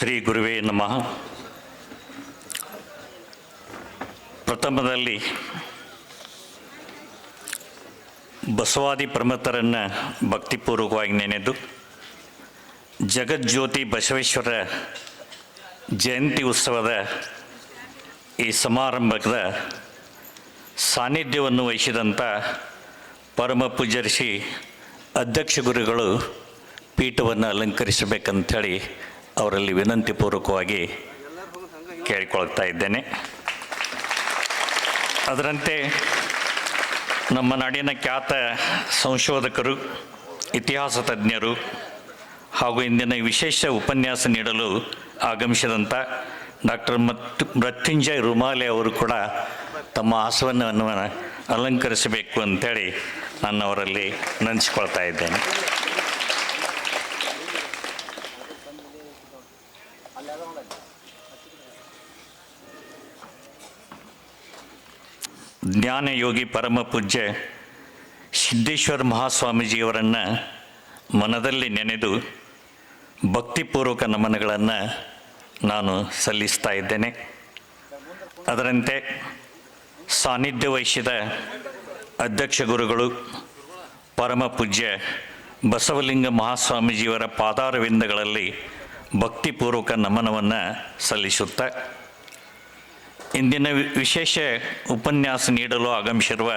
ಶ್ರೀ ಗುರುವೇ ನಮಃ. ಪ್ರಥಮದಲ್ಲಿ ಬಸವಾದಿ ಪ್ರಮುಖರನ್ನು ಭಕ್ತಿಪೂರ್ವಕವಾಗಿ ನೆನೆದು ಜಗಜ್ಯೋತಿ ಬಸವೇಶ್ವರ ಜಯಂತಿ ಉತ್ಸವದ ಈ ಸಮಾರಂಭದ ಸಾನ್ನಿಧ್ಯವನ್ನು ವಹಿಸಿದಂಥ ಪರಮ ಪೂಜ್ಯ ಶ್ರೀ ಅಧ್ಯಕ್ಷ ಗುರುಗಳು ಪೀಠವನ್ನು ಅಲಂಕರಿಸಬೇಕಂಥೇಳಿ ಅವರಲ್ಲಿ ವಿನಂತಿಪೂರ್ವಕವಾಗಿ ಕೇಳಿಕೊಳ್ತಾ ಇದ್ದೇನೆ. ಅದರಂತೆ ನಮ್ಮ ನಾಡಿನ ಖ್ಯಾತ ಸಂಶೋಧಕರು, ಇತಿಹಾಸ ತಜ್ಞರು ಹಾಗೂ ಇಂದಿನ ವಿಶೇಷ ಉಪನ್ಯಾಸ ನೀಡಲು ಆಗಮಿಸಿದಂಥ ಡಾಕ್ಟರ್ ಮೃತ್ಯುಂಜಯ ರುಮಾಲೆ ಅವರು ಕೂಡ ತಮ್ಮ ಆಸನವನ್ನು ಅಲಂಕರಿಸಬೇಕು ಅಂತೇಳಿ ನಾನು ಅವರಲ್ಲಿ ವಿನಂತಿಸಿಕೊಳ್ತಾ ಇದ್ದೇನೆ. ಜ್ಞಾನಯೋಗಿ ಪರಮ ಪೂಜ್ಯ ಸಿದ್ದೇಶ್ವರ ಮಹಾಸ್ವಾಮೀಜಿಯವರನ್ನು ಮನದಲ್ಲಿ ನೆನೆದು ಭಕ್ತಿಪೂರ್ವಕ ನಮನಗಳನ್ನು ನಾನು ಸಲ್ಲಿಸ್ತಾ ಇದ್ದೇನೆ. ಅದರಂತೆ ಸಾನ್ನಿಧ್ಯ ವಹಿಸಿದ ಅಧ್ಯಕ್ಷ ಗುರುಗಳು ಪರಮ ಪೂಜ್ಯ ಬಸವಲಿಂಗ ಮಹಾಸ್ವಾಮೀಜಿಯವರ ಪಾದಾರವಿಂದಗಳಲ್ಲಿ ಭಕ್ತಿಪೂರ್ವಕ ನಮನವನ್ನು ಸಲ್ಲಿಸುತ್ತಾ ಇಂದಿನ ವಿಶೇಷ ಉಪನ್ಯಾಸ ನೀಡಲು ಆಗಮಿಸಿರುವ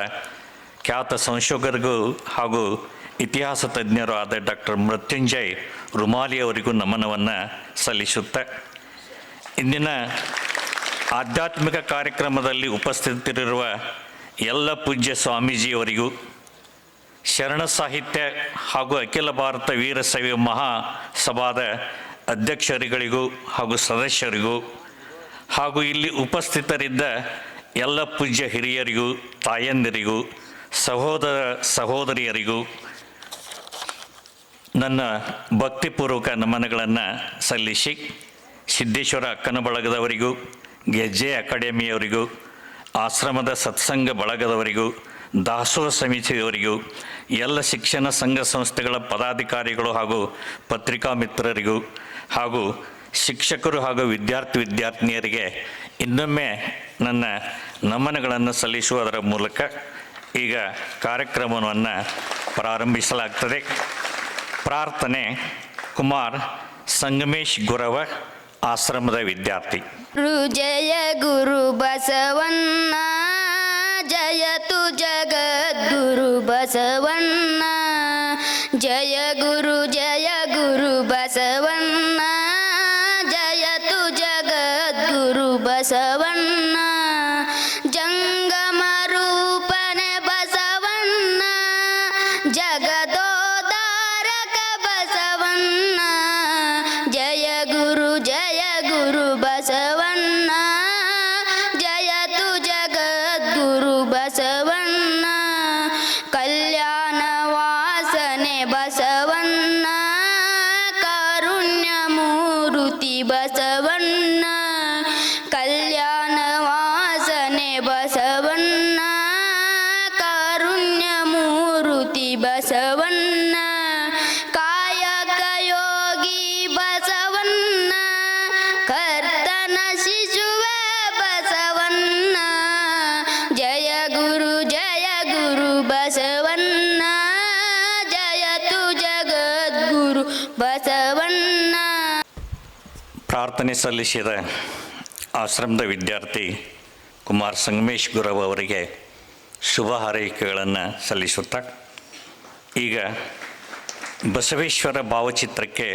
ಖ್ಯಾತ ಸಂಶೋಧಕರಿಗೂ ಹಾಗೂ ಇತಿಹಾಸ ತಜ್ಞರು ಆದ ಡಾಕ್ಟರ್ ಮೃತ್ಯುಂಜಯ್ ರುಮಾಲಿ ಅವರಿಗೂ ನಮನವನ್ನು ಸಲ್ಲಿಸುತ್ತಾ ಇಂದಿನ ಆಧ್ಯಾತ್ಮಿಕ ಕಾರ್ಯಕ್ರಮದಲ್ಲಿ ಉಪಸ್ಥಿತರಿರುವ ಎಲ್ಲ ಪೂಜ್ಯ ಸ್ವಾಮೀಜಿಯವರಿಗೂ, ಶರಣ ಸಾಹಿತ್ಯ ಹಾಗೂ ಅಖಿಲ ಭಾರತ ವೀರಶೈವ ಮಹಾಸಭಾದ ಅಧ್ಯಕ್ಷರುಗಳಿಗೂ ಹಾಗೂ ಸದಸ್ಯರಿಗೂ ಹಾಗೂ ಇಲ್ಲಿ ಉಪಸ್ಥಿತರಿದ್ದ ಎಲ್ಲ ಪೂಜ್ಯ ಹಿರಿಯರಿಗೂ, ತಾಯಂದಿರಿಗೂ, ಸಹೋದರ ಸಹೋದರಿಯರಿಗೂ ನನ್ನ ಭಕ್ತಿಪೂರ್ವಕ ನಮನಗಳನ್ನು ಸಲ್ಲಿಸಿ, ಸಿದ್ದೇಶ್ವರ ಅಕ್ಕನ ಬಳಗದವರಿಗೂ, ಗೆಜ್ಜೆ ಅಕಾಡೆಮಿಯವರಿಗೂ, ಆಶ್ರಮದ ಸತ್ಸಂಗ ಬಳಗದವರಿಗೂ, ದಾಸೋಹ ಸಮಿತಿಯವರಿಗೂ, ಎಲ್ಲ ಶಿಕ್ಷಣ ಸಂಘ ಸಂಸ್ಥೆಗಳ ಪದಾಧಿಕಾರಿಗಳು ಹಾಗೂ ಪತ್ರಿಕಾ ಮಿತ್ರರಿಗೂ ಹಾಗೂ ಶಿಕ್ಷಕರು ಹಾಗೂ ವಿದ್ಯಾರ್ಥಿನಿಯರಿಗೆ ಇನ್ನೊಮ್ಮೆ ನನ್ನ ನಮನಗಳನ್ನು ಸಲ್ಲಿಸುವುದರ ಮೂಲಕ ಈಗ ಕಾರ್ಯಕ್ರಮವನ್ನು ಪ್ರಾರಂಭಿಸಲಾಗ್ತದೆ. ಪ್ರಾರ್ಥನೆ. ಕುಮಾರ್ ಸಂಗಮೇಶ್ ಗುರವ, ಆಶ್ರಮದ ವಿದ್ಯಾರ್ಥಿ. ಜಯ ಗುರು ಬಸವಣ್ಣ, ಜಯತು ಜಗದ್ಗುರು ಬಸವಣ್ಣ, ಜಯ ಗುರು ಬಸವಣ್ಣ, ಜಯತು ಜಗದ್ಗುರು ಬಸವಣ್ಣ, ಜಂಗಮ ರೂಪನೆ ಬಸವಣ್ಣ, ಜಗದೋದ್ಧಾರಕ ಬಸವಣ್ಣ, ಜಯ ಗುರು ಬಸವಣ್ಣ, ಜಯತು ಜಗದ್ಗುರು ಬಸವಣ್ಣ, ಕಲ್ಯಾಣ ವಾಸನೆ ಬಸವಣ್ಣ, ಕಾರುಣ್ಯ ಮೂರ್ತಿ ಬಸವಣ್ಣ, ಕಲ್ಯಾಣ ವಾಸನೆ ಬಸವಣ್ಣ, ಕಾರುಣ್ಯ ಮೂರ್ತಿ ಬಸವಣ್ಣ, ಕಾಯಕ ಯೋಗಿ ಬಸವಣ್ಣ, ಕರ್ತನ ಶಿಶುವೆ ಬಸವಣ್ಣ, ಜಯ ಗುರು ಬಸವಣ್ಣ, ಜಯತು ಜಗದ್ಗುರು ಬಸವಣ್ಣ. ಪ್ರಾರ್ಥನೆ ಸಲ್ಲಿಸಿದ ಆಶ್ರಮದ ವಿದ್ಯಾರ್ಥಿ ಕುಮಾರ್ ಸಂಗಮೇಶ್ ಗುರವ್ ಅವರಿಗೆ ಶುಭ ಹಾರೈಕೆಗಳನ್ನು ಸಲ್ಲಿಸುತ್ತಾ ಈಗ ಬಸವೇಶ್ವರ ಭಾವಚಿತ್ರಕ್ಕೆ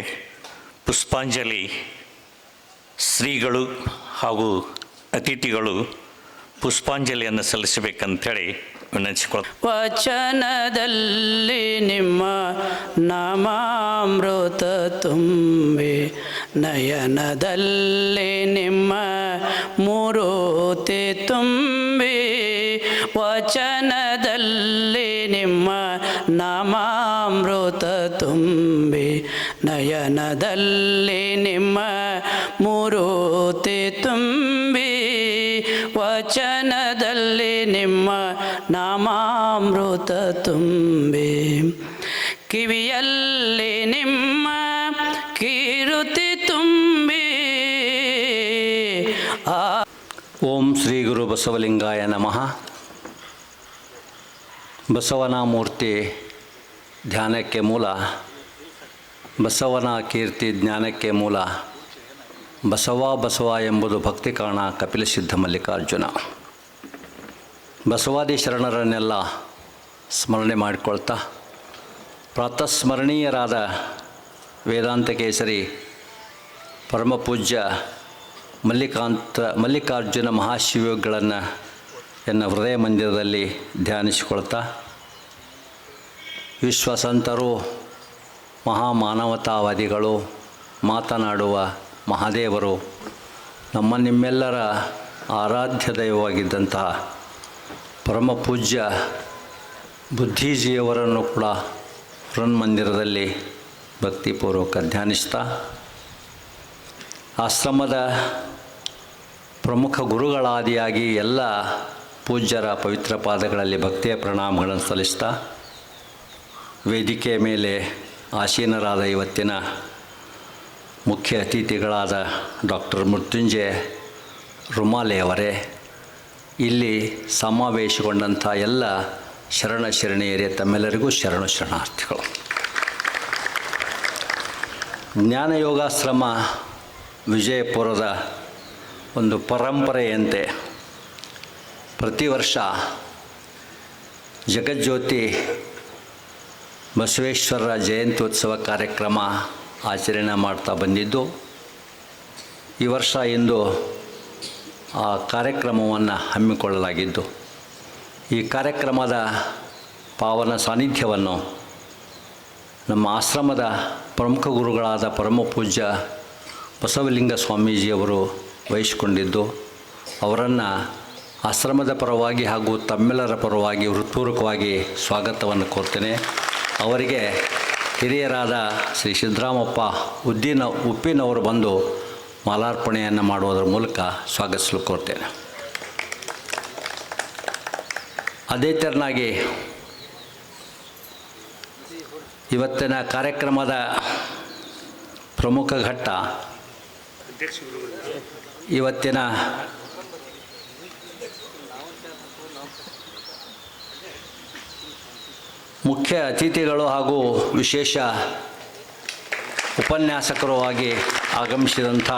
ಪುಷ್ಪಾಂಜಲಿ ಶ್ರೀಗಳು ಹಾಗೂ ಅತಿಥಿಗಳು ಪುಷ್ಪಾಂಜಲಿಯನ್ನು ಸಲ್ಲಿಸಬೇಕಂತೇಳಿ ವಿನಂತಿಸಿಕೊಳ್ಳ. ವಚನದಲ್ಲಿ ನಿಮ್ಮ ನಾಮಾಮೃತ ತುಂಬಿ, ನಯನದಲ್ಲಿ ನಿಮ್ಮ ಮೂರುತಿ ತುಂಬಿ, ವಚನದಲ್ಲಿ ನಿಮ್ಮ ನಾಮಾಮೃತ ತುಂಬಿ, ನಯನದಲ್ಲಿ ನಿಮ್ಮ ಮೂರುತಿ ತುಂಬಿ, ವಚನದಲ್ಲಿ ನಿಮ್ಮ ನಾಮಾಮೃತ ತುಂಬಿ, ಕಿವಿಯಲ್ಲಿ ನಿಮ್ಮ ಕೀರುತಿ ತುಂಬಿ, ಓಂ ಶ್ರೀ ಗುರು ಬಸವಲಿಂಗಾಯ ನಮಃ. ಬಸವನ ಮೂರ್ತಿ ಧ್ಯಾನಕ್ಕೆ ಮೂಲ, ಬಸವನ ಕೀರ್ತಿ ಜ್ಞಾನಕ್ಕೆ ಮೂಲ. ಬಸವ ಎಂಬುದು ಭಕ್ತಿ ಕಾರಣ ಕಪಿಲಸಿದ್ಧ ಮಲ್ಲಿಕಾರ್ಜುನ. ಬಸವಾದಿ ಶರಣರನ್ನೆಲ್ಲ ಸ್ಮರಣೆ ಮಾಡಿಕೊಳ್ತಾ ಪ್ರಾತಸ್ಮರಣೀಯರಾದ ವೇದಾಂತ ಕೇಸರಿ ಪರಮಪೂಜ್ಯ ಮಲ್ಲಿಕಾರ್ಜುನ ಮಹಾಶಿವಗಳನ್ನು ಎನ್ನ ಹೃದಯ ಮಂದಿರದಲ್ಲಿ ಧ್ಯಾನಿಸಿಕೊಳ್ತಾ ವಿಶ್ವಸಂತರು, ಮಹಾಮಾನವತಾವಾದಿಗಳು, ಮಾತನಾಡುವ ಮಹಾದೇವರು, ನಿಮ್ಮೆಲ್ಲರ ಆರಾಧ್ಯ ದೈವವಾಗಿದ್ದಂತಹ ಪರಮಪೂಜ್ಯ ಬುದ್ಧಿಜೀಯವರನ್ನು ಕೂಡ ಮಂದಿರದಲ್ಲಿ ಭಕ್ತಿಪೂರ್ವಕ ಧ್ಯಾನಿಸ್ತಾ ಆಶ್ರಮದ ಪ್ರಮುಖ ಗುರುಗಳಾದಿಯಾಗಿ ಎಲ್ಲ ಪೂಜ್ಯರ ಪವಿತ್ರ ಪಾದಗಳಲ್ಲಿ ಭಕ್ತಿಯ ಪ್ರಣಾಮಗಳನ್ನು ಸಲ್ಲಿಸ್ತಾ ವೇದಿಕೆಯ ಮೇಲೆ ಆಸೀನರಾದ ಇವತ್ತಿನ ಮುಖ್ಯ ಅತಿಥಿಗಳಾದ ಡಾಕ್ಟರ್ ಮೃತ್ಯುಂಜಯ ರುಮಾಲೆಯವರೇ, ಇಲ್ಲಿ ಸಮಾವೇಶಗೊಂಡಂಥ ಎಲ್ಲ ಶರಣ ಶರಣೆಯರೇ, ತಮ್ಮೆಲ್ಲರಿಗೂ ಶರಣಾರ್ಥಿಗಳು. ಜ್ಞಾನಯೋಗಾಶ್ರಮ ವಿಜಯಪುರದ ಒಂದು ಪರಂಪರೆಯಂತೆ ಪ್ರತಿ ವರ್ಷ ಜಗಜ್ಯೋತಿ ಬಸವೇಶ್ವರರ ಜಯಂತ್ಯೋತ್ಸವ ಕಾರ್ಯಕ್ರಮ ಆಚರಣೆ ಮಾಡ್ತಾ ಬಂದಿದ್ದು, ಈ ವರ್ಷ ಇಂದು ಆ ಕಾರ್ಯಕ್ರಮವನ್ನು ಹಮ್ಮಿಕೊಳ್ಳಲಾಗಿದ್ದು, ಈ ಕಾರ್ಯಕ್ರಮದ ಪಾವನ ಸಾನ್ನಿಧ್ಯವನ್ನು ನಮ್ಮ ಆಶ್ರಮದ ಪ್ರಮುಖ ಗುರುಗಳಾದ ಪರಮಪೂಜ್ಯ ಬಸವಲಿಂಗ ಸ್ವಾಮೀಜಿಯವರು ವಹಿಸಿಕೊಂಡಿದ್ದು, ಅವರನ್ನು ಆಶ್ರಮದ ಪರವಾಗಿ ಹಾಗೂ ತಮ್ಮೆಲ್ಲರ ಪರವಾಗಿ ಹೃತ್ಪೂರ್ವಕವಾಗಿ ಸ್ವಾಗತವನ್ನು ಕೋರ್ತೇನೆ. ಅವರಿಗೆ ಹಿರಿಯರಾದ ಶ್ರೀ ಸಿದ್ದರಾಮಪ್ಪ ಉಪ್ಪಿನವರು ಬಂದು ಮಾಲಾರ್ಪಣೆಯನ್ನು ಮಾಡುವುದರ ಮೂಲಕ ಸ್ವಾಗತಿಸಲು ಕೋರ್ತೇನೆ. ಅದೇ ತೆರನಾಗಿ ಇವತ್ತಿನ ಕಾರ್ಯಕ್ರಮದ ಪ್ರಮುಖ ಘಟ್ಟ, ಇವತ್ತಿನ ಮುಖ್ಯ ಅತಿಥಿಗಳು ಹಾಗೂ ವಿಶೇಷ ಉಪನ್ಯಾಸಕರು ಆಗಿ ಆಗಮಿಸಿದಂಥ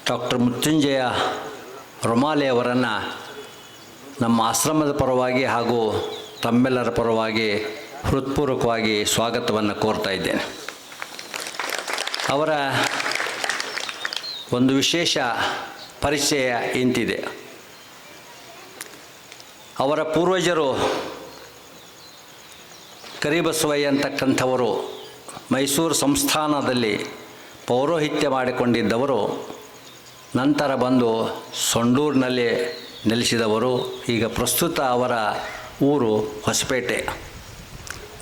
ಡಾಕ್ಟರ್ ಮೃತ್ಯುಂಜಯ ರುಮಾಲೆಯವರನ್ನು ನಮ್ಮ ಆಶ್ರಮದ ಪರವಾಗಿ ಹಾಗೂ ತಮ್ಮೆಲ್ಲರ ಪರವಾಗಿ ಹೃತ್ಪೂರ್ವಕವಾಗಿ ಸ್ವಾಗತವನ್ನು ಕೋರ್ತಾ ಇದ್ದೇನೆ. ಅವರ ಒಂದು ವಿಶೇಷ ಪರಿಚಯ ಇಂತಿದೆ. ಅವರ ಪೂರ್ವಜರು ಕರಿಬಸವಯ್ಯ ಅಂತಕ್ಕಂಥವರು ಮೈಸೂರು ಸಂಸ್ಥಾನದಲ್ಲಿ ಪೌರೋಹಿತ್ಯ ಮಾಡಿಕೊಂಡಿದ್ದವರು. ನಂತರ ಬಂದು ಸೊಂಡೂರಿನಲ್ಲಿ ನೆಲೆಸಿದವರು. ಈಗ ಪ್ರಸ್ತುತ ಅವರ ಊರು ಹೊಸಪೇಟೆ.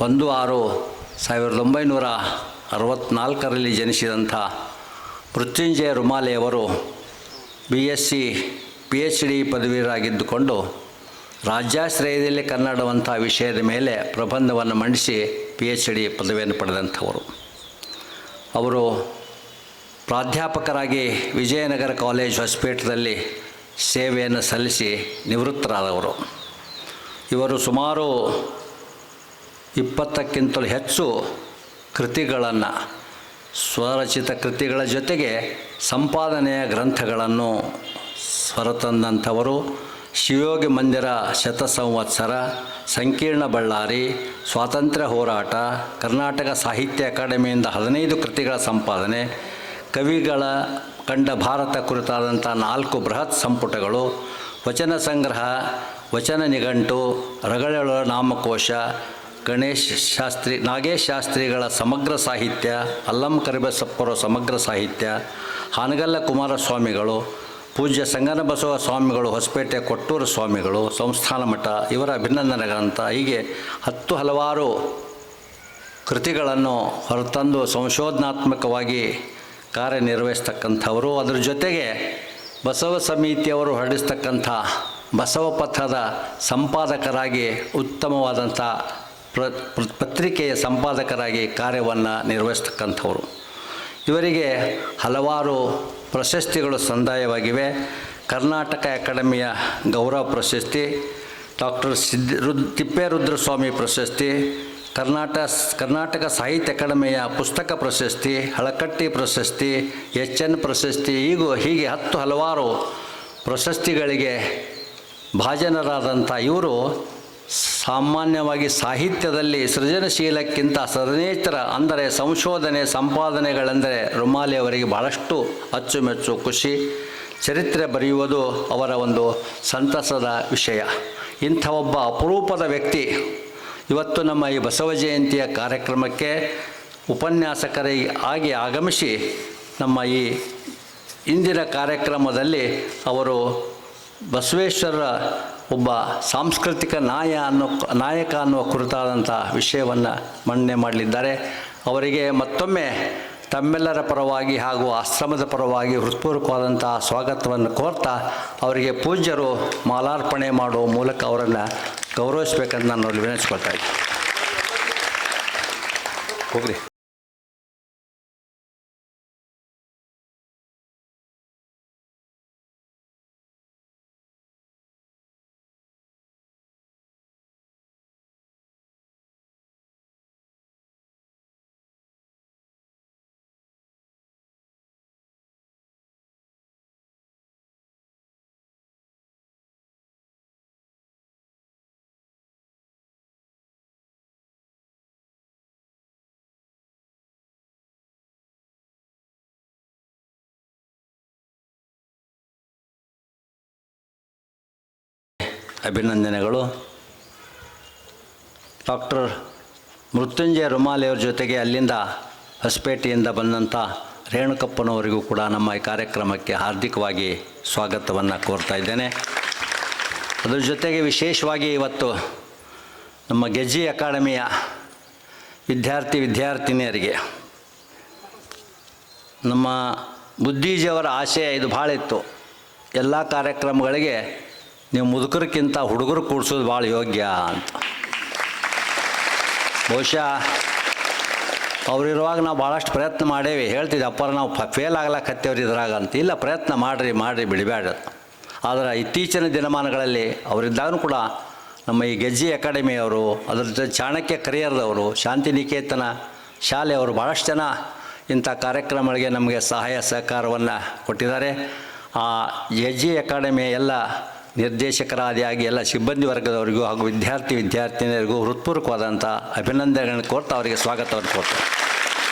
1/6/1964 ಜನಿಸಿದಂಥ ಮೃತ್ಯುಂಜಯ ರುಮಾಲೆಯವರು BSc PhD ಪದವೀಧರರಾಗಿದ್ದುಕೊಂಡು ರಾಜ್ಯಾಶ್ರಯದಲ್ಲಿ ಕನ್ನಡವಂಥ ವಿಷಯದ ಮೇಲೆ ಪ್ರಬಂಧವನ್ನು ಮಂಡಿಸಿ PhD ಪದವಿಯನ್ನು ಪಡೆದಂಥವರು. ಅವರು ಪ್ರಾಧ್ಯಾಪಕರಾಗಿ ವಿಜಯನಗರ ಕಾಲೇಜ್ ಹೊಸಪೇಟೆಯಲ್ಲಿ ಸೇವೆಯನ್ನು ಸಲ್ಲಿಸಿ ನಿವೃತ್ತರಾದವರು. ಇವರು ಸುಮಾರು 20ಕ್ಕಿಂತಲೂ ಹೆಚ್ಚು ಕೃತಿಗಳನ್ನು, ಸ್ವರಚಿತ ಕೃತಿಗಳ ಜೊತೆಗೆ ಸಂಪಾದನೆಯ ಗ್ರಂಥಗಳನ್ನು ಹೊರತಂದಂಥವರು. ಶಿವಯೋಗಿ ಮಂದಿರ ಶತಸಂವತ್ಸರ, ಸಂಕೀರ್ಣ ಬಳ್ಳಾರಿ, ಸ್ವಾತಂತ್ರ್ಯ ಹೋರಾಟ, ಕರ್ನಾಟಕ ಸಾಹಿತ್ಯ ಅಕಾಡೆಮಿಯಿಂದ 15 ಕೃತಿಗಳ ಸಂಪಾದನೆ, ಕವಿಗಳ ಕಂಡ ಭಾರತ ಕುರಿತಾದಂಥ 4 ಬೃಹತ್ ಸಂಪುಟಗಳು, ವಚನ ಸಂಗ್ರಹ, ವಚನ ನಿಘಂಟು, ರಗಳೆಗಳ ನಾಮಕೋಶ, ನಾಗೇಶ್ ಶಾಸ್ತ್ರಿಗಳ ಸಮಗ್ರ ಸಾಹಿತ್ಯ, ಅಲ್ಲಂ ಕರಿಬಸಪ್ಪರ ಸಮಗ್ರ ಸಾಹಿತ್ಯ, ಹಾನಗಲ್ಲ ಕುಮಾರಸ್ವಾಮಿಗಳು, ಪೂಜ್ಯ ಸಂಗನಬಸವ ಸ್ವಾಮಿಗಳು, ಹೊಸಪೇಟೆ ಕೊಟ್ಟೂರು ಸ್ವಾಮಿಗಳು, ಸಂಸ್ಥಾನ ಮಠ, ಇವರ ಅಭಿನಂದನ ಗ್ರಂಥ, ಹೀಗೆ ಹಲವಾರು ಕೃತಿಗಳನ್ನು ಹೊರತಂದು ಸಂಶೋಧನಾತ್ಮಕವಾಗಿ ಕಾರ್ಯನಿರ್ವಹಿಸ್ತಕ್ಕಂಥವರು. ಅದರ ಜೊತೆಗೆ ಬಸವ ಸಮಿತಿಯವರು ಹೊರಡಿಸ್ತಕ್ಕಂಥ ಬಸವ ಪಥದ ಸಂಪಾದಕರಾಗಿ ಉತ್ತಮವಾದಂಥ ಪತ್ರಿಕೆಯ ಸಂಪಾದಕರಾಗಿ ಕಾರ್ಯವನ್ನು ನಿರ್ವಹಿಸ್ತಕ್ಕಂಥವರು. ಇವರಿಗೆ ಹಲವಾರು ಪ್ರಶಸ್ತಿಗಳು ಸಂದಾಯವಾಗಿವೆ. ಕರ್ನಾಟಕ ಅಕಾಡೆಮಿಯ ಗೌರವ ಪ್ರಶಸ್ತಿ, ಡಾಕ್ಟರ್ ತಿಪ್ಪೇರುದ್ರ ಸ್ವಾಮಿ ಪ್ರಶಸ್ತಿ, ಕರ್ನಾಟಕ ಸಾಹಿತ್ಯ ಅಕಾಡೆಮಿಯ ಪುಸ್ತಕ ಪ್ರಶಸ್ತಿ, ಹಳಕಟ್ಟಿ ಪ್ರಶಸ್ತಿ, HN ಪ್ರಶಸ್ತಿ, ಹೀಗೆ ಹಲವಾರು ಪ್ರಶಸ್ತಿಗಳಿಗೆ ಭಾಜನರಾದಂಥ ಇವರು ಸಾಮಾನ್ಯವಾಗಿ ಸಾಹಿತ್ಯದಲ್ಲಿ ಸೃಜನಶೀಲಕ್ಕಿಂತ ಸೃಜನೇತರ ಅಂದರೆ ಸಂಶೋಧನೆ ಸಂಪಾದನೆಗಳೆಂದರೆ ರುಮಾಲಿ ಅವರಿಗೆ ಭಾಳಷ್ಟು ಅಚ್ಚುಮೆಚ್ಚು ಖುಷಿ. ಚರಿತ್ರೆ ಬರೆಯುವುದು ಅವರ ಒಂದು ಸಂತಸದ ವಿಷಯ. ಇಂಥ ಒಬ್ಬ ಅಪರೂಪದ ವ್ಯಕ್ತಿ ಇವತ್ತು ನಮ್ಮ ಈ ಬಸವ ಜಯಂತಿಯ ಕಾರ್ಯಕ್ರಮಕ್ಕೆ ಉಪನ್ಯಾಸಕರಾಗಿ ಆಗಮಿಸಿ ನಮ್ಮ ಈ ಇಂದಿನ ಕಾರ್ಯಕ್ರಮದಲ್ಲಿ ಬಸವೇಶ್ವರರ ಒಬ್ಬ ಸಾಂಸ್ಕೃತಿಕ ನಾಯಕ ಅನ್ನುವ ಕುರಿತಾದಂಥ ವಿಷಯವನ್ನು ಮಂಡನೆ ಮಾಡಲಿದ್ದಾರೆ. ಅವರಿಗೆ ಮತ್ತೊಮ್ಮೆ ತಮ್ಮೆಲ್ಲರ ಪರವಾಗಿ ಹಾಗೂ ಆಶ್ರಮದ ಪರವಾಗಿ ಹೃತ್ಪೂರ್ವಕವಾದಂಥ ಸ್ವಾಗತವನ್ನು ಕೋರ್ತಾ ಅವರಿಗೆ ಪೂಜ್ಯರು ಮಾಲಾರ್ಪಣೆ ಮಾಡುವ ಮೂಲಕ ಅವರನ್ನು ಗೌರವಿಸಬೇಕಂತ ನಾನು ವಿನಂತಿಸ್ಕೊಳ್ತಾ ಇದ್ದೀನಿ. ಹೋಗ್ರಿ. ಅಭಿನಂದನೆಗಳು. ಡಾಕ್ಟರ್ ಮೃತ್ಯುಂಜಯ ರುಮಾಲಿಯವರ ಜೊತೆಗೆ ಅಲ್ಲಿಂದ ಹೊಸಪೇಟೆಯಿಂದ ಬಂದಂಥ ರೇಣುಕಪ್ಪನವರಿಗೂ ಕೂಡ ನಮ್ಮ ಈ ಕಾರ್ಯಕ್ರಮಕ್ಕೆ ಹಾರ್ದಿಕವಾಗಿ ಸ್ವಾಗತವನ್ನು ಕೋರ್ತಾ ಇದ್ದೇನೆ. ಅದರ ಜೊತೆಗೆ ವಿಶೇಷವಾಗಿ ಇವತ್ತು ನಮ್ಮ ಗೆಜ್ಜಿ ಅಕಾಡೆಮಿಯ ವಿದ್ಯಾರ್ಥಿನಿಯರಿಗೆ ನಮ್ಮ ಬುದ್ಧೀಜಿಯವರ ಆಶಯ ಇದು ಭಾಳ ಇತ್ತು. ಎಲ್ಲ ಕಾರ್ಯಕ್ರಮಗಳಿಗೆ ನೀವು ಮುದುಕರಿಗಿಂತ ಹುಡುಗರು ಕೂಡಿಸೋದು ಭಾಳ ಯೋಗ್ಯ ಅಂತ. ಬಹುಶಃ ಅವರಿರುವಾಗ ನಾವು ಭಾಳಷ್ಟು ಪ್ರಯತ್ನ ಮಾಡೇವಿ. ಹೇಳ್ತಿದ್ದೆ ಅಪ್ಪರ ನಾವು ಫೇಲ್ ಆಗ್ಲಕ್ಕತ್ತೇವ್ರಿ ಇದ್ರಾಗ ಅಂತ. ಇಲ್ಲ, ಪ್ರಯತ್ನ ಮಾಡಿರಿ ಬಿಡಬೇಡ. ಆದರೆ ಇತ್ತೀಚಿನ ದಿನಮಾನಗಳಲ್ಲಿ ಅವರಿದ್ದಾಗೂ ಕೂಡ ನಮ್ಮ ಈ ಗೆಜ್ಜಿ ಅಕಾಡೆಮಿಯವರು, ಅದರ ಜೊತೆ ಚಾಣಕ್ಯ ಕರಿಯರ್ದವರು, ಶಾಂತಿನಿಕೇತನ ಶಾಲೆಯವರು ಭಾಳಷ್ಟು ಜನ ಇಂಥ ಕಾರ್ಯಕ್ರಮಗಳಿಗೆ ನಮಗೆ ಸಹಾಯ ಸಹಕಾರವನ್ನು ಕೊಟ್ಟಿದ್ದಾರೆ. ಆ ಗೆಜ್ಜಿ ಅಕಾಡೆಮಿಯ ಎಲ್ಲ ನಿರ್ದೇಶಕರಾದಿಯಾಗಿ ಎಲ್ಲ ಸಿಬ್ಬಂದಿ ವರ್ಗದವರಿಗೂ ಹಾಗೂ ವಿದ್ಯಾರ್ಥಿನಿಯರಿಗೂ ಹೃತ್ಪೂರ್ವಕವಾದಂಥ ಅಭಿನಂದನೆಗಳನ್ನು ಕೋರ್ತಾ ಅವರಿಗೆ ಸ್ವಾಗತವನ್ನು ಕೊಡ್ತಾರೆ.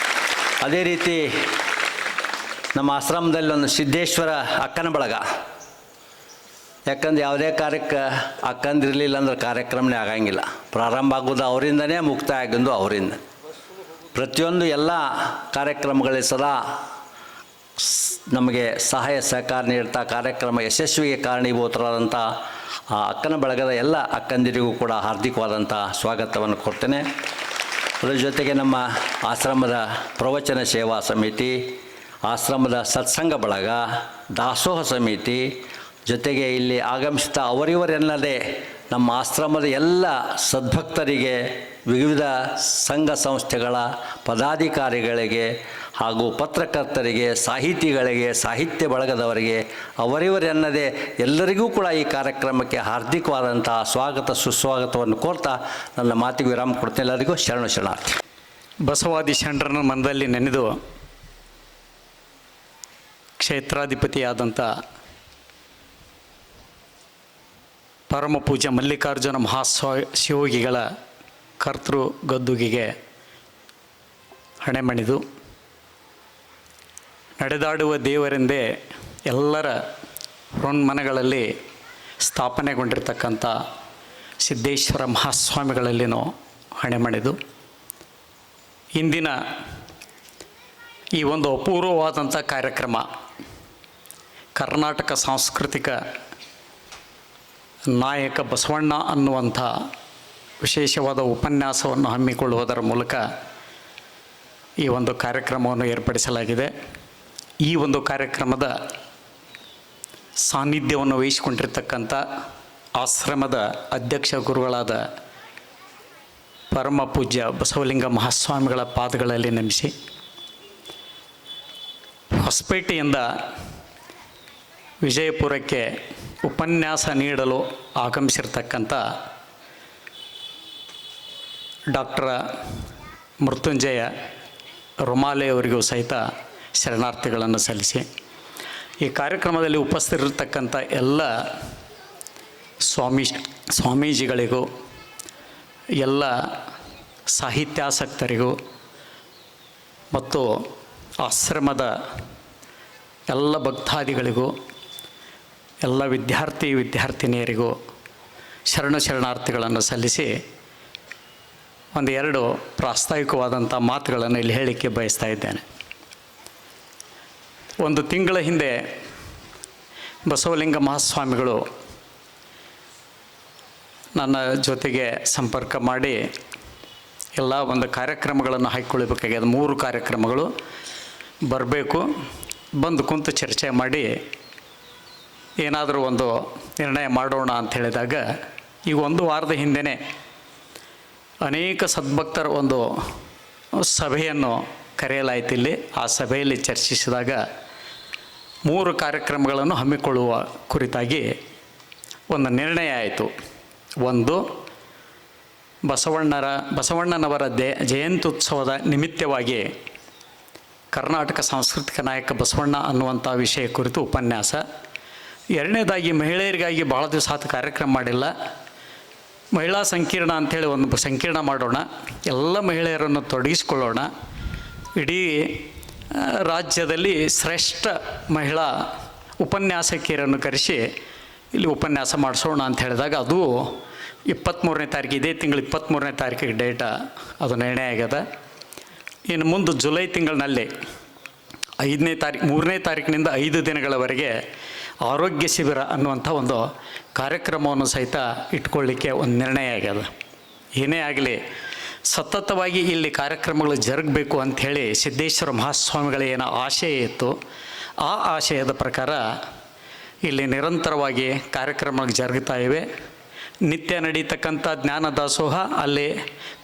ಅದೇ ರೀತಿ ನಮ್ಮ ಆಶ್ರಮದಲ್ಲಿ ಒಂದು ಸಿದ್ದೇಶ್ವರ ಅಕ್ಕನ ಬಳಗ. ಯಾಕಂದ್ರೆ ಯಾವುದೇ ಕಾರ್ಯಕ್ಕೆ ಅಕ್ಕಂದಿರಲಿಲ್ಲ ಅಂದ್ರೆ ಕಾರ್ಯಕ್ರಮನೇ ಆಗಂಗಿಲ್ಲ. ಪ್ರಾರಂಭ ಆಗೋದು ಅವರಿಂದನೇ, ಮುಕ್ತಾಯ ಆಗೋದು ಅವರಿಂದ. ಪ್ರತಿಯೊಂದು ಎಲ್ಲ ಕಾರ್ಯಕ್ರಮಗಳಲ್ಲಿ ಸದಾ ನಮಗೆ ಸಹಾಯ ಸಹಕಾರ ನೀಡ್ತಾ ಕಾರ್ಯಕ್ರಮ ಯಶಸ್ವಿಗೆ ಕಾರಣೀಭೂತರಾದಂಥ ಆ ಅಕ್ಕನ ಬಳಗದ ಎಲ್ಲ ಅಕ್ಕಂದಿರಿಗೂ ಕೂಡ ಹಾರ್ದಿಕವಾದಂಥ ಸ್ವಾಗತವನ್ನು ಕೊಡ್ತೇನೆ. ಅದರ ಜೊತೆಗೆ ನಮ್ಮ ಆಶ್ರಮದ ಪ್ರವಚನ ಸೇವಾ ಸಮಿತಿ, ಆಶ್ರಮದ ಸತ್ಸಂಗ ಬಳಗ, ದಾಸೋಹ ಸಮಿತಿ, ಜೊತೆಗೆ ಇಲ್ಲಿ ಆಗಮಿಸಿದ ಅವರಿವರೆನ್ನದೇ ನಮ್ಮ ಆಶ್ರಮದ ಎಲ್ಲ ಸದ್ಭಕ್ತರಿಗೆ, ವಿವಿಧ ಸಂಘ ಸಂಸ್ಥೆಗಳ ಪದಾಧಿಕಾರಿಗಳಿಗೆ ಹಾಗೂ ಪತ್ರಕರ್ತರಿಗೆ, ಸಾಹಿತಿಗಳಿಗೆ, ಸಾಹಿತ್ಯ ಬಳಗದವರಿಗೆ, ಅವರಿವರೆನ್ನದೇ ಎಲ್ಲರಿಗೂ ಕೂಡ ಈ ಕಾರ್ಯಕ್ರಮಕ್ಕೆ ಹಾರ್ದಿಕವಾದಂಥ ಸ್ವಾಗತ ಸುಸ್ವಾಗತವನ್ನು ಕೋರ್ತಾ ನನ್ನ ಮಾತಿಗೆ ವಿರಾಮ ಕೊಡ್ತೇನೆ. ಎಲ್ಲರಿಗೂ ಶರಣಾರ್ಥಿ. ಬಸವಾದಿ ಶರಣರನ್ನ ಮನದಲ್ಲಿ ನೆನೆದು ಕ್ಷೇತ್ರಾಧಿಪತಿಯಾದಂಥ ಪರಮ ಪೂಜ್ಯ ಮಲ್ಲಿಕಾರ್ಜುನ ಶಿವೋಗಿಗಳ ಕರ್ತೃ ಗದ್ದುಗೆಗೆ ಹಣೆಮಣಿದು ನಡೆದಾಡುವ ದೇವರೆಂದೇ ಎಲ್ಲರ ಹೃನ್ಮನಗಳಲ್ಲಿ ಸ್ಥಾಪನೆಗೊಂಡಿರ್ತಕ್ಕಂಥ ಸಿದ್ದೇಶ್ವರ ಮಹಾಸ್ವಾಮಿಗಳಲ್ಲಿನೂ ಹಣೆಮಣಿದು ಇಂದಿನ ಈ ಒಂದು ಅಪೂರ್ವವಾದಂಥ ಕಾರ್ಯಕ್ರಮ ಕರ್ನಾಟಕ ಸಾಂಸ್ಕೃತಿಕ ನಾಯಕ ಬಸವಣ್ಣ ಅನ್ನುವಂಥ ವಿಶೇಷವಾದ ಉಪನ್ಯಾಸವನ್ನು ಹಮ್ಮಿಕೊಳ್ಳುವುದರ ಮೂಲಕ ಈ ಒಂದು ಕಾರ್ಯಕ್ರಮವನ್ನು ಏರ್ಪಡಿಸಲಾಗಿದೆ. ಈ ಒಂದು ಕಾರ್ಯಕ್ರಮದ ಸಾನ್ನಿಧ್ಯವನ್ನು ವಹಿಸಿಕೊಂಡಿರ್ತಕ್ಕಂಥ ಆಶ್ರಮದ ಅಧ್ಯಕ್ಷ ಗುರುಗಳಾದ ಪರಮ ಪೂಜ್ಯ ಬಸವಲಿಂಗ ಮಹಾಸ್ವಾಮಿಗಳ ಪಾದಗಳಲ್ಲಿ ನಮಿಸಿ ಹೊಸಪೇಟೆಯಿಂದ ವಿಜಯಪುರಕ್ಕೆ ಉಪನ್ಯಾಸ ನೀಡಲು ಆಗಮಿಸಿರ್ತಕ್ಕಂಥ ಡಾಕ್ಟರ್ ಮೃತ್ಯುಂಜಯ ರುಮಾಲೆ ಅವರಿಗೂ ಸಹಿತ ಶರಣಾರ್ಥಿಗಳನ್ನು ಸಲ್ಲಿಸಿ, ಈ ಕಾರ್ಯಕ್ರಮದಲ್ಲಿ ಉಪಸ್ಥಿತರಿರ್ತಕ್ಕಂಥ ಎಲ್ಲ ಸ್ವಾಮೀಜಿಗಳಿಗೂ, ಎಲ್ಲ ಸಾಹಿತ್ಯಾಸಕ್ತರಿಗೂ ಮತ್ತು ಆಶ್ರಮದ ಎಲ್ಲ ಭಕ್ತಾದಿಗಳಿಗೂ, ಎಲ್ಲ ವಿದ್ಯಾರ್ಥಿನಿಯರಿಗೂ ಶರಣಾರ್ಥಿಗಳನ್ನು ಸಲ್ಲಿಸಿ ಒಂದೆರಡು ಪ್ರಾಸ್ತಾವಿಕವಾದಂಥ ಮಾತುಗಳನ್ನು ಇಲ್ಲಿ ಹೇಳಲಿಕ್ಕೆ ಬಯಸ್ತಾ ಇದ್ದೇನೆ. ಒಂದು ತಿಂಗಳ ಹಿಂದೆ ಬಸವಲಿಂಗ ಮಹಾಸ್ವಾಮಿಗಳು ನನ್ನ ಜೊತೆಗೆ ಸಂಪರ್ಕ ಮಾಡಿ ಎಲ್ಲ ಒಂದು ಕಾರ್ಯಕ್ರಮಗಳನ್ನು ಹಾಕಿಕೊಳ್ಬೇಕಾಗ್ಯದ. 3 ಕಾರ್ಯಕ್ರಮಗಳು ಬರಬೇಕು, ಬಂದು ಕುಂತು ಚರ್ಚೆ ಮಾಡಿ ಏನಾದರೂ ಒಂದು ನಿರ್ಣಯ ಮಾಡೋಣ ಅಂತ ಹೇಳಿದಾಗ, ಈಗ 1 ವಾರದ ಹಿಂದೆಯೇ ಅನೇಕ ಸದ್ಭಕ್ತರ ಒಂದು ಸಭೆಯನ್ನು ಕರೆಯಲಾಯಿತು. ಇಲ್ಲಿ ಆ ಸಭೆಯಲ್ಲಿ ಚರ್ಚಿಸಿದಾಗ 3 ಕಾರ್ಯಕ್ರಮಗಳನ್ನು ಹಮ್ಮಿಕೊಳ್ಳುವ ಕುರಿತಾಗಿ ಒಂದು ನಿರ್ಣಯ ಆಯಿತು. ಒಂದು, ಬಸವಣ್ಣನವರ ಜಯಂತ್ಯುತ್ಸವದ ನಿಮಿತ್ತವಾಗಿ ಕರ್ನಾಟಕ ಸಾಂಸ್ಕೃತಿಕ ನಾಯಕ ಬಸವಣ್ಣ ಅನ್ನುವಂಥ ವಿಷಯ ಕುರಿತು ಉಪನ್ಯಾಸ. ಎರಡನೇದಾಗಿ, ಮಹಿಳೆಯರಿಗಾಗಿ ಭಾಳ ದಿವಸ ಆತ ಕಾರ್ಯಕ್ರಮ ಮಾಡಿಲ್ಲ, ಮಹಿಳಾ ಸಂಕೀರ್ಣ ಅಂಥೇಳಿ ಒಂದು ಸಂಕೀರ್ಣ ಮಾಡೋಣ, ಎಲ್ಲ ಮಹಿಳೆಯರನ್ನು ತೊಡಗಿಸಿಕೊಳ್ಳೋಣ, ಇಡೀ ರಾಜ್ಯದಲ್ಲಿ ಶ್ರೇಷ್ಠ ಮಹಿಳಾ ಉಪನ್ಯಾಸಕಿಯರನ್ನು ಕರೆಸಿ ಇಲ್ಲಿ ಉಪನ್ಯಾಸ ಮಾಡಿಸೋಣ ಅಂತ ಹೇಳಿದಾಗ, ಅದು 23ನೇ ತಾರೀಕು, ಇದೇ ತಿಂಗಳು 23ನೇ ತಾರೀಕಿಗೆ ಡೇಟ ಅದು ನಿರ್ಣಯ ಆಗ್ಯದ. ಇನ್ನು ಮುಂದೆ ಜುಲೈ ತಿಂಗಳಿನಲ್ಲಿ 5ನೇ ತಾರೀಕು, 3ನೇ ತಾರೀಕಿನಿಂದ 5 ದಿನಗಳವರೆಗೆ ಆರೋಗ್ಯ ಶಿಬಿರ ಅನ್ನುವಂಥ ಒಂದು ಕಾರ್ಯಕ್ರಮವನ್ನು ಸಹಿತ ಇಟ್ಕೊಳ್ಳಿಕ್ಕೆ ಒಂದು ನಿರ್ಣಯ ಆಗ್ಯದ. ಏನೇ ಆಗಲಿ ಸತತವಾಗಿ ಇಲ್ಲಿ ಕಾರ್ಯಕ್ರಮಗಳು ಜರುಗಬೇಕು ಅಂಥೇಳಿ ಸಿದ್ದೇಶ್ವರ ಮಹಾಸ್ವಾಮಿಗಳ ಏನು ಆಶಯ ಇತ್ತು, ಆ ಆಶಯದ ಪ್ರಕಾರ ಇಲ್ಲಿ ನಿರಂತರವಾಗಿ ಕಾರ್ಯಕ್ರಮಗಳು ಜರುಗುತ್ತಾ ಇವೆ. ನಿತ್ಯ ನಡೀತಕ್ಕಂಥ ಜ್ಞಾನ ದಾಸೋಹ ಅಲ್ಲಿ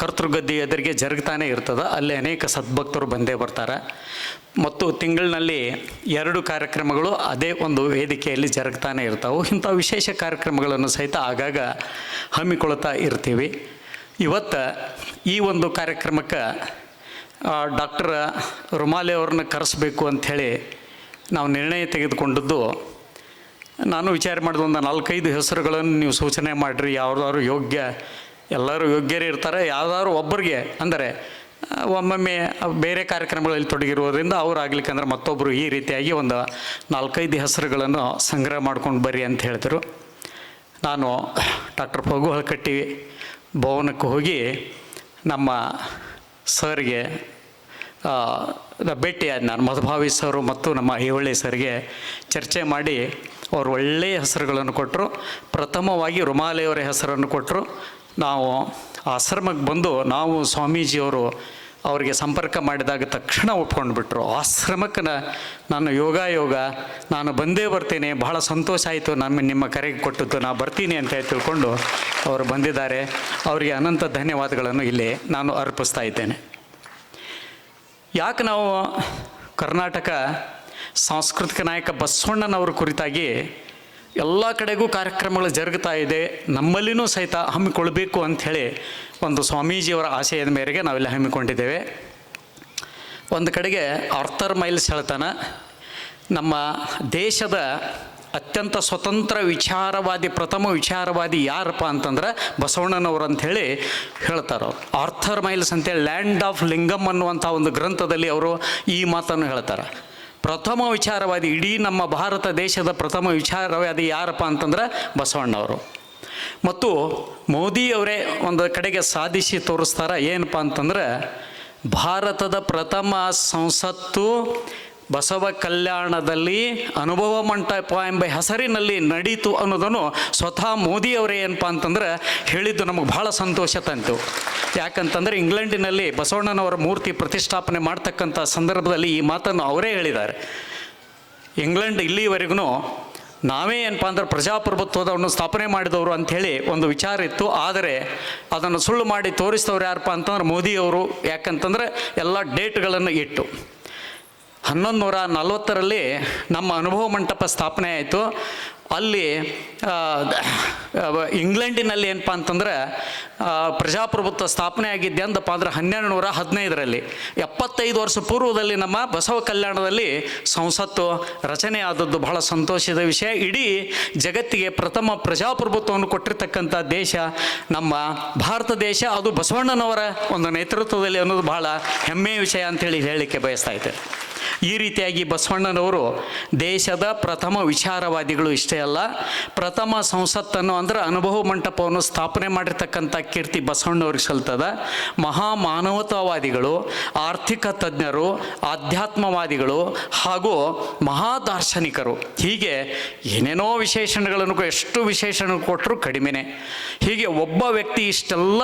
ಕರ್ತೃಗದ್ದೆ ಎದುರಿಗೆ ಜರುಗ್ತಾನೆ ಇರ್ತದೆ. ಅಲ್ಲಿ ಅನೇಕ ಸದ್ಭಕ್ತರು ಬಂದೇ ಬರ್ತಾರೆ. ಮತ್ತು ತಿಂಗಳಿನಲ್ಲಿ 2 ಕಾರ್ಯಕ್ರಮಗಳು ಅದೇ ಒಂದು ವೇದಿಕೆಯಲ್ಲಿ ಜರುಗ್ತಾನೆ ಇರ್ತಾವೆ. ಇಂಥ ವಿಶೇಷ ಕಾರ್ಯಕ್ರಮಗಳನ್ನು ಸಹಿತ ಆಗಾಗ ಹಮ್ಮಿಕೊಳ್ತಾ ಇರ್ತೀವಿ. ಇವತ್ತು ಈ ಒಂದು ಕಾರ್ಯಕ್ರಮಕ್ಕೆ ಡಾಕ್ಟರ್ ರುಮಾಲೆ ಅವ್ರನ್ನ ಕರೆಸಬೇಕು ಅಂಥೇಳಿ ನಾವು ನಿರ್ಣಯ ತೆಗೆದುಕೊಂಡದ್ದು. ನಾನು ವಿಚಾರ ಮಾಡಿದ ಒಂದು 4-5 ಹೆಸರುಗಳನ್ನು ನೀವು ಸೂಚನೆ ಮಾಡಿರಿ, ಯಾವ್ದಾದ್ರು ಯೋಗ್ಯ, ಎಲ್ಲರೂ ಯೋಗ್ಯರೇ ಇರ್ತಾರೆ, ಯಾವ್ದಾದ್ರು ಒಬ್ಬರಿಗೆ ಅಂದರೆ ಒಮ್ಮೊಮ್ಮೆ ಬೇರೆ ಕಾರ್ಯಕ್ರಮಗಳಲ್ಲಿ ತೊಡಗಿರುವುದರಿಂದ ಅವ್ರು ಆಗ್ಲಿಕ್ಕಂದ್ರೆ ಮತ್ತೊಬ್ಬರು, ಈ ರೀತಿಯಾಗಿ ಒಂದು 4-5 ಹೆಸರುಗಳನ್ನು ಸಂಗ್ರಹ ಮಾಡ್ಕೊಂಡು ಬರ್ರಿ ಅಂತ ಹೇಳಿದರು. ನಾನು ಡಾಕ್ಟರ್ ಪಗು ಹಳಕಟ್ಟಿ ಭವನಕ್ಕೆ ಹೋಗಿ ನಮ್ಮ ಸರ್ಗೆ ಭೇಟಿಯಾದ. ನಾನು ಮಧುಭಾವಿ ಸರು ಮತ್ತು ನಮ್ಮ ಐಹೊಳೆ ಸರ್ಗೆ ಚರ್ಚೆ ಮಾಡಿ ಅವರು ಒಳ್ಳೆಯ ಹೆಸರುಗಳನ್ನು ಕೊಟ್ಟರು. ಪ್ರಥಮವಾಗಿ ರುಮಾಲೆಯವರ ಹೆಸರನ್ನು ಕೊಟ್ಟರು. ನಾವು ಆಶ್ರಮಕ್ಕೆ ಬಂದು ನಾವು ಸ್ವಾಮೀಜಿಯವರು ಅವರಿಗೆ ಸಂಪರ್ಕ ಮಾಡಿದಾಗ ತಕ್ಷಣ ಒಪ್ಕೊಂಡ್ಬಿಟ್ರು. ಆಶ್ರಮಕ್ಕೆ ನಾನು ಯೋಗ ನಾನು ಬಂದೇ ಬರ್ತೀನಿ, ಬಹಳ ಸಂತೋಷ ಆಯಿತು ನಿಮ್ಮ ಕರೆಗೆ ಕೊಟ್ಟದ್ದು, ನಾನು ಬರ್ತೀನಿ ಅಂತ ತಿಳ್ಕೊಂಡು ಅವರು ಬಂದಿದ್ದಾರೆ. ಅವರಿಗೆ ಅನಂತ ಧನ್ಯವಾದಗಳನ್ನು ಇಲ್ಲಿ ನಾನು ಅರ್ಪಿಸ್ತಾ ಇದ್ದೇನೆ. ಯಾಕೆ ನಾವು ಕರ್ನಾಟಕ ಸಾಂಸ್ಕೃತಿಕ ನಾಯಕ ಬಸವಣ್ಣನವರ ಕುರಿತಾಗಿ ಎಲ್ಲ ಕಡೆಗೂ ಕಾರ್ಯಕ್ರಮಗಳು ಜರುಗುತ್ತಾ ಇದೆ, ನಮ್ಮಲ್ಲಿನೂ ಸಹಿತ ಹಮ್ಮಿಕೊಳ್ಬೇಕು ಅಂಥೇಳಿ ಒಂದು ಸ್ವಾಮೀಜಿಯವರ ಆಶಯದ ಮೇರೆಗೆ ನಾವೆಲ್ಲ ಹಮ್ಮಿಕೊಂಡಿದ್ದೇವೆ. ಒಂದು ಕಡೆಗೆ ಆರ್ಥರ್ ಮೈಲ್ಸ್ ಹೇಳ್ತಾನೆ, ನಮ್ಮ ದೇಶದ ಅತ್ಯಂತ ಸ್ವತಂತ್ರ ವಿಚಾರವಾದಿ, ಪ್ರಥಮ ವಿಚಾರವಾದಿ ಯಾರಪ್ಪ ಅಂತಂದ್ರೆ ಬಸವಣ್ಣನವರು ಅಂಥೇಳಿ ಹೇಳ್ತಾರೆ. ಆರ್ಥರ್ ಮೈಲ್ಸ್ ಅಂತೇಳಿ ಲ್ಯಾಂಡ್ ಆಫ್ ಲಿಂಗಮ್ ಅನ್ನುವಂಥ ಒಂದು ಗ್ರಂಥದಲ್ಲಿ ಅವರು ಈ ಮಾತನ್ನು ಹೇಳ್ತಾರೆ. ಪ್ರಥಮ ವಿಚಾರವಾದಿ, ಇಡೀ ನಮ್ಮ ಭಾರತ ದೇಶದ ಪ್ರಥಮ ವಿಚಾರವಾದಿ ಯಾರಪ್ಪ ಅಂತಂದ್ರೆ ಬಸವಣ್ಣವರು. ಮತ್ತು ಮೋದಿಯವರೇ ಒಂದು ಕಡೆಗೆ ಸಾಧಿಸಿ ತೋರಿಸ್ತಾರೆ. ಏನಪ್ಪ ಅಂತಂದ್ರೆ ಭಾರತದ ಪ್ರಥಮ ಸಂಸತ್ತು ಬಸವ ಕಲ್ಯಾಣದಲ್ಲಿ ಅನುಭವ ಮಂಟಪ ಎಂಬ ಹೆಸರಿನಲ್ಲಿ ನಡೀತು ಅನ್ನೋದನ್ನು ಸ್ವತಃ ಮೋದಿಯವರೇ ಏನಪ್ಪ ಅಂತಂದ್ರೆ ಹೇಳಿದ್ದು ನಮಗೆ ಭಾಳ ಸಂತೋಷ ತಂತು. ಯಾಕಂತಂದರೆ ಇಂಗ್ಲೆಂಡಿನಲ್ಲಿ ಬಸವಣ್ಣನವರ ಮೂರ್ತಿ ಪ್ರತಿಷ್ಠಾಪನೆ ಮಾಡ್ತಕ್ಕಂಥ ಸಂದರ್ಭದಲ್ಲಿ ಈ ಮಾತನ್ನು ಅವರೇ ಹೇಳಿದ್ದಾರೆ. ಇಂಗ್ಲೆಂಡ್ ಇಲ್ಲಿವರೆಗೂ ನಾವೇ ಏನಪ್ಪ ಅಂದ್ರೆ ಪ್ರಜಾಪ್ರಭುತ್ವವನ್ನು ಸ್ಥಾಪನೆ ಮಾಡಿದವರು ಅಂಥೇಳಿ ಒಂದು ವಿಚಾರ ಇತ್ತು. ಆದರೆ ಅದನ್ನು ಸುಳ್ಳು ಮಾಡಿ ತೋರಿಸಿದವ್ರು ಯಾರಪ್ಪ ಅಂತಂದ್ರೆ ಮೋದಿಯವರು. ಯಾಕಂತಂದರೆ ಎಲ್ಲ ಡೇಟ್ಗಳನ್ನು ಇಟ್ಟು 1140ರಲ್ಲಿ ನಮ್ಮ ಅನುಭವ ಮಂಟಪ ಸ್ಥಾಪನೆ ಆಯಿತು. ಅಲ್ಲಿ ಇಂಗ್ಲೆಂಡಿನಲ್ಲಿ ಏನಪ್ಪ ಅಂತಂದ್ರೆ ಪ್ರಜಾಪ್ರಭುತ್ವ ಸ್ಥಾಪನೆ ಆಗಿದ್ದೆ ಅಂದಪ್ಪ ಅಂದ್ರೆ 1215ರಲ್ಲಿ 75 ವರ್ಷ ಪೂರ್ವದಲ್ಲಿ ನಮ್ಮ ಬಸವ ಕಲ್ಯಾಣದಲ್ಲಿ ಸಂಸತ್ತು ರಚನೆ ಆದದ್ದು ಬಹಳ ಸಂತೋಷದ ವಿಷಯ. ಇಡೀ ಜಗತ್ತಿಗೆ ಪ್ರಥಮ ಪ್ರಜಾಪ್ರಭುತ್ವವನ್ನು ಕೊಟ್ಟಿರ್ತಕ್ಕಂಥ ದೇಶ ನಮ್ಮ ಭಾರತ ದೇಶ. ಅದು ಬಸವಣ್ಣನವರ ಒಂದು ನೇತೃತ್ವದಲ್ಲಿ ಅನ್ನೋದು ಬಹಳ ಹೆಮ್ಮೆಯ ವಿಷಯ ಅಂತೇಳಿ ಹೇಳಲಿಕ್ಕೆ ಬಯಸ್ತಾ ಇದ್ದೆ. ಈ ರೀತಿಯಾಗಿ ಬಸವಣ್ಣನವರು ದೇಶದ ಪ್ರಥಮ ವಿಚಾರವಾದಿಗಳು ಇಷ್ಟೇ ಅಲ್ಲ, ಪ್ರಥಮ ಸಂಸತ್ತನ್ನು ಅಂದರೆ ಅನುಭವ ಮಂಟಪವನ್ನು ಸ್ಥಾಪನೆ ಮಾಡಿರ್ತಕ್ಕಂಥ ಕೀರ್ತಿ ಬಸವಣ್ಣವ್ರಿಗೆ ಸಲ್ತದ. ಮಹಾ ಮಾನವತಾವಾದಿಗಳು, ಆರ್ಥಿಕ ತಜ್ಞರು, ಆಧ್ಯಾತ್ಮವಾದಿಗಳು ಹಾಗೂ ಮಹಾ ದಾರ್ಶನಿಕರು, ಹೀಗೆ ಏನೇನೋ ವಿಶೇಷಣಗಳನ್ನು ಎಷ್ಟು ವಿಶೇಷಣ ಕೊಟ್ಟರು ಕಡಿಮೆನೆ. ಹೀಗೆ ಒಬ್ಬ ವ್ಯಕ್ತಿ ಇಷ್ಟೆಲ್ಲ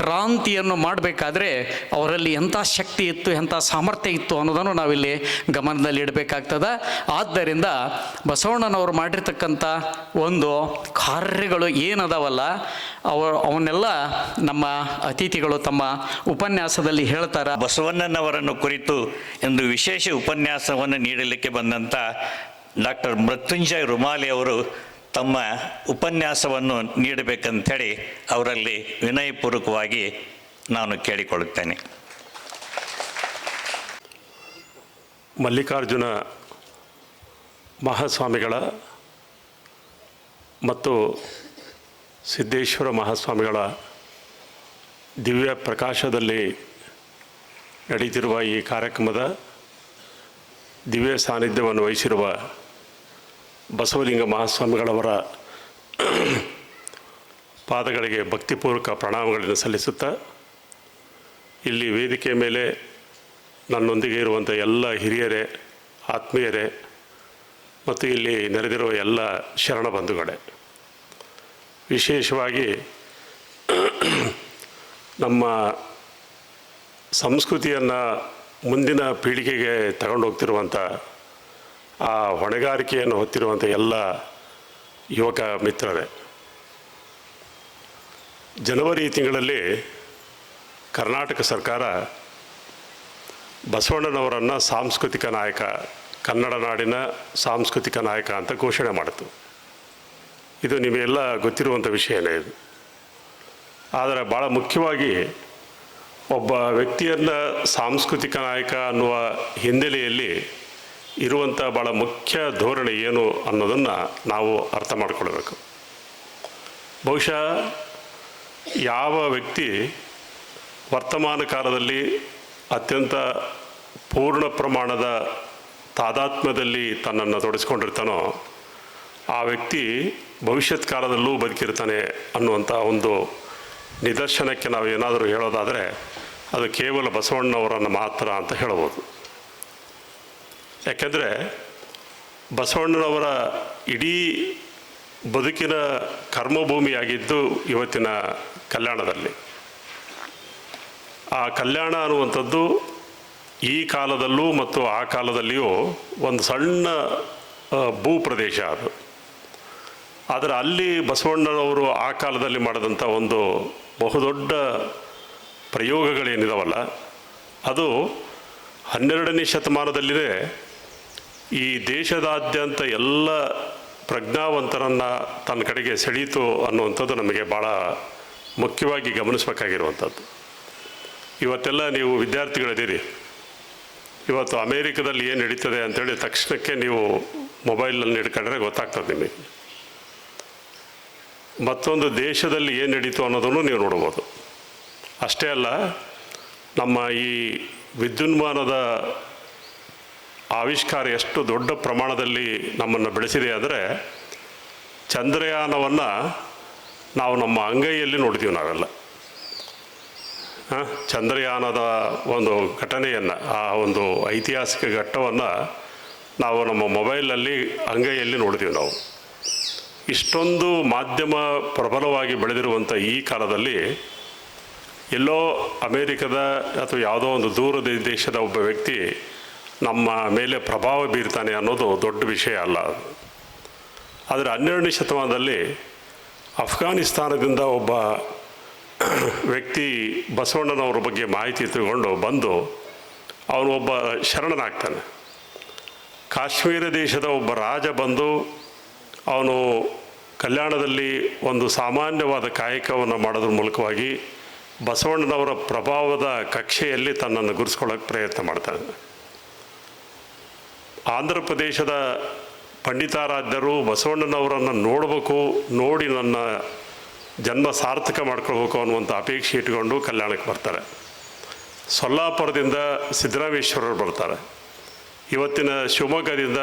ಕ್ರಾಂತಿಯನ್ನು ಮಾಡಬೇಕಾದ್ರೆ ಅವರಲ್ಲಿ ಎಂಥ ಶಕ್ತಿ ಇತ್ತು, ಎಂಥ ಸಾಮರ್ಥ್ಯ ಇತ್ತು ಅನ್ನೋದನ್ನು ನಾವಿಲ್ಲಿ ಗಮನದಲ್ಲಿ ಇಡಬೇಕಾಗ್ತದೆ. ಆದ್ದರಿಂದ ಬಸವಣ್ಣನವರು ಮಾಡಿರ್ತಕ್ಕಂಥ ಒಂದು ಕಾರ್ಯಗಳು ಏನದಾವಲ್ಲ ಅವನ್ನೆಲ್ಲ ನಮ್ಮ ಅತಿಥಿಗಳು ತಮ್ಮ ಉಪನ್ಯಾಸದಲ್ಲಿ ಹೇಳ್ತಾರೆ. ಬಸವಣ್ಣನವರನ್ನು ಕುರಿತು ಒಂದು ವಿಶೇಷ ಉಪನ್ಯಾಸವನ್ನು ನೀಡಲಿಕ್ಕೆ ಬಂದಂಥ ಡಾಕ್ಟರ್ ಮೃತ್ಯುಂಜಯ ರುಮಾಲಿ ಅವರು ತಮ್ಮ ಉಪನ್ಯಾಸವನ್ನು ನೀಡಬೇಕಂಥೇಳಿ ಅವರಲ್ಲಿ ವಿನಯಪೂರ್ವಕವಾಗಿ ನಾನು ಕೇಳಿಕೊಳ್ಳುತ್ತೇನೆ. ಮಲ್ಲಿಕಾರ್ಜುನ ಮಹಾಸ್ವಾಮಿಗಳ ಮತ್ತು ಸಿದ್ದೇಶ್ವರ ಮಹಾಸ್ವಾಮಿಗಳ ದಿವ್ಯ ಪ್ರಕಾಶದಲ್ಲಿ ನಡೀತಿರುವ ಈ ಕಾರ್ಯಕ್ರಮದ ದಿವ್ಯ ಸಾನ್ನಿಧ್ಯವನ್ನು ವಹಿಸಿರುವ ಬಸವಲಿಂಗ ಮಹಾಸ್ವಾಮಿಗಳವರ ಪಾದಗಳಿಗೆ ಭಕ್ತಿಪೂರ್ವಕ ಪ್ರಣಾಮಗಳನ್ನು ಸಲ್ಲಿಸುತ್ತಾ, ಇಲ್ಲಿ ವೇದಿಕೆ ಮೇಲೆ ನನ್ನೊಂದಿಗೆ ಇರುವಂಥ ಎಲ್ಲ ಹಿರಿಯರೇ, ಆತ್ಮೀಯರೇ ಮತ್ತು ಇಲ್ಲಿ ನೆರೆದಿರುವ ಎಲ್ಲ ಶರಣ ಬಂಧುಗಳೇ, ವಿಶೇಷವಾಗಿ ನಮ್ಮ ಸಂಸ್ಕೃತಿಯನ್ನು ಮುಂದಿನ ಪೀಳಿಗೆಗೆ ತಗೊಂಡು ಹೋಗ್ತಿರುವಂಥ ಆ ಹೊಣೆಗಾರಿಕೆಯನ್ನು ಹೊತ್ತಿರುವಂಥ ಎಲ್ಲ ಯುವಕ ಮಿತ್ರರೇ, ಜನವರಿ ತಿಂಗಳಲ್ಲಿ ಕರ್ನಾಟಕ ಸರ್ಕಾರ ಬಸವಣ್ಣನವರನ್ನು ಸಾಂಸ್ಕೃತಿಕ ನಾಯಕ, ಕನ್ನಡ ನಾಡಿನ ಸಾಂಸ್ಕೃತಿಕ ನಾಯಕ ಅಂತ ಘೋಷಣೆ ಮಾಡಿತು. ಇದು ನಿಮಗೆಲ್ಲ ಗೊತ್ತಿರುವಂಥ ವಿಷಯನೇ ಇದು. ಆದರೆ ಭಾಳ ಮುಖ್ಯವಾಗಿ ಒಬ್ಬ ವ್ಯಕ್ತಿಯನ್ನು ಸಾಂಸ್ಕೃತಿಕ ನಾಯಕ ಅನ್ನುವ ಹಿನ್ನೆಲೆಯಲ್ಲಿ ಇರುವಂಥ ಭಾಳ ಮುಖ್ಯ ಧೋರಣೆ ಏನು ಅನ್ನೋದನ್ನು ನಾವು ಅರ್ಥ ಮಾಡಿಕೊಳ್ಬೇಕು. ಬಹುಶಃ ಯಾವ ವ್ಯಕ್ತಿ ವರ್ತಮಾನ ಕಾಲದಲ್ಲಿ ಅತ್ಯಂತ ಪೂರ್ಣ ಪ್ರಮಾಣದ ತಾದಾತ್ಮ್ಯದಲ್ಲಿ ತನ್ನನ್ನು ತೊಡಗಿಸ್ಕೊಂಡಿರ್ತಾನೋ ಆ ವ್ಯಕ್ತಿ ಭವಿಷ್ಯತ್ ಕಾಲದಲ್ಲೂ ಬದುಕಿರ್ತಾನೆ ಅನ್ನುವಂಥ ಒಂದು ನಿದರ್ಶನಕ್ಕೆ ನಾವು ಏನಾದರೂ ಹೇಳೋದಾದರೆ ಅದು ಕೇವಲ ಬಸವಣ್ಣವರನ್ನು ಮಾತ್ರ ಅಂತ ಹೇಳ್ಬೋದು. ಯಾಕೆಂದರೆ ಬಸವಣ್ಣನವರ ಇಡೀ ಬದುಕಿನ ಕರ್ಮಭೂಮಿಯಾಗಿದ್ದು ಇವತ್ತಿನ ಕಲ್ಯಾಣದಲ್ಲಿ. ಆ ಕಲ್ಯಾಣ ಅನ್ನುವಂಥದ್ದು ಈ ಕಾಲದಲ್ಲೂ ಮತ್ತು ಆ ಕಾಲದಲ್ಲಿಯೂ ಒಂದು ಸಣ್ಣ ಭೂಪ್ರದೇಶ ಅದು. ಆದರೆ ಅಲ್ಲಿ ಬಸವಣ್ಣನವರು ಆ ಕಾಲದಲ್ಲಿ ಮಾಡಿದಂಥ ಒಂದು ಬಹುದೊಡ್ಡ ಪ್ರಯೋಗಗಳೇನಿದಾವಲ್ಲ, ಅದು 12ನೇ ಶತಮಾನದಲ್ಲಿಯೇ ಈ ದೇಶದಾದ್ಯಂತ ಎಲ್ಲ ಪ್ರಜ್ಞಾವಂತರನ್ನು ತನ್ನ ಕಡೆಗೆ ಸೆಳೀತು ಅನ್ನುವಂಥದ್ದು ನಮಗೆ ಭಾಳ ಮುಖ್ಯವಾಗಿ ಗಮನಿಸಬೇಕಾಗಿರುವಂಥದ್ದು. ಇವತ್ತೆಲ್ಲ ನೀವು ವಿದ್ಯಾರ್ಥಿಗಳಿದ್ದೀರಿ, ಇವತ್ತು ಅಮೇರಿಕದಲ್ಲಿ ಏನು ನಡೀತದೆ ಅಂಥೇಳಿ ತಕ್ಷಣಕ್ಕೆ ನೀವು ಮೊಬೈಲಲ್ಲಿ ಹಿಡ್ಕೊಂಡ್ರೆ ಗೊತ್ತಾಗ್ತದೆ ನಿಮಗೆ. ಮತ್ತೊಂದು ದೇಶದಲ್ಲಿ ಏನು ನಡೀತು ಅನ್ನೋದನ್ನು ನೀವು ನೋಡ್ಬೋದು. ಅಷ್ಟೇ ಅಲ್ಲ, ನಮ್ಮ ಈ ವಿದ್ಯುನ್ಮಾನದ ಆವಿಷ್ಕಾರ ಎಷ್ಟು ದೊಡ್ಡ ಪ್ರಮಾಣದಲ್ಲಿ ನಮ್ಮನ್ನು ಬೆಳೆಸಿದೆ ಅಂದರೆ, ಚಂದ್ರಯಾನವನ್ನು ನಾವು ನಮ್ಮ ಅಂಗೈಯಲ್ಲಿ ನೋಡ್ತೀವಿ ನಾವೆಲ್ಲ. ಚಂದ್ರಯಾನದ ಒಂದು ಘಟನೆಯನ್ನು, ಆ ಒಂದು ಐತಿಹಾಸಿಕ ಘಟ್ಟವನ್ನು ನಾವು ನಮ್ಮ ಮೊಬೈಲಲ್ಲಿ ಅಂಗೈಯಲ್ಲಿ ನೋಡ್ತೀವಿ ನಾವು. ಇಷ್ಟೊಂದು ಮಾಧ್ಯಮ ಪ್ರಬಲವಾಗಿ ಬೆಳೆದಿರುವಂಥ ಈ ಕಾಲದಲ್ಲಿ ಎಲ್ಲೋ ಅಮೇರಿಕದ ಅಥವಾ ಯಾವುದೋ ಒಂದು ದೂರದ ದೇಶದ ಒಬ್ಬ ವ್ಯಕ್ತಿ ನಮ್ಮ ಮೇಲೆ ಪ್ರಭಾವ ಬೀರ್ತಾನೆ ಅನ್ನೋದು ದೊಡ್ಡ ವಿಷಯ ಅಲ್ಲ. ಆದರೆ 12ನೇ ಶತಮಾನದಲ್ಲಿ ಅಫ್ಘಾನಿಸ್ತಾನದಿಂದ ಒಬ್ಬ ವ್ಯಕ್ತಿ ಬಸವಣ್ಣನವ್ರ ಬಗ್ಗೆ ಮಾಹಿತಿ ತಗೊಂಡು ಬಂದು ಅವನು ಒಬ್ಬ ಶರಣನಾಗ್ತಾನೆ. ಕಾಶ್ಮೀರ ದೇಶದ ಒಬ್ಬ ರಾಜ ಬಂದು ಅವನು ಕಲ್ಯಾಣದಲ್ಲಿ ಒಂದು ಸಾಮಾನ್ಯವಾದ ಕಾಯಕವನ್ನು ಮಾಡೋದ್ರ ಮೂಲಕವಾಗಿ ಬಸವಣ್ಣನವರ ಪ್ರಭಾವದ ಕಕ್ಷೆಯಲ್ಲಿ ತನ್ನನ್ನು ಗುರುಸ್ಕೊಳ್ಳೋಕೆ ಪ್ರಯತ್ನ ಮಾಡ್ತಾನೆ. ಆಂಧ್ರ ಪ್ರದೇಶದ ಪಂಡಿತಾರಾಧ್ಯರು ಬಸವಣ್ಣನವರನ್ನು ನೋಡಬೇಕು, ನೋಡಿ ನನ್ನ ಜನ್ಮ ಸಾರ್ಥಕ ಮಾಡ್ಕೊಳ್ಬೇಕು ಅನ್ನುವಂಥ ಅಪೇಕ್ಷೆ ಇಟ್ಕೊಂಡು ಕಲ್ಯಾಣಕ್ಕೆ ಬರ್ತಾರೆ. ಸೊಲ್ಲಾಪುರದಿಂದ ಸಿದ್ದರಾಮೇಶ್ವರರು ಬರ್ತಾರೆ. ಇವತ್ತಿನ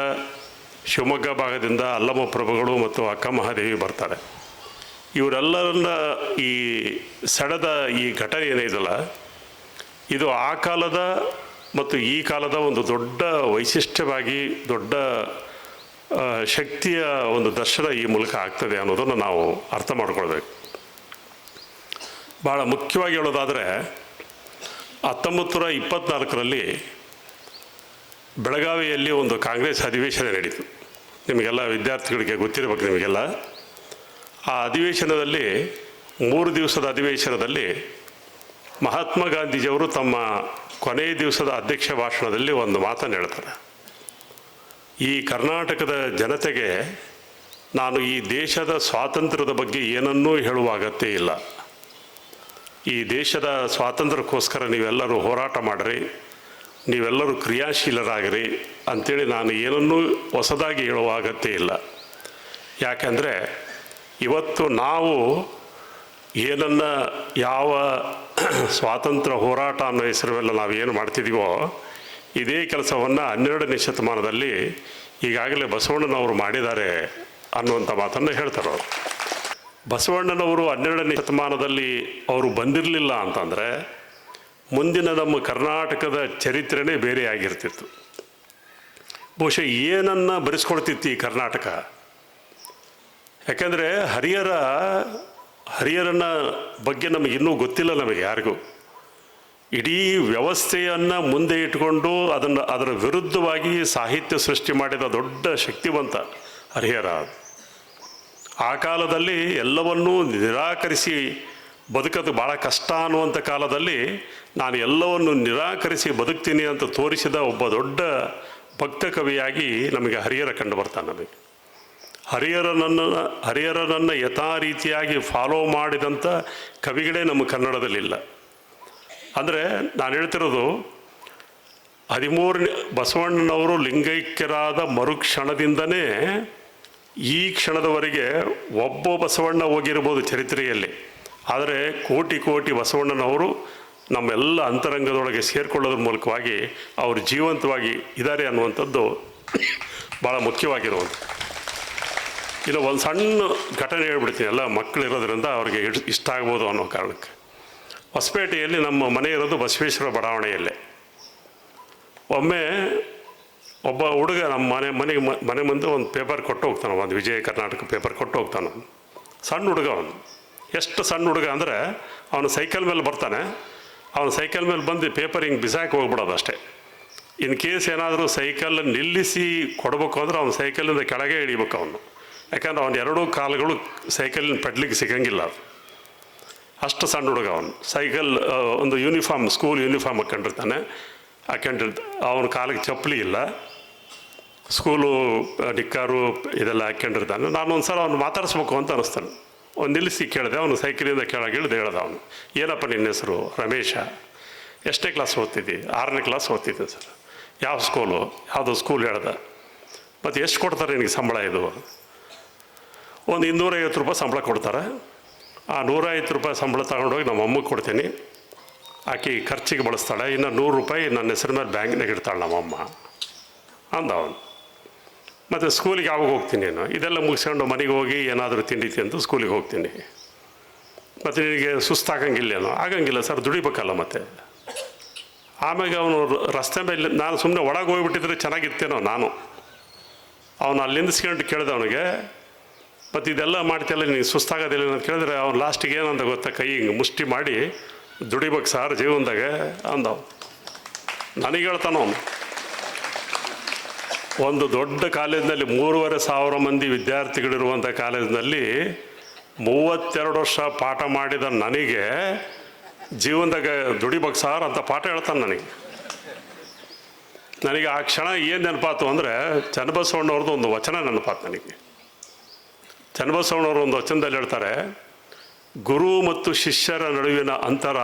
ಶಿವಮೊಗ್ಗ ಭಾಗದಿಂದ ಅಲ್ಲಮ್ಮ ಪ್ರಭುಗಳು ಮತ್ತು ಅಕ್ಕ ಮಹಾದೇವಿ ಬರ್ತಾರೆ. ಇವರೆಲ್ಲರನ್ನ ಈ ಸೆಳೆದ ಈ ಘಟನೆ ಏನಿದೆಯಲ್ಲ, ಇದು ಆ ಕಾಲದ ಮತ್ತು ಈ ಕಾಲದ ಒಂದು ದೊಡ್ಡ ವೈಶಿಷ್ಟ್ಯವಾಗಿ ದೊಡ್ಡ ಶಕ್ತಿಯ ಒಂದು ದರ್ಶನ ಈ ಮೂಲಕ ಆಗ್ತದೆ ಅನ್ನೋದನ್ನು ನಾವು ಅರ್ಥ ಮಾಡ್ಕೊಳ್ಬೇಕು. ಭಾಳ ಮುಖ್ಯವಾಗಿ ಹೇಳೋದಾದರೆ 1924ರಲ್ಲಿ ಬೆಳಗಾವಿಯಲ್ಲಿ ಒಂದು ಕಾಂಗ್ರೆಸ್ ಅಧಿವೇಶನ ನಡೀತು. ನಿಮಗೆಲ್ಲ ವಿದ್ಯಾರ್ಥಿಗಳಿಗೆ ಗೊತ್ತಿರಬೇಕು. ನಿಮಗೆಲ್ಲ ಆ ಅಧಿವೇಶನದಲ್ಲಿ 3 ದಿವಸದ ಅಧಿವೇಶನದಲ್ಲಿ ಮಹಾತ್ಮ ಗಾಂಧೀಜಿಯವರು ತಮ್ಮ ಕೊನೆಯ ದಿವಸದ ಅಧ್ಯಕ್ಷ ಭಾಷಣದಲ್ಲಿ ಒಂದು ಮಾತನ್ನು ಹೇಳ್ತಾರೆ. ಈ ಕರ್ನಾಟಕದ ಜನತೆಗೆ ನಾನು ಈ ದೇಶದ ಸ್ವಾತಂತ್ರ್ಯದ ಬಗ್ಗೆ ಏನನ್ನೂ ಹೇಳುವ ಅಗತ್ಯ ಇಲ್ಲ. ಈ ದೇಶದ ಸ್ವಾತಂತ್ರ್ಯಕ್ಕೋಸ್ಕರ ನೀವೆಲ್ಲರೂ ಹೋರಾಟ ಮಾಡಿರಿ, ನೀವೆಲ್ಲರೂ ಕ್ರಿಯಾಶೀಲರಾಗಿರಿ ಅಂಥೇಳಿ ನಾನು ಏನನ್ನೂ ಹೊಸದಾಗಿ ಹೇಳುವ ಅಗತ್ಯ ಇಲ್ಲ. ಯಾಕೆಂದರೆ ಇವತ್ತು ನಾವು ಏನನ್ನು ಯಾವ ಸ್ವಾತಂತ್ರ್ಯ ಹೋರಾಟ ಅನ್ನೋ ಹೆಸರುವೆಲ್ಲ ನಾವು ಏನು ಮಾಡ್ತಿದ್ದೀವೋ ಇದೇ ಕೆಲಸವನ್ನು 12ನೇ ಶತಮಾನದಲ್ಲಿ ಈಗಾಗಲೇ ಬಸವಣ್ಣನವರು ಮಾಡಿದ್ದಾರೆ ಅನ್ನುವಂಥ ಮಾತನ್ನು ಹೇಳ್ತಾರೆ ಅವರು. ಬಸವಣ್ಣನವರು 12ನೇ ಶತಮಾನದಲ್ಲಿ ಅವರು ಬಂದಿರಲಿಲ್ಲ ಅಂತಂದರೆ ಮುಂದಿನ ನಮ್ಮ ಕರ್ನಾಟಕದ ಚರಿತ್ರೆನೇ ಬೇರೆ ಆಗಿರ್ತಿತ್ತು. ಬಹುಶಃ ಏನನ್ನು ಬರೆಸ್ಕೊಳ್ತಿತ್ತು ಈ ಕರ್ನಾಟಕ. ಯಾಕೆಂದರೆ ಹರಿಹರನ ಬಗ್ಗೆ ನಮಗೆ ಇನ್ನೂ ಗೊತ್ತಿಲ್ಲ, ನಮಗೆ ಯಾರಿಗೂ. ಇಡೀ ವ್ಯವಸ್ಥೆಯನ್ನು ಮುಂದೆ ಇಟ್ಕೊಂಡು ಅದರ ವಿರುದ್ಧವಾಗಿ ಸಾಹಿತ್ಯ ಸೃಷ್ಟಿ ಮಾಡಿದ ದೊಡ್ಡ ಶಕ್ತಿವಂತ ಹರಿಹರ. ಆ ಕಾಲದಲ್ಲಿ ಎಲ್ಲವನ್ನೂ ನಿರಾಕರಿಸಿ ಬದುಕೋದು ಭಾಳ ಕಷ್ಟ ಅನ್ನುವಂಥ ಕಾಲದಲ್ಲಿ ನಾನು ಎಲ್ಲವನ್ನು ನಿರಾಕರಿಸಿ ಬದುಕ್ತೀನಿ ಅಂತ ತೋರಿಸಿದ ಒಬ್ಬ ದೊಡ್ಡ ಭಕ್ತ ಕವಿಯಾಗಿ ನಮಗೆ ಹರಿಹರ ಕಂಡು ಬರ್ತಾನೆ. ನಮಗೆ ಹರಿಹರನನ್ನು ಯಥಾ ರೀತಿಯಾಗಿ ಫಾಲೋ ಮಾಡಿದಂಥ ಕವಿಗಳೇ ನಮ್ಮ ಕನ್ನಡದಲ್ಲಿಲ್ಲ. ಅಂದರೆ ನಾನು ಹೇಳ್ತಿರೋದು 13ನೇ ಬಸವಣ್ಣನವರು ಲಿಂಗೈಕ್ಯರಾದ ಮರುಕ್ಷಣದಿಂದನೇ ಈ ಕ್ಷಣದವರೆಗೆ ಒಬ್ಬ ಬಸವಣ್ಣ ಹೋಗಿರ್ಬೋದು ಚರಿತ್ರೆಯಲ್ಲಿ, ಆದರೆ ಕೋಟಿ ಕೋಟಿ ಬಸವಣ್ಣನವರು ನಮ್ಮೆಲ್ಲ ಅಂತರಂಗದೊಳಗೆ ಸೇರಿಕೊಳ್ಳೋದ್ರ ಮೂಲಕವಾಗಿ ಅವರು ಜೀವಂತವಾಗಿ ಇದ್ದಾರೆ ಅನ್ನುವಂಥದ್ದು ಭಾಳ ಮುಖ್ಯವಾಗಿರುವಂಥ. ಇನ್ನು ಒಂದು ಸಣ್ಣ ಘಟನೆ ಹೇಳ್ಬಿಡ್ತೀನಿ, ಎಲ್ಲ ಮಕ್ಕಳಿರೋದ್ರಿಂದ ಅವ್ರಿಗೆ ಇಷ್ಟ ಆಗ್ಬೋದು ಅನ್ನೋ ಕಾರಣಕ್ಕೆ. ಹೊಸಪೇಟೆಯಲ್ಲಿ ನಮ್ಮ ಮನೆ ಇರೋದು ಬಸವೇಶ್ವರ ಬಡಾವಣೆಯಲ್ಲೇ. ಒಮ್ಮೆ ಒಬ್ಬ ಹುಡುಗ ನಮ್ಮ ಮನೆ ಮುಂದೆ ಒಂದು ಪೇಪರ್ ಕೊಟ್ಟು ಹೋಗ್ತಾನೆ, ಒಂದು ವಿಜಯ ಕರ್ನಾಟಕ ಪೇಪರ್ ಕೊಟ್ಟು ಹೋಗ್ತಾನೆ. ಸಣ್ಣ ಹುಡುಗ ಅವನು. ಎಷ್ಟು ಸಣ್ಣ ಹುಡುಗ ಅಂದರೆ ಅವನು ಸೈಕಲ್ ಮೇಲೆ ಬರ್ತಾನೆ. ಅವನು ಸೈಕಲ್ ಮೇಲೆ ಬಂದು ಪೇಪರ್ ಹಿಂಗೆ ಬಿಸಾಕಿ ಹೋಗ್ಬಿಡೋದು ಅಷ್ಟೇ. ಇನ್ ಕೇಸ್ ಏನಾದರೂ ಸೈಕಲ್ ನಿಲ್ಲಿಸಿ ಕೊಡಬೇಕು ಅಂದರೆ ಅವನು ಸೈಕಲಿಂದ ಕೆಳಗೆ ಇಳಿಬೇಕು ಅವನು. ಯಾಕಂದ್ರೆ ಅವನ ಎರಡೂ ಕಾಲುಗಳು ಸೈಕಲಿನ ಪೆಡ್ಲಿಕ್ಕೆ ಸಿಗಂಗಿಲ್ಲ. ಅದು ಅಷ್ಟು ಸಣ್ಣ ಹುಡುಗ ಅವನು. ಸೈಕಲ್ ಒಂದು ಯೂನಿಫಾರ್ಮ್, ಸ್ಕೂಲ್ ಯೂನಿಫಾರ್ಮ್ ಹಾಕ್ಕೊಂಡಿರ್ತಾನೆ. ಅವನ ಕಾಲಿಗೆ ಚಪ್ಪಲಿ ಇಲ್ಲ, ಸ್ಕೂಲು ನಿಕ್ಕಾರು ಇದೆಲ್ಲ ಹಾಕ್ಕೊಂಡಿರ್ತಾನೆ. ನಾನು ಒಂದು ಸಲ ಅವನು ಮಾತಾಡಿಸ್ಬೇಕು ಅಂತ ಅನ್ನಿಸ್ತಾನೆ. ಒಂದು ನಿಲ್ಲಿಸಿ ಕೇಳಿದೆ. ಅವನು ಸೈಕಲಿಂದ ಕೆಳಗೆ ಇಳಿದು ಹೇಳ್ದ. ಅವನು, ಏನಪ್ಪ ನಿನ್ನ ಹೆಸರು? ರಮೇಶ. ಎಷ್ಟೇ ಕ್ಲಾಸ್ ಓದ್ತಿದ್ದಿ? 6ನೇ ಕ್ಲಾಸ್ ಓದ್ತಿದ್ದೆ ಸರ್. ಯಾವ ಸ್ಕೂಲು? ಯಾವುದೋ ಸ್ಕೂಲ್ ಹೇಳ್ದೆ. ಮತ್ತು ಎಷ್ಟು ಕೊಡ್ತಾರೆ ನಿನಗೆ ಸಂಬಳ? ಇದು ಒಂದು 250 ರೂಪಾಯಿ ಸಂಬಳ ಕೊಡ್ತಾರೆ. ಆ 150 ರೂಪಾಯಿ ಸಂಬಳ ತಗೊಂಡೋಗಿ ನಮ್ಮ ಅಮ್ಮಗೆ ಕೊಡ್ತೀನಿ, ಆಕೆ ಖರ್ಚಿಗೆ ಬಳಸ್ತಾಳೆ. ಇನ್ನು 100 ರೂಪಾಯಿ ನನ್ನ ಹೆಸರು ಮೇಲೆ ಬ್ಯಾಂಕ್ನಾಗ ಇಡ್ತಾಳೆ ನಮ್ಮಮ್ಮ ಅಂದ ಅವನು. ಮತ್ತು ಸ್ಕೂಲಿಗೆ ಯಾವಾಗ ಹೋಗ್ತೀನಿ ನಾನು? ಇದೆಲ್ಲ ಮುಗಿಸ್ಕೊಂಡು ಮನೆಗೆ ಹೋಗಿ ಏನಾದರೂ ತಿಂಡಿ ತಿಂದು ಸ್ಕೂಲಿಗೆ ಹೋಗ್ತೀನಿ. ಮತ್ತು ನಿನಗೆ ಸುಸ್ತಾಗಂಗಿಲ್ಲೇನೋ? ಆಗಂಗಿಲ್ಲ ಸರ್, ದುಡಿಬೇಕಲ್ಲ. ಮತ್ತು ಆಮೇಲೆ ಅವನು ರಸ್ತೆ ಮೇಲೆ, ನಾನು ಸುಮ್ಮನೆ ಒಳಗೆ ಹೋಗ್ಬಿಟ್ಟಿದ್ರೆ ಚೆನ್ನಾಗಿರ್ತೇನೋ ನಾನು. ಅವನು ಅಲ್ಲಿಂದಿಸ್ಕೊಂಡು ಕೇಳಿದೆ ಅವನಿಗೆ, ಮತ್ತು ಇದೆಲ್ಲ ಮಾಡ್ತಿಲ್ಲ, ನೀನು ಸುಸ್ತಾಗೋದಿಲ್ಲ ಅಂತ ಕೇಳಿದ್ರೆ ಅವ್ನು ಲಾಸ್ಟಿಗೆ ಏನಂತ ಗೊತ್ತಾ? ಕೈ ಹಿಂಗೆ ಮುಷ್ಟಿ ಮಾಡಿ, ದುಡಿಬೇಕು ಸಾರ್ ಜೀವನದಾಗ ಅಂದವ. ನನಗೆ ಹೇಳ್ತಾನ ಅವನು. ಒಂದು ದೊಡ್ಡ ಕಾಲೇಜಿನಲ್ಲಿ 3,500 ಮಂದಿ ವಿದ್ಯಾರ್ಥಿಗಳಿರುವಂಥ ಕಾಲೇಜಿನಲ್ಲಿ 32 ವರ್ಷ ಪಾಠ ಮಾಡಿದ ನನಗೆ ಜೀವನದಾಗ ದುಡಿಬೇಕು ಸಾರ್ ಅಂತ ಪಾಠ ಹೇಳ್ತಾನೆ ನನಗೆ. ನನಗೆ ಆ ಕ್ಷಣ ಏನು ನೆನಪಾತು ಅಂದರೆ ಚನ್ನಬಸವಣ್ಣವ್ರದ್ದು ಒಂದು ವಚನ ನೆನಪಾತು ನನಗೆ. ಚನ್ನಬಸವಣ್ಣವರು ಒಂದು ವಚನದಲ್ಲಿ ಹೇಳ್ತಾರೆ, ಗುರು ಮತ್ತು ಶಿಷ್ಯರ ನಡುವಿನ ಅಂತರ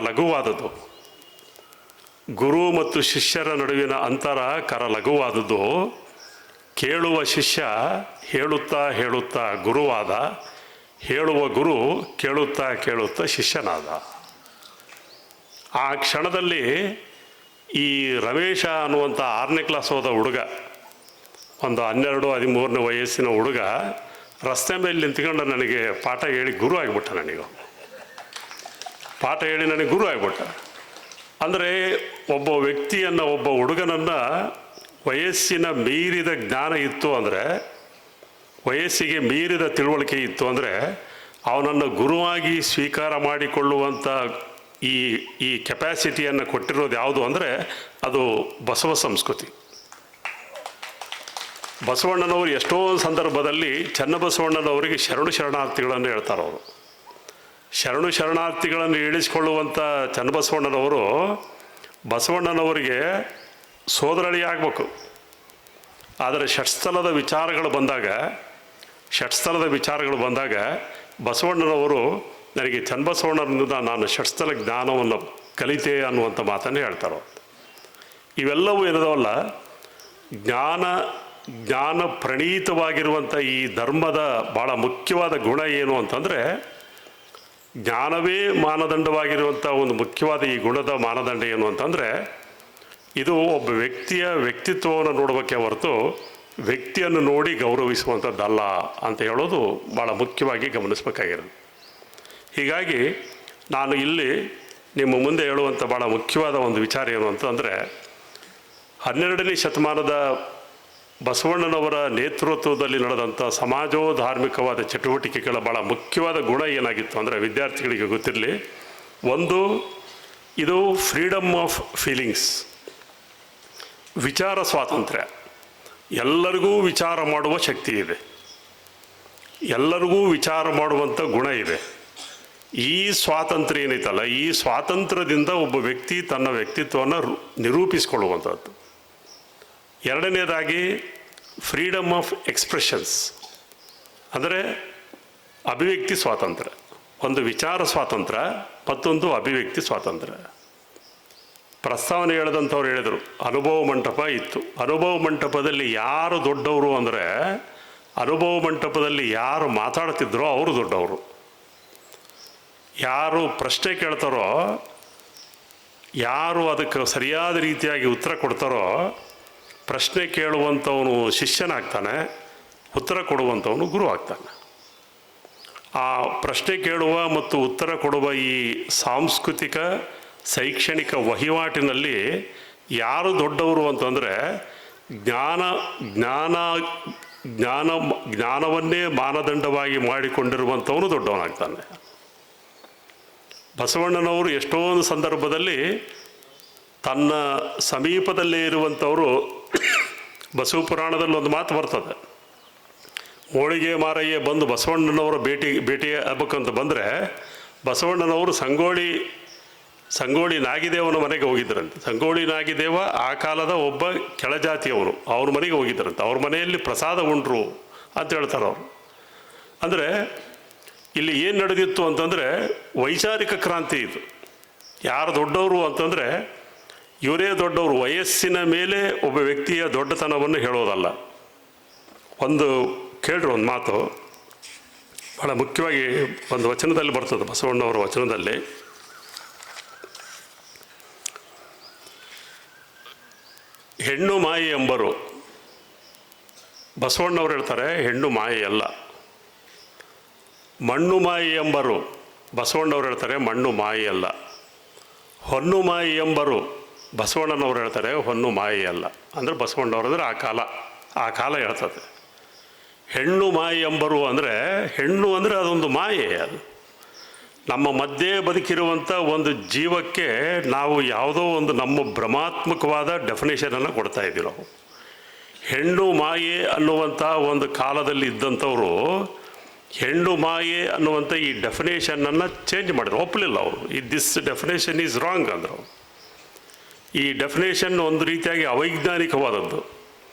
ಲಘುವಾದದ್ದು. ಗುರು ಮತ್ತು ಶಿಷ್ಯರ ನಡುವಿನ ಅಂತರ ಲಘುವಾದದ್ದು. ಕೇಳುವ ಶಿಷ್ಯ ಹೇಳುತ್ತಾ ಹೇಳುತ್ತಾ ಗುರುವಾದ, ಹೇಳುವ ಗುರು ಕೇಳುತ್ತಾ ಕೇಳುತ್ತಾ ಶಿಷ್ಯನಾದ. ಆ ಕ್ಷಣದಲ್ಲಿ ಈ ರಮೇಶ ಅನ್ನುವಂಥ 6ನೇ ಕ್ಲಾಸ್ ಹೋದ ಹುಡುಗ, ಒಂದು 12-13ನೇ ವಯಸ್ಸಿನ ಹುಡುಗ ರಸ್ತೆ ಮೇಲೆ ನಿಂತ್ಕೊಂಡು ನನಗೆ ಪಾಠ ಹೇಳಿ ಗುರು ಆಗಿಬಿಟ್ಟ. ಪಾಠ ಹೇಳಿ ನನಗೆ ಗುರು ಆಗಿಬಿಟ್ಟ. ಅಂದರೆ ಒಬ್ಬ ವ್ಯಕ್ತಿಯನ್ನು, ಒಬ್ಬ ಹುಡುಗನನ್ನು ವಯಸ್ಸಿನ ಮೀರಿದ ಜ್ಞಾನ ಇತ್ತು ಅಂದರೆ, ವಯಸ್ಸಿಗೆ ಮೀರಿದ ತಿಳುವಳಿಕೆ ಇತ್ತು ಅಂದರೆ ಅವನನ್ನು ಗುರುವಾಗಿ ಸ್ವೀಕಾರ ಮಾಡಿಕೊಳ್ಳುವಂಥ ಈ ಕೆಪ್ಯಾಸಿಟಿಯನ್ನು ಕೊಟ್ಟಿರೋದು ಯಾವುದು ಅಂದರೆ ಅದು ಬಸವ ಸಂಸ್ಕೃತಿ. ಬಸವಣ್ಣನವರು ಎಷ್ಟೋ ಸಂದರ್ಭದಲ್ಲಿ ಚನ್ನಬಸವಣ್ಣನವರಿಗೆ ಶರಣಾರ್ಥಿಗಳನ್ನು ಹೇಳ್ತಾರೆ. ಅವರು ಶರಣಾರ್ಥಿಗಳನ್ನು ಇಳಿಸಿಕೊಳ್ಳುವಂಥ ಚನ್ನಬಸವಣ್ಣನವರು ಬಸವಣ್ಣನವರಿಗೆ ಸೋದರಳಿ ಆಗಬೇಕು. ಆದರೆ ಷಟ್ಸ್ಥಲದ ವಿಚಾರಗಳು ಬಂದಾಗ ಬಸವಣ್ಣನವರು ನನಗೆ ಚನ್ನಬಸವಣ್ಣನಿಂದ ನಾನು ಷಟ್ಸ್ಥಲ ಜ್ಞಾನವನ್ನು ಕಲಿತೆ ಅನ್ನುವಂಥ ಮಾತನ್ನೇ ಹೇಳ್ತಾರೆ. ಇವೆಲ್ಲವೂ ಏನದವಲ್ಲ, ಜ್ಞಾನ ಪ್ರಣೀತವಾಗಿರುವಂಥ ಈ ಧರ್ಮದ ಭಾಳ ಮುಖ್ಯವಾದ ಗುಣ ಏನು ಅಂತಂದರೆ, ಜ್ಞಾನವೇ ಮಾನದಂಡವಾಗಿರುವಂಥ ಒಂದು ಮುಖ್ಯವಾದ ಈ ಗುಣದ ಮಾನದಂಡ ಏನು ಅಂತಂದರೆ, ಇದು ಒಬ್ಬ ವ್ಯಕ್ತಿಯ ವ್ಯಕ್ತಿತ್ವವನ್ನು ನೋಡಬೇಕೇ ಹೊರತು ವ್ಯಕ್ತಿಯನ್ನು ನೋಡಿ ಗೌರವಿಸುವಂಥದ್ದಲ್ಲ ಅಂತ ಹೇಳೋದು ಭಾಳ ಮುಖ್ಯವಾಗಿ ಗಮನಿಸಬೇಕಾಗಿರೋದು. ಹೀಗಾಗಿ ನಾನು ಇಲ್ಲಿ ನಿಮ್ಮ ಮುಂದೆ ಹೇಳುವಂಥ ಭಾಳ ಮುಖ್ಯವಾದ ಒಂದು ವಿಚಾರ ಏನು ಅಂತಂದರೆ, 12ನೇ ಶತಮಾನದ ಬಸವಣ್ಣನವರ ನೇತೃತ್ವದಲ್ಲಿ ನಡೆದಂಥ ಸಮಾಜೋಧಾರ್ಮಿಕವಾದ ಚಟುವಟಿಕೆಗಳ ಭಾಳ ಮುಖ್ಯವಾದ ಗುಣ ಏನಾಗಿತ್ತು ಅಂದರೆ, ವಿದ್ಯಾರ್ಥಿಗಳಿಗೆ ಗೊತ್ತಿರಲಿ, ಒಂದು ಇದು ಫ್ರೀಡಮ್ ಆಫ್ ಫೀಲಿಂಗ್ಸ್, ವಿಚಾರ ಸ್ವಾತಂತ್ರ್ಯ. ಎಲ್ಲರಿಗೂ ವಿಚಾರ ಮಾಡುವ ಶಕ್ತಿ ಇದೆ, ಎಲ್ಲರಿಗೂ ವಿಚಾರ ಮಾಡುವಂಥ ಗುಣ ಇದೆ. ಈ ಸ್ವಾತಂತ್ರ್ಯ ಏನೈತಲ್ಲ, ಈ ಸ್ವಾತಂತ್ರ್ಯದಿಂದ ಒಬ್ಬ ವ್ಯಕ್ತಿ ತನ್ನ ವ್ಯಕ್ತಿತ್ವವನ್ನು ನಿರೂಪಿಸಿಕೊಳ್ಳುವಂಥದ್ದು. ಎರಡನೇದಾಗಿ ಫ್ರೀಡಮ್ ಆಫ್ ಎಕ್ಸ್ಪ್ರೆಷನ್ಸ್, ಅಂದರೆ ಅಭಿವ್ಯಕ್ತಿ ಸ್ವಾತಂತ್ರ್ಯ. ಒಂದು ವಿಚಾರ ಸ್ವಾತಂತ್ರ್ಯ, ಮತ್ತೊಂದು ಅಭಿವ್ಯಕ್ತಿ ಸ್ವಾತಂತ್ರ್ಯ. ಪ್ರಸ್ತಾವನೆ ಹೇಳಿದಂಥವ್ರು ಹೇಳಿದರು, ಅನುಭವ ಮಂಟಪ ಇತ್ತು. ಅನುಭವ ಮಂಟಪದಲ್ಲಿ ಯಾರು ದೊಡ್ಡವರು ಅಂದರೆ, ಅನುಭವ ಮಂಟಪದಲ್ಲಿ ಯಾರು ಮಾತಾಡ್ತಿದ್ರೋ ಅವರು ದೊಡ್ಡವರು. ಯಾರು ಪ್ರಶ್ನೆ ಕೇಳ್ತಾರೋ, ಯಾರು ಅದಕ್ಕೆ ಸರಿಯಾದ ರೀತಿಯಾಗಿ ಉತ್ತರ ಕೊಡ್ತಾರೋ, ಪ್ರಶ್ನೆ ಕೇಳುವಂಥವನು ಶಿಷ್ಯನಾಗ್ತಾನೆ, ಉತ್ತರ ಕೊಡುವಂಥವನು ಗುರು ಆಗ್ತಾನೆ. ಆ ಪ್ರಶ್ನೆ ಕೇಳುವ ಮತ್ತು ಉತ್ತರ ಕೊಡುವ ಈ ಸಾಂಸ್ಕೃತಿಕ ಶೈಕ್ಷಣಿಕ ವಹಿವಾಟಿನಲ್ಲಿ ಯಾರು ದೊಡ್ಡವರು ಅಂತಂದರೆ, ಜ್ಞಾನವನ್ನೇ ಮಾನದಂಡವಾಗಿ ಮಾಡಿಕೊಂಡಿರುವಂಥವನು ದೊಡ್ಡವನಾಗ್ತಾನೆ. ಬಸವಣ್ಣನವರು ಎಷ್ಟೊಂದು ಸಂದರ್ಭದಲ್ಲಿ ತನ್ನ ಸಮೀಪದಲ್ಲೇ ಇರುವಂಥವರು, ಬಸವ ಪುರಾಣದಲ್ಲಿ ಒಂದು ಮಾತು ಬರ್ತದೆ, ಹೋಳಿಗೆ ಮಾರಯ್ಯ ಬಂದು ಬಸವಣ್ಣನವರ ಭೇಟಿ ಆಗ್ಬೇಕಂತ ಬಂದರೆ ಬಸವಣ್ಣನವರು ಸಂಗೋಳಿ ನಾಗಿದೇವನ ಮನೆಗೆ ಹೋಗಿದ್ದರಂತೆ. ಸಂಗೋಳಿ ನಾಗಿದೇವ ಆ ಕಾಲದ ಒಬ್ಬ ಕೆಳಜಾತಿಯವರು, ಅವ್ರ ಮನೆಗೆ ಹೋಗಿದ್ದರಂತೆ. ಅವ್ರ ಮನೆಯಲ್ಲಿ ಪ್ರಸಾದ ಉಂಡ್ರು ಅಂತ ಹೇಳ್ತಾರೆ ಅವರು. ಅಂದರೆ ಇಲ್ಲಿ ಏನು ನಡೆದಿತ್ತು ಅಂತಂದರೆ ವೈಚಾರಿಕ ಕ್ರಾಂತಿ ಇದು. ಯಾರು ದೊಡ್ಡವರು ಅಂತಂದರೆ ಇವರೇ ದೊಡ್ಡವರು. ವಯಸ್ಸಿನ ಮೇಲೆ ಒಬ್ಬ ವ್ಯಕ್ತಿಯ ದೊಡ್ಡತನವನ್ನು ಹೇಳೋದಲ್ಲ. ಒಂದು ಕೇಳ್ರಿ, ಒಂದು ಮಾತು ಭಾಳ ಮುಖ್ಯವಾಗಿ ಒಂದು ವಚನದಲ್ಲಿ ಬರ್ತದೆ, ಬಸವಣ್ಣವರ ವಚನದಲ್ಲಿ. ಹೆಣ್ಣು ಮಾಯಿ ಎಂಬರು. ಬಸವಣ್ಣವ್ರು ಹೇಳ್ತಾರೆ ಹೆಣ್ಣು ಮಾಯಿ ಅಲ್ಲ, ಮಣ್ಣು ಮಾಯಿ ಎಂಬರು. ಬಸವಣ್ಣವ್ರು ಹೇಳ್ತಾರೆ ಮಣ್ಣು ಮಾಯಿ ಅಲ್ಲ. ಹೊನ್ನು ಮಾಯಿ ಎಂಬರು. ಬಸವಣ್ಣನವ್ರು ಹೇಳ್ತಾರೆ ಹೊನ್ನು ಮಾಯಿ ಅಲ್ಲ. ಅಂದರೆ ಬಸವಣ್ಣವ್ರು ಅಂದರೆ ಆ ಕಾಲ ಹೇಳ್ತದೆ. ಹೆಣ್ಣು ಮಾಯಿ ಎಂಬರು ಅಂದರೆ, ಹೆಣ್ಣು ಅಂದರೆ ಅದೊಂದು ಮಾಯೆ. ಅದು ನಮ್ಮ ಮಧ್ಯೆ ಬದುಕಿರುವಂಥ ಒಂದು ಜೀವಕ್ಕೆ ನಾವು ಯಾವುದೋ ಒಂದು ನಮ್ಮ ಭ್ರಮಾತ್ಮಕವಾದ ಡೆಫಿನೇಷನನ್ನು ಕೊಡ್ತಾ ಇದ್ದೀವಿ ನಾವು. ಹೆಣ್ಣು ಮಾಯೆ ಅನ್ನುವಂಥ ಒಂದು ಕಾಲದಲ್ಲಿ ಇದ್ದಂಥವರು ಹೆಣ್ಣು ಮಾಯೆ ಅನ್ನುವಂಥ ಈ ಡೆಫಿನೇಷನನ್ನು ಚೇಂಜ್ ಮಾಡಿದ್ರು, ಒಪ್ಪಲಿಲ್ಲ ಅವರು. ದಿಸ್ ಡೆಫಿನೇಷನ್ ಈಸ್ ರಾಂಗ್ ಅಂದರು. ಈ ಡೆಫಿನೇಷನ್ ಒಂದು ರೀತಿಯಾಗಿ ಅವೈಜ್ಞಾನಿಕವಾದದ್ದು,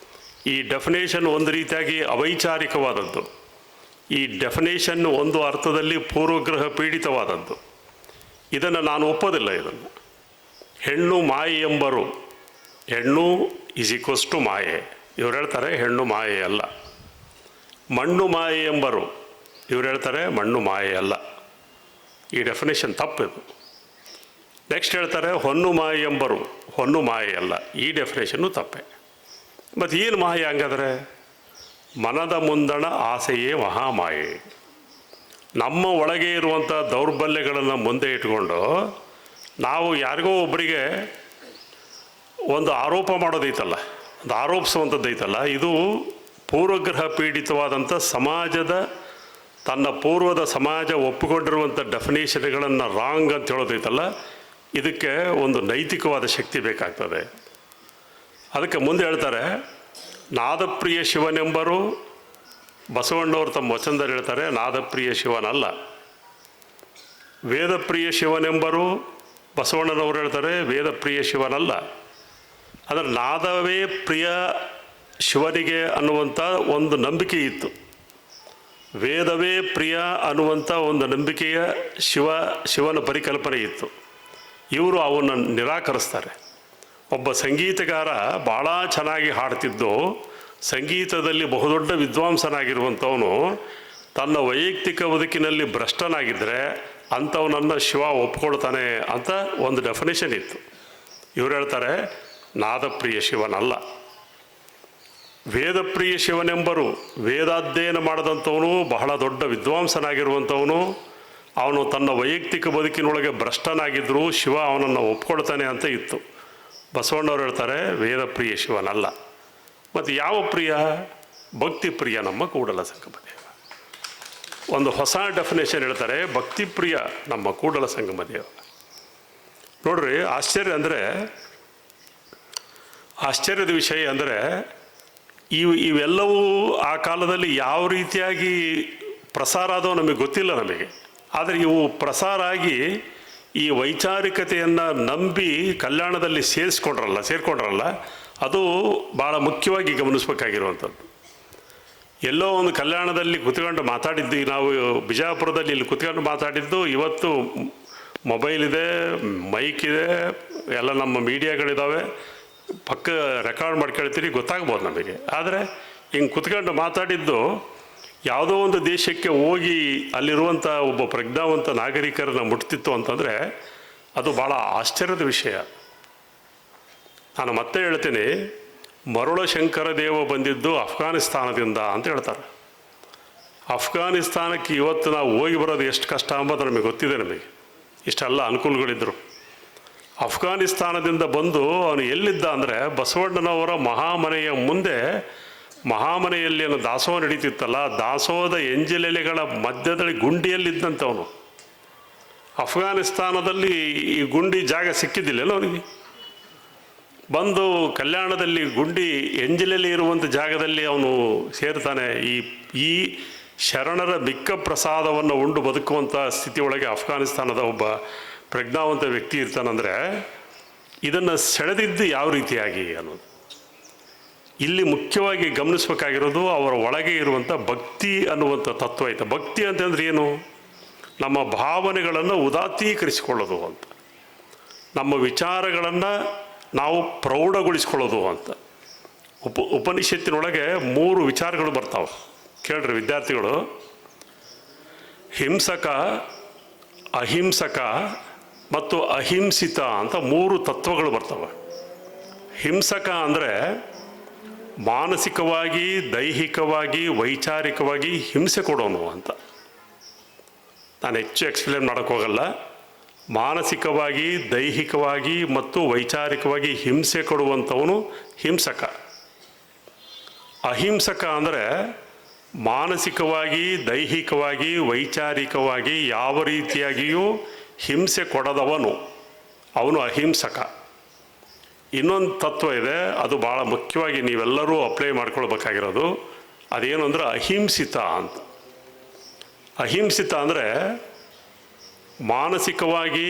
ಈ ಡೆಫಿನೇಷನ್ ಒಂದು ರೀತಿಯಾಗಿ ಅವೈಚಾರಿಕವಾದದ್ದು, ಈ ಡೆಫಿನೇಷನ್ ಒಂದು ಅರ್ಥದಲ್ಲಿ ಪೂರ್ವಗ್ರಹ ಪೀಡಿತವಾದದ್ದು. ಇದನ್ನು ನಾನು ಒಪ್ಪೋದಿಲ್ಲ. ಇದನ್ನು ಹೆಣ್ಣು ಮಾಯೆ ಎಂಬರು, ಹೆಣ್ಣು ಈಸ್ ಈಕ್ವಲ್ಸ್ ಟು ಮಾಯೆ, ಇವ್ರು ಹೇಳ್ತಾರೆ ಹೆಣ್ಣು ಮಾಯೆ ಅಲ್ಲ. ಮಣ್ಣು ಮಾಯೆ ಎಂಬರು, ಇವ್ರು ಹೇಳ್ತಾರೆ ಮಣ್ಣು ಮಾಯೆ ಅಲ್ಲ. ಈ ಡೆಫಿನೇಷನ್ ತಪ್ಪಿದು. ನೆಕ್ಸ್ಟ್ ಹೇಳ್ತಾರೆ ಹೊನ್ನು ಮಾಯೆ ಎಂಬರು, ಹೊನ್ನು ಮಾಯೆ ಅಲ್ಲ. ಈ ಡೆಫಿನೇಷನ್ನು ತಪ್ಪೆ. ಮತ್ತು ಏನು ಮಾಯೆ ಹಂಗಾದ್ರೆ? ಮನದ ಮುಂದಣ ಆಸೆಯೇ ಮಹಾಮಾಯೆ. ನಮ್ಮ ಒಳಗೆ ಇರುವಂಥ ದೌರ್ಬಲ್ಯಗಳನ್ನು ಮುಂದೆ ಇಟ್ಕೊಂಡು ನಾವು ಯಾರಿಗೋ ಒಬ್ಬರಿಗೆ ಒಂದು ಆರೋಪ ಮಾಡೋದೈತಲ್ಲ, ಒಂದು ಆರೋಪಿಸುವಂಥದ್ದೈತಲ್ಲ, ಇದು ಪೂರ್ವಗ್ರಹ ಪೀಡಿತವಾದಂಥ ಸಮಾಜದ, ತನ್ನ ಪೂರ್ವದ ಸಮಾಜ ಒಪ್ಪಿಕೊಂಡಿರುವಂಥ ಡೆಫಿನೇಷನ್ಗಳನ್ನು ರಾಂಗ್ ಅಂತ ಹೇಳೋದೈತಲ್ಲ, ಇದಕ್ಕೆ ಒಂದು ನೈತಿಕವಾದ ಶಕ್ತಿ ಬೇಕಾಗ್ತದೆ. ಅದಕ್ಕೆ ಮುಂದೆ ಹೇಳ್ತಾರೆ, ನಾದಪ್ರಿಯ ಶಿವನೆಂಬರು, ಬಸವಣ್ಣವರು ತಮ್ಮ ವಚನದಲ್ಲಿ ಹೇಳ್ತಾರೆ ನಾದಪ್ರಿಯ ಶಿವನಲ್ಲ. ವೇದಪ್ರಿಯ ಶಿವನೆಂಬರು, ಬಸವಣ್ಣನವರು ಹೇಳ್ತಾರೆ ವೇದಪ್ರಿಯ ಶಿವನಲ್ಲ. ಅಂದರೆ ನಾದವೇ ಪ್ರಿಯ ಶಿವನಿಗೆ ಅನ್ನುವಂಥ ಒಂದು ನಂಬಿಕೆ ಇತ್ತು, ವೇದವೇ ಪ್ರಿಯ ಅನ್ನುವಂಥ ಒಂದು ನಂಬಿಕೆಯ ಶಿವನ ಪರಿಕಲ್ಪನೆ ಇತ್ತು. ಇವರು ಅವನ್ನು ನಿರಾಕರಿಸ್ತಾರೆ. ಒಬ್ಬ ಸಂಗೀತಗಾರ ಭಾಳ ಚೆನ್ನಾಗಿ ಹಾಡ್ತಿದ್ದು, ಸಂಗೀತದಲ್ಲಿ ಬಹುದೊಡ್ಡ ವಿದ್ವಾಂಸನಾಗಿರುವಂಥವನು ತನ್ನ ವೈಯಕ್ತಿಕ ಬದುಕಿನಲ್ಲಿ ಭ್ರಷ್ಟನಾಗಿದ್ದರೆ ಅಂಥವನನ್ನು ಶಿವ ಒಪ್ಕೊಳ್ತಾನೆ ಅಂತ ಒಂದು ಡೆಫಿನೇಷನ್ ಇತ್ತು. ಇವ್ರು ಹೇಳ್ತಾರೆ ನಾದಪ್ರಿಯ ಶಿವನಲ್ಲ. ವೇದಪ್ರಿಯ ಶಿವನೆಂಬರು, ವೇದಾಧ್ಯಯನ ಮಾಡಿದಂಥವನು, ಬಹಳ ದೊಡ್ಡ ವಿದ್ವಾಂಸನಾಗಿರುವಂಥವನು, ಅವನು ತನ್ನ ವೈಯಕ್ತಿಕ ಬದುಕಿನೊಳಗೆ ಭ್ರಷ್ಟನಾಗಿದ್ದರೂ ಶಿವ ಅವನನ್ನು ಒಪ್ಕೊಳ್ತಾನೆ ಅಂತ ಇತ್ತು. ಬಸವಣ್ಣವ್ರು ಹೇಳ್ತಾರೆ ವೇದಪ್ರಿಯ ಶಿವನಲ್ಲ. ಮತ್ತು ಯಾವ ಪ್ರಿಯ? ಭಕ್ತಿ ಪ್ರಿಯ ನಮ್ಮ ಕೂಡಲ ಸಂಗಮ ದೇವ. ಒಂದು ಹೊಸ ಡೆಫಿನೇಷನ್ ಹೇಳ್ತಾರೆ, ಭಕ್ತಿ ಪ್ರಿಯ ನಮ್ಮ ಕೂಡಲ ಸಂಗಮ ದೇವ. ನೋಡ್ರಿ, ಆಶ್ಚರ್ಯದ ವಿಷಯ ಅಂದರೆ ಇವೆಲ್ಲವೂ ಆ ಕಾಲದಲ್ಲಿ ಯಾವ ರೀತಿಯಾಗಿ ಪ್ರಸಾರ ಆದವು ನಮಗೆ ಗೊತ್ತಿಲ್ಲ ನಮಗೆ. ಆದರೆ ಇವು ಪ್ರಸಾರ ಆಗಿ ಈ ವೈಚಾರಿಕತೆಯನ್ನು ನಂಬಿ ಕಲ್ಯಾಣದಲ್ಲಿ ಸೇರಿಕೊಂಡ್ರಲ್ಲ, ಅದು ಭಾಳ ಮುಖ್ಯವಾಗಿ ಗಮನಿಸ್ಬೇಕಾಗಿರುವಂಥದ್ದು. ಎಲ್ಲೋ ಒಂದು ಕಲ್ಯಾಣದಲ್ಲಿ ಕುತ್ಕೊಂಡು ಮಾತಾಡಿದ್ದು, ನಾವು ಬಿಜಾಪುರದಲ್ಲಿ ಇಲ್ಲಿ ಕುತ್ಕೊಂಡು ಮಾತಾಡಿದ್ದು, ಇವತ್ತು ಮೊಬೈಲ್ ಇದೆ, ಮೈಕ್ ಇದೆ, ಎಲ್ಲ ನಮ್ಮ ಮೀಡಿಯಾಗಳಿದ್ದಾವೆ, ಪಕ್ಕ ರೆಕಾರ್ಡ್ ಮಾಡ್ಕೊಳ್ತೀರಿ, ಗೊತ್ತಾಗ್ಬೋದು ನಮಗೆ. ಆದರೆ ಹಿಂಗೆ ಕುತ್ಕೊಂಡು ಮಾತಾಡಿದ್ದು ಯಾವುದೋ ಒಂದು ದೇಶಕ್ಕೆ ಹೋಗಿ ಅಲ್ಲಿರುವಂಥ ಒಬ್ಬ ಪ್ರಜ್ಞಾವಂತ ನಾಗರಿಕರನ್ನು ಮುಟ್ತಿತ್ತು ಅಂತಂದರೆ ಅದು ಭಾಳ ಆಶ್ಚರ್ಯದ ವಿಷಯ. ನಾನು ಮತ್ತೆ ಹೇಳ್ತೀನಿ, ಮರುಳ ಶಂಕರ ದೇವ ಬಂದಿದ್ದು ಅಫ್ಘಾನಿಸ್ತಾನದಿಂದ ಅಂತ ಹೇಳ್ತಾರೆ. ಅಫ್ಘಾನಿಸ್ತಾನಕ್ಕೆ ಇವತ್ತು ನಾವು ಹೋಗಿ ಬರೋದು ಎಷ್ಟು ಕಷ್ಟ ಅಂಬೋದು ನಮಗೆ ಗೊತ್ತಿದೆ. ನಮಗೆ ಇಷ್ಟೆಲ್ಲ ಅನುಕೂಲಗಳಿದ್ದರು. ಅಫ್ಘಾನಿಸ್ತಾನದಿಂದ ಬಂದು ಅವನು ಎಲ್ಲಿದ್ದ ಅಂದರೆ ಬಸವಣ್ಣನವರ ಮಹಾಮನೆಯ ಮುಂದೆ, ಮಹಾಮನೆಯಲ್ಲಿ ಏನು ದಾಸೋಹ ನಡೀತಿತ್ತಲ್ಲ, ದಾಸೋಹದ ಎಂಜಲೆಲೆಗಳ ಮಧ್ಯದಲ್ಲಿ ಗುಂಡಿಯಲ್ಲಿದ್ದಂಥವನು. ಅಫ್ಘಾನಿಸ್ತಾನದಲ್ಲಿ ಈ ಗುಂಡಿ ಜಾಗ ಸಿಕ್ಕಿದ್ದಿಲ್ಲ ಅವನಿಗೆ. ಬಂದು ಕಲ್ಯಾಣದಲ್ಲಿ ಗುಂಡಿ ಎಂಜಲೆಲೆ ಇರುವಂಥ ಜಾಗದಲ್ಲಿ ಅವನು ಸೇರ್ತಾನೆ. ಈ ಶರಣರ ಮಿಕ್ಕ ಪ್ರಸಾದವನ್ನು ಉಂಡು ಬದುಕುವಂಥ ಸ್ಥಿತಿಯೊಳಗೆ ಅಫ್ಘಾನಿಸ್ತಾನದ ಒಬ್ಬ ಪ್ರಜ್ಞಾವಂತ ವ್ಯಕ್ತಿ ಇರ್ತಾನಂದರೆ ಇದನ್ನು ಸೆಳೆದಿದ್ದು ಯಾವ ರೀತಿಯಾಗಿ ಅನ್ನೋದು ಇಲ್ಲಿ ಮುಖ್ಯವಾಗಿ ಗಮನಿಸಬೇಕಾಗಿರೋದು. ಅವರ ಒಳಗೆ ಇರುವಂಥ ಭಕ್ತಿ ಅನ್ನುವಂಥ ತತ್ವ ಐತೆ. ಭಕ್ತಿ ಅಂತಂದ್ರೆ ಏನು? ನಮ್ಮ ಭಾವನೆಗಳನ್ನು ಉದಾತ್ತೀಕರಿಸಿಕೊಳ್ಳೋದು ಅಂತ, ನಮ್ಮ ವಿಚಾರಗಳನ್ನು ನಾವು ಪ್ರೌಢಗೊಳಿಸ್ಕೊಳ್ಳೋದು ಅಂತ. ಉಪನಿಷತ್ತಿನೊಳಗೆ 3 ವಿಚಾರಗಳು ಬರ್ತಾವೆ. ಕೇಳ್ರಿ ವಿದ್ಯಾರ್ಥಿಗಳು, ಹಿಂಸಕ, ಅಹಿಂಸಕ ಮತ್ತು ಅಹಿಂಸಿತ ಅಂತ 3 ತತ್ವಗಳು ಬರ್ತವೆ. ಹಿಂಸಕ ಅಂದರೆ ಮಾನಸಿಕವಾಗಿ, ದೈಹಿಕವಾಗಿ, ವೈಚಾರಿಕವಾಗಿ ಹಿಂಸೆ ಕೊಡೋನು ಅಂತ. ನಾನು ಹೆಚ್ಚು ಎಕ್ಸ್ಪ್ಲೇನ್ ಮಾಡೋಕ್ಕೆ ಹೋಗಲ್ಲ. ಮಾನಸಿಕವಾಗಿ, ದೈಹಿಕವಾಗಿ ಮತ್ತು ವೈಚಾರಿಕವಾಗಿ ಹಿಂಸೆ ಕೊಡುವಂಥವನು ಹಿಂಸಕ. ಅಹಿಂಸಕ ಅಂದರೆ ಮಾನಸಿಕವಾಗಿ, ದೈಹಿಕವಾಗಿ, ವೈಚಾರಿಕವಾಗಿ ಯಾವ ರೀತಿಯಾಗಿಯೂ ಹಿಂಸೆ ಕೊಡದವನು, ಅವನು ಅಹಿಂಸಕ. ಇನ್ನೊಂದು ತತ್ವ ಇದೆ, ಅದು ಭಾಳ ಮುಖ್ಯವಾಗಿ ನೀವೆಲ್ಲರೂ ಅಪ್ಲೈ ಮಾಡ್ಕೊಳ್ಬೇಕಾಗಿರೋದು. ಅದೇನು ಅಂದರೆ ಅಹಿಂಸಿತ ಅಂತ. ಅಹಿಂಸಿತ ಅಂದರೆ ಮಾನಸಿಕವಾಗಿ,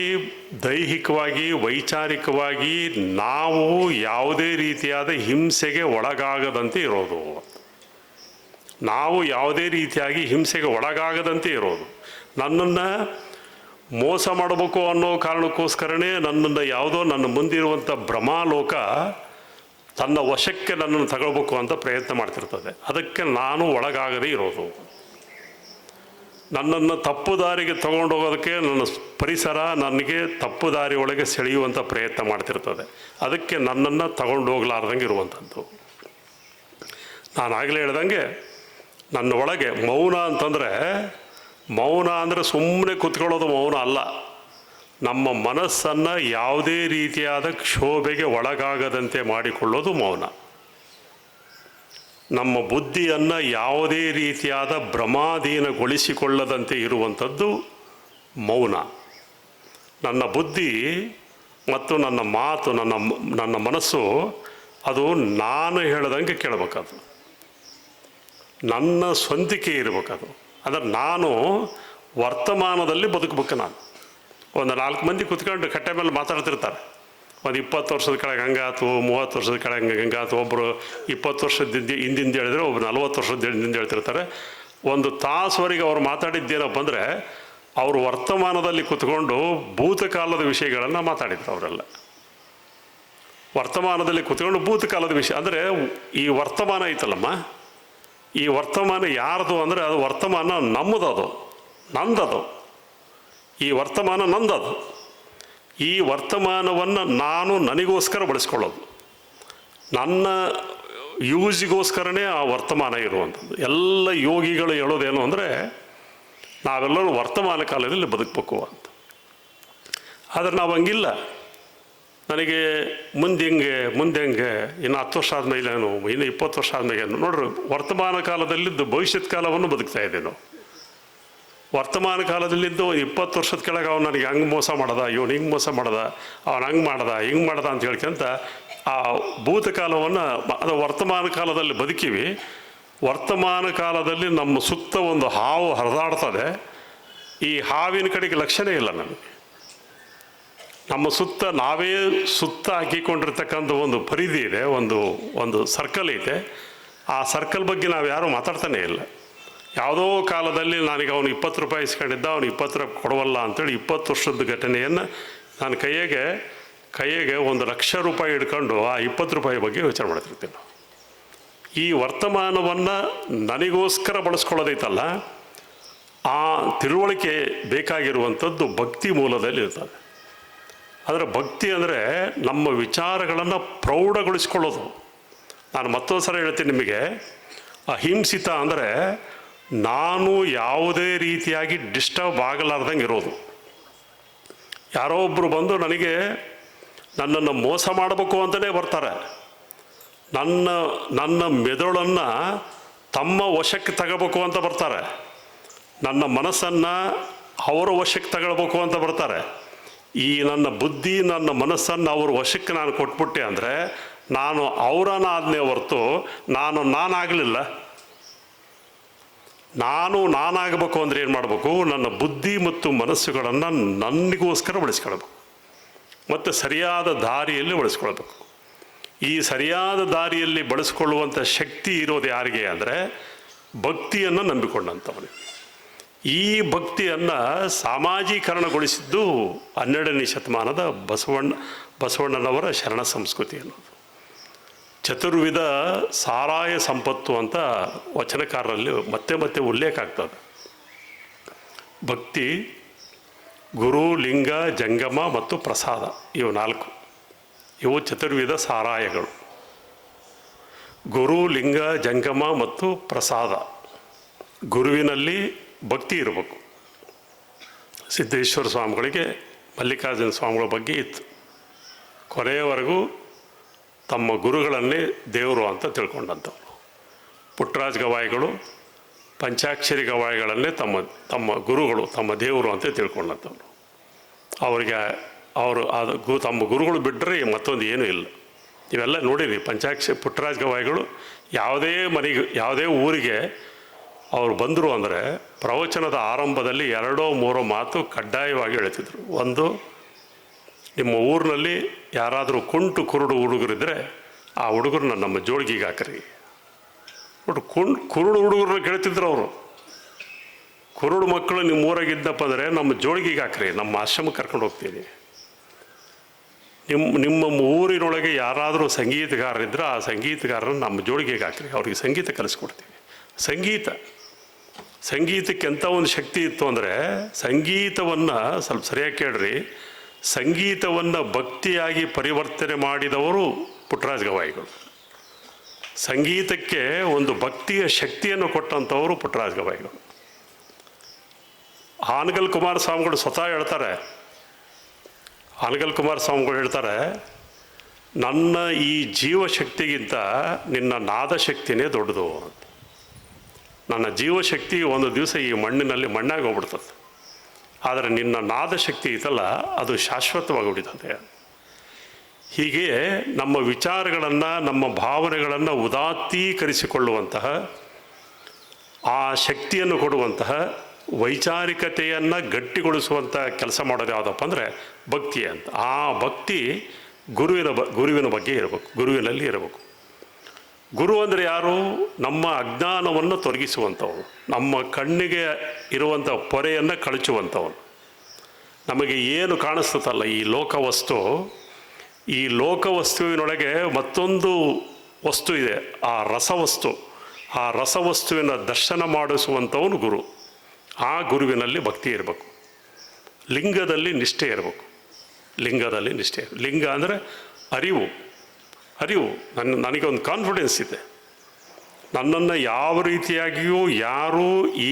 ದೈಹಿಕವಾಗಿ, ವೈಚಾರಿಕವಾಗಿ ನಾವು ಯಾವುದೇ ರೀತಿಯಾದ ಹಿಂಸೆಗೆ ಒಳಗಾಗದಂತೆ ಇರೋದು. ನಾವು ಯಾವುದೇ ರೀತಿಯಾಗಿ ಹಿಂಸೆಗೆ ಒಳಗಾಗದಂತೆ ಇರೋದು. ನನ್ನನ್ನು ಮೋಸ ಮಾಡಬೇಕು ಅನ್ನೋ ಕಾರಣಕ್ಕೋಸ್ಕರನೇ ನನ್ನನ್ನು ಯಾವುದೋ ನನ್ನ ಮುಂದಿರುವಂಥ ಭ್ರಮಾಲೋಕ ತನ್ನ ವಶಕ್ಕೆ ನನ್ನನ್ನು ತಗೊಳ್ಬೇಕು ಅಂತ ಪ್ರಯತ್ನ ಮಾಡ್ತಿರ್ತದೆ. ಅದಕ್ಕೆ ನಾನು ಒಳಗಾಗದೇ ಇರೋದು. ನನ್ನನ್ನು ತಪ್ಪು ದಾರಿಗೆ ತಗೊಂಡೋಗೋದಕ್ಕೆ ನನ್ನ ಪರಿಸರ ನನಗೆ ತಪ್ಪು ದಾರಿ ಒಳಗೆ ಸೆಳೆಯುವಂಥ ಪ್ರಯತ್ನ ಮಾಡ್ತಿರ್ತದೆ. ಅದಕ್ಕೆ ನನ್ನನ್ನು ತಗೊಂಡೋಗ್ಲಾರ್ದಂಗೆ ಇರುವಂಥದ್ದು. ನಾನು ಆಗಲೇ ಹೇಳ್ದಂಗೆ ನನ್ನ ಒಳಗೆ ಮೌನ ಅಂತಂದರೆ, ಮೌನ ಅಂದರೆ ಸುಮ್ಮನೆ ಕೂತ್ಕೊಳ್ಳೋದು ಮೌನ ಅಲ್ಲ. ನಮ್ಮ ಮನಸ್ಸನ್ನು ಯಾವುದೇ ರೀತಿಯಾದ ಕ್ಷೋಭೆಗೆ ಒಳಗಾಗದಂತೆ ಮಾಡಿಕೊಳ್ಳೋದು ಮೌನ. ನಮ್ಮ ಬುದ್ಧಿಯನ್ನು ಯಾವುದೇ ರೀತಿಯಾದ ಭ್ರಮಾಧೀನಗೊಳಿಸಿಕೊಳ್ಳದಂತೆ ಇರುವಂಥದ್ದು ಮೌನ. ನನ್ನ ಬುದ್ಧಿ ಮತ್ತು ನನ್ನ ಮಾತು, ನನ್ನ ಮನಸ್ಸು ಅದು ನಾನು ಹೇಳ್ದಂಗೆ ಕೇಳಬೇಕದು. ನನ್ನ ಸ್ವಂತಿಕೆ ಇರಬೇಕದು. ಅಂದರೆ ನಾನು ವರ್ತಮಾನದಲ್ಲಿ ಬದುಕಬೇಕು. ನಾನು ಒಂದು 4 ಮಂದಿ ಕುತ್ಕೊಂಡು ಕಟ್ಟೆ ಮೇಲೆ ಮಾತಾಡ್ತಿರ್ತಾರೆ. ಒಂದು 20 ವರ್ಷದ ಕೆಳಗೆ ಹಂಗಾತು, 30 ವರ್ಷದ ಕೆಳಗೆ ಹಂಗಾತು. ಒಬ್ಬರು 20 ವರ್ಷದ ಹಿಂದಿಂದ ಹೇಳಿದ್ರೆ, ಒಬ್ಬರು 40 ವರ್ಷದ ಹಿಂದಿಂದ ಹೇಳ್ತಿರ್ತಾರೆ. ಒಂದು ತಾಸುವರೆಗೆ ಅವ್ರು ಮಾತಾಡಿದ್ದೇನಪ್ಪ ಅಂದರೆ, ಅವರು ವರ್ತಮಾನದಲ್ಲಿ ಕುತ್ಕೊಂಡು ಭೂತಕಾಲದ ವಿಷಯಗಳನ್ನು ಮಾತಾಡಿದ್ರು. ಅವರೆಲ್ಲ ವರ್ತಮಾನದಲ್ಲಿ ಕುತ್ಕೊಂಡು ಭೂತಕಾಲದ ವಿಷಯ ಅಂದರೆ, ಈ ವರ್ತಮಾನ ಐತಲ್ಲಮ್ಮ, ಈ ವರ್ತಮಾನ ಯಾರ್ದು ಅಂದರೆ ಅದು ವರ್ತಮಾನ ನಮ್ಮದದು, ನಂದದು. ಈ ವರ್ತಮಾನ ನಂದದು. ಈ ವರ್ತಮಾನವನ್ನು ನಾನು ನನಗೋಸ್ಕರ ಬಳಸ್ಕೊಳ್ಳೋದು. ನನ್ನ ಯೂಸಿಗೋಸ್ಕರನೇ ಆ ವರ್ತಮಾನ ಇರುವಂಥದ್ದು. ಎಲ್ಲ ಯೋಗಿಗಳು ಹೇಳೋದೇನು ಅಂದರೆ, ನಾವೆಲ್ಲರೂ ವರ್ತಮಾನ ಕಾಲದಲ್ಲಿ ಬದುಕಬೇಕು ಅಂತ. ಆದರೆ ನಾವು ಹಂಗಿಲ್ಲ. ನನಗೆ ಮುಂದೆ ಹೆಂಗೆ ಇನ್ನು 10 ವರ್ಷ ಆದಮೇಲೇನು, ಇನ್ನು 20 ವರ್ಷ ಆದಮೇಲೆ ನೋಡ್ರಿ, ವರ್ತಮಾನ ಕಾಲದಲ್ಲಿದ್ದು ಭವಿಷ್ಯತ್ ಕಾಲವನ್ನು ಬದುಕ್ತಾ ಇದ್ದೇವೆ ನಾವು. ವರ್ತಮಾನ ಕಾಲದಲ್ಲಿದ್ದು 20 ವರ್ಷದ ಕೆಳಗೆ ಅವ್ನು ನನಗೆ ಹಂಗೆ ಮೋಸ ಮಾಡ್ದ, ಇವನು ಹಿಂಗೆ ಮೋಸ ಮಾಡ್ದ, ಅವನು ಹಂಗೆ ಮಾಡ್ದ ಅಂತ ಹೇಳ್ಕೊಂತ ಆ ಭೂತಕಾಲವನ್ನು, ಅದು ವರ್ತಮಾನ ಕಾಲದಲ್ಲಿ ಬದುಕೀವಿ. ವರ್ತಮಾನ ಕಾಲದಲ್ಲಿ ನಮ್ಮ ಸುತ್ತ ಒಂದು ಹಾವು ಹರಿದಾಡ್ತದೆ. ಈ ಹಾವಿನ ಕಡೆಗೆ ಲಕ್ಷ್ಯನೇ ಇಲ್ಲ ನಮಗೆ. ನಮ್ಮ ಸುತ್ತ ನಾವೇ ಸುತ್ತ ಹಾಕಿಕೊಂಡಿರ್ತಕ್ಕಂಥ ಒಂದು ಪರಿಧಿ ಇದೆ, ಒಂದು ಸರ್ಕಲ್ ಐತೆ. ಆ ಸರ್ಕಲ್ ಬಗ್ಗೆ ನಾವು ಯಾರೂ ಮಾತಾಡ್ತಾನೆ ಇಲ್ಲ. ಯಾವುದೋ ಕಾಲದಲ್ಲಿ ನನಗೆ ಅವನು 20 ರೂಪಾಯಿ ಇಸ್ಕೊಂಡಿದ್ದ, ಅವನು 20 ರೂಪಾಯಿ ಕೊಡವಲ್ಲ ಅಂತೇಳಿ 20 ವರ್ಷದ ಘಟನೆಯನ್ನು ನಾನು ಕೈಯಾಗೆ 1,00,000 ರೂಪಾಯಿ ಹಿಡ್ಕೊಂಡು ಆ 20 ರೂಪಾಯಿ ಬಗ್ಗೆ ವಿಚಾರ ಮಾಡ್ತಿರ್ತೀನಿ. ಈ ವರ್ತಮಾನವನ್ನು ನನಗೋಸ್ಕರ ಬಳಸ್ಕೊಳ್ಳೋದೈತಲ್ಲ, ಆ ತಿಳುವಳಿಕೆ ಬೇಕಾಗಿರುವಂಥದ್ದು ಭಕ್ತಿ ಮೂಲದಲ್ಲಿ ಇರ್ತದೆ. ಆದರೆ ಭಕ್ತಿ ಅಂದರೆ ನಮ್ಮ ವಿಚಾರಗಳನ್ನು ಪ್ರೌಢಗೊಳಿಸ್ಕೊಳ್ಳೋದು. ನಾನು ಮತ್ತೊಂದು ಸಲ ಹೇಳ್ತೀನಿ ನಿಮಗೆ, ಅಹಿಂಸಿತ ಅಂದರೆ ನಾನು ಯಾವುದೇ ರೀತಿಯಾಗಿ ಡಿಸ್ಟರ್ಬ್ ಆಗಲಾರ್ದಂಗೆ ಇರೋದು. ಯಾರೋ ಒಬ್ಬರು ಬಂದು ನನ್ನನ್ನು ಮೋಸ ಮಾಡಬೇಕು ಅಂತಲೇ ಬರ್ತಾರೆ. ನನ್ನ ಮೆದುಳನ್ನು ತಮ್ಮ ವಶಕ್ಕೆ ತಗೋಬೇಕು ಅಂತ ಬರ್ತಾರೆ. ನನ್ನ ಮನಸ್ಸನ್ನು ಅವರ ವಶಕ್ಕೆ ತಗೊಳ್ಬೇಕು ಅಂತ ಬರ್ತಾರೆ. ಈ ನನ್ನ ಬುದ್ಧಿ, ನನ್ನ ಮನಸ್ಸನ್ನು ಅವ್ರ ವಶಕ್ಕೆ ನಾನು ಕೊಟ್ಬಿಟ್ಟೆ ಅಂದರೆ ನಾನು ಅವರನ್ನಾದನೇ ಹೊರತು ನಾನಾಗಲಿಲ್ಲ. ನಾನಾಗಬೇಕು ಅಂದರೆ ಏನು ಮಾಡಬೇಕು? ನನ್ನ ಬುದ್ಧಿ ಮತ್ತು ಮನಸ್ಸುಗಳನ್ನು ನನಗೋಸ್ಕರ ಬಳಸ್ಕೊಳ್ಬೇಕು ಮತ್ತು ಸರಿಯಾದ ದಾರಿಯಲ್ಲಿ ಬಳಸ್ಕೊಳ್ಬೇಕು. ಈ ಸರಿಯಾದ ದಾರಿಯಲ್ಲಿ ಬಳಸ್ಕೊಳ್ಳುವಂಥ ಶಕ್ತಿ ಇರೋದು ಯಾರಿಗೆ ಅಂದರೆ ಭಕ್ತಿಯನ್ನು ನಂಬಿಕೊಂಡಂಥವನಿಗೆ. ಈ ಭಕ್ತಿಯನ್ನು ಸಾಮಾಜೀಕರಣಗೊಳಿಸಿದ್ದು 12ನೇ ಶತಮಾನದ ಬಸವಣ್ಣನವರ ಶರಣ ಸಂಸ್ಕೃತಿ ಅನ್ನೋದು. ಚತುರ್ವಿಧ ಸಾರಾಯ ಸಂಪತ್ತು ಅಂತ ವಚನಕಾರರಲ್ಲಿ ಮತ್ತೆ ಉಲ್ಲೇಖ ಆಗ್ತದೆ. ಭಕ್ತಿ, ಗುರು, ಲಿಂಗ, ಜಂಗಮ ಮತ್ತು ಪ್ರಸಾದ, ಇವು 4. ಇವು ಚತುರ್ವಿಧ ಸಾರಾಯಗಳು. ಗುರು, ಲಿಂಗ, ಜಂಗಮ ಮತ್ತು ಪ್ರಸಾದ. ಗುರುವಿನಲ್ಲಿ ಭಕ್ತಿ ಇರಬೇಕು. ಸಿದ್ದೇಶ್ವರ ಸ್ವಾಮಿಗಳಿಗೆ ಮಲ್ಲಿಕಾರ್ಜುನ ಸ್ವಾಮಿಗಳ ಬಗ್ಗೆ ಇತ್ತು. ಕೊನೆಯವರೆಗೂ ತಮ್ಮ ಗುರುಗಳನ್ನೇ ದೇವರು ಅಂತ ತಿಳ್ಕೊಂಡಂಥವ್ರು. ಪುಟ್ಟರಾಜ ಗವಾಯಿಗಳು ಪಂಚಾಕ್ಷರಿ ಗವಾಯಿಗಳನ್ನೇ ತಮ್ಮ ಗುರುಗಳು, ತಮ್ಮ ದೇವರು ಅಂತ ತಿಳ್ಕೊಂಡಂಥವ್ರು. ಅವರಿಗೆ ತಮ್ಮ ಗುರುಗಳು ಬಿಟ್ಟರೆ ಮತ್ತೊಂದು ಏನೂ ಇಲ್ಲ. ಇವೆಲ್ಲ ನೋಡಿರಿ. ಪುಟ್ಟರಾಜ ಗವಾಯಿಗಳು ಯಾವುದೇ ಊರಿಗೆ ಅವರು ಬಂದರು ಅಂದರೆ ಪ್ರವಚನದ ಆರಂಭದಲ್ಲಿ 2-3 ಮಾತು ಕಡ್ಡಾಯವಾಗಿ ಹೇಳ್ತಿದ್ರು. ಒಂದು, ನಿಮ್ಮ ಊರಿನಲ್ಲಿ ಯಾರಾದರೂ ಕುರುಡು ಹುಡುಗರಿದ್ದರೆ ಆ ಹುಡುಗರನ್ನ ನಮ್ಮ ಜೋಳಿಗೆಗೆ ಹಾಕ್ರಿ. ನೋಡ್ರಿ, ಕುರುಡು ಹುಡುಗರನ್ನ ಕೇಳ್ತಿದ್ರು ಅವರು. ಕುರುಡು ಮಕ್ಕಳು ನಿಮ್ಮ ಊರಾಗಿದ್ದಪ್ಪ ಅಂದರೆ ನಮ್ಮ ಜೋಳಿಗೆಗೆ ಹಾಕ್ರಿ, ನಮ್ಮ ಆಶ್ರಮಕ್ಕೆ ಕರ್ಕೊಂಡು ಹೋಗ್ತೀನಿ. ನಿಮ್ಮ ಊರಿನೊಳಗೆ ಯಾರಾದರೂ ಸಂಗೀತಗಾರರಿದ್ದರೆ ಆ ಸಂಗೀತಗಾರರನ್ನು ನಮ್ಮ ಜೋಳಿಗೆಗೆ ಹಾಕ್ರಿ, ಅವ್ರಿಗೆ ಸಂಗೀತ ಕಲಿಸ್ಕೊಡ್ತೀವಿ. ಸಂಗೀತಕ್ಕೆ ಎಂಥ ಒಂದು ಶಕ್ತಿ ಇತ್ತು ಅಂದರೆ, ಸಂಗೀತವನ್ನು ಸ್ವಲ್ಪ ಸರಿಯಾಗಿ ಕೇಳ್ರಿ, ಸಂಗೀತವನ್ನು ಭಕ್ತಿಯಾಗಿ ಪರಿವರ್ತನೆ ಮಾಡಿದವರು ಪುಟ್ಟರಾಜ ಗವಾಯಿಗಳು. ಸಂಗೀತಕ್ಕೆ ಒಂದು ಭಕ್ತಿಯ ಶಕ್ತಿಯನ್ನು ಕೊಟ್ಟಂಥವರು ಪುಟ್ಟರಾಜ ಗವಾಯಿಗಳು. ಹಾನಗಲ್ ಕುಮಾರಸ್ವಾಮಿಗಳು ಸ್ವತಃ ಹೇಳ್ತಾರೆ, ಹಾನಗಲ್ ಕುಮಾರಸ್ವಾಮಿಗಳು ಹೇಳ್ತಾರೆ, ನನ್ನ ಈ ಜೀವಶಕ್ತಿಗಿಂತ ನಿನ್ನ ನಾದಶಕ್ತಿನೇ ದೊಡ್ಡದು ಅಂತ. ನನ್ನ ಜೀವಶಕ್ತಿ ಒಂದು ದಿವಸ ಈ ಮಣ್ಣಾಗಿ ಹೋಗ್ಬಿಡ್ತದೆ, ಆದರೆ ನಿನ್ನ ನಾದಶಕ್ತಿ ಐತಲ್ಲ ಅದು ಶಾಶ್ವತವಾಗಿ ಉಳಿತದೆ. ಹೀಗೆ ನಮ್ಮ ವಿಚಾರಗಳನ್ನು, ನಮ್ಮ ಭಾವನೆಗಳನ್ನು ಉದಾತ್ತೀಕರಿಸಿಕೊಳ್ಳುವಂತಹ, ಆ ಶಕ್ತಿಯನ್ನು ಕೊಡುವಂತಹ, ವೈಚಾರಿಕತೆಯನ್ನು ಗಟ್ಟಿಗೊಳಿಸುವಂಥ ಕೆಲಸ ಮಾಡೋದು ಯಾವುದಪ್ಪ ಅಂದರೆ ಭಕ್ತಿ ಅಂತ. ಆ ಭಕ್ತಿ ಗುರುವಿನ ಬಗ್ಗೆ ಇರಬೇಕು, ಗುರುವಿನಲ್ಲಿ ಇರಬೇಕು. ಗುರು ಅಂದರೆ ಯಾರು? ನಮ್ಮ ಅಜ್ಞಾನವನ್ನು ತೊಲಗಿಸುವಂಥವನು, ನಮ್ಮ ಕಣ್ಣಿಗೆ ಇರುವಂಥ ಪೊರೆಯನ್ನು ಕಳಚುವಂಥವನು. ನಮಗೆ ಏನು ಕಾಣಿಸ್ತದಲ್ಲ ಈ ಲೋಕವಸ್ತು, ಈ ಲೋಕವಸ್ತುವಿನೊಳಗೆ ಮತ್ತೊಂದು ವಸ್ತು ಇದೆ, ಆ ರಸವಸ್ತು. ಆ ರಸವಸ್ತುವಿನ ದರ್ಶನ ಮಾಡಿಸುವಂಥವನು ಗುರು. ಆ ಗುರುವಿನಲ್ಲಿ ಭಕ್ತಿ ಇರಬೇಕು. ಲಿಂಗದಲ್ಲಿ ನಿಷ್ಠೆ ಇರಬೇಕು. ಲಿಂಗ ಅಂದರೆ ಅರಿವು. ನನಗೊಂದು ಕಾನ್ಫಿಡೆನ್ಸ್ ಇದೆ, ನನ್ನನ್ನು ಯಾವ ರೀತಿಯಾಗಿಯೂ ಯಾರೂ ಈ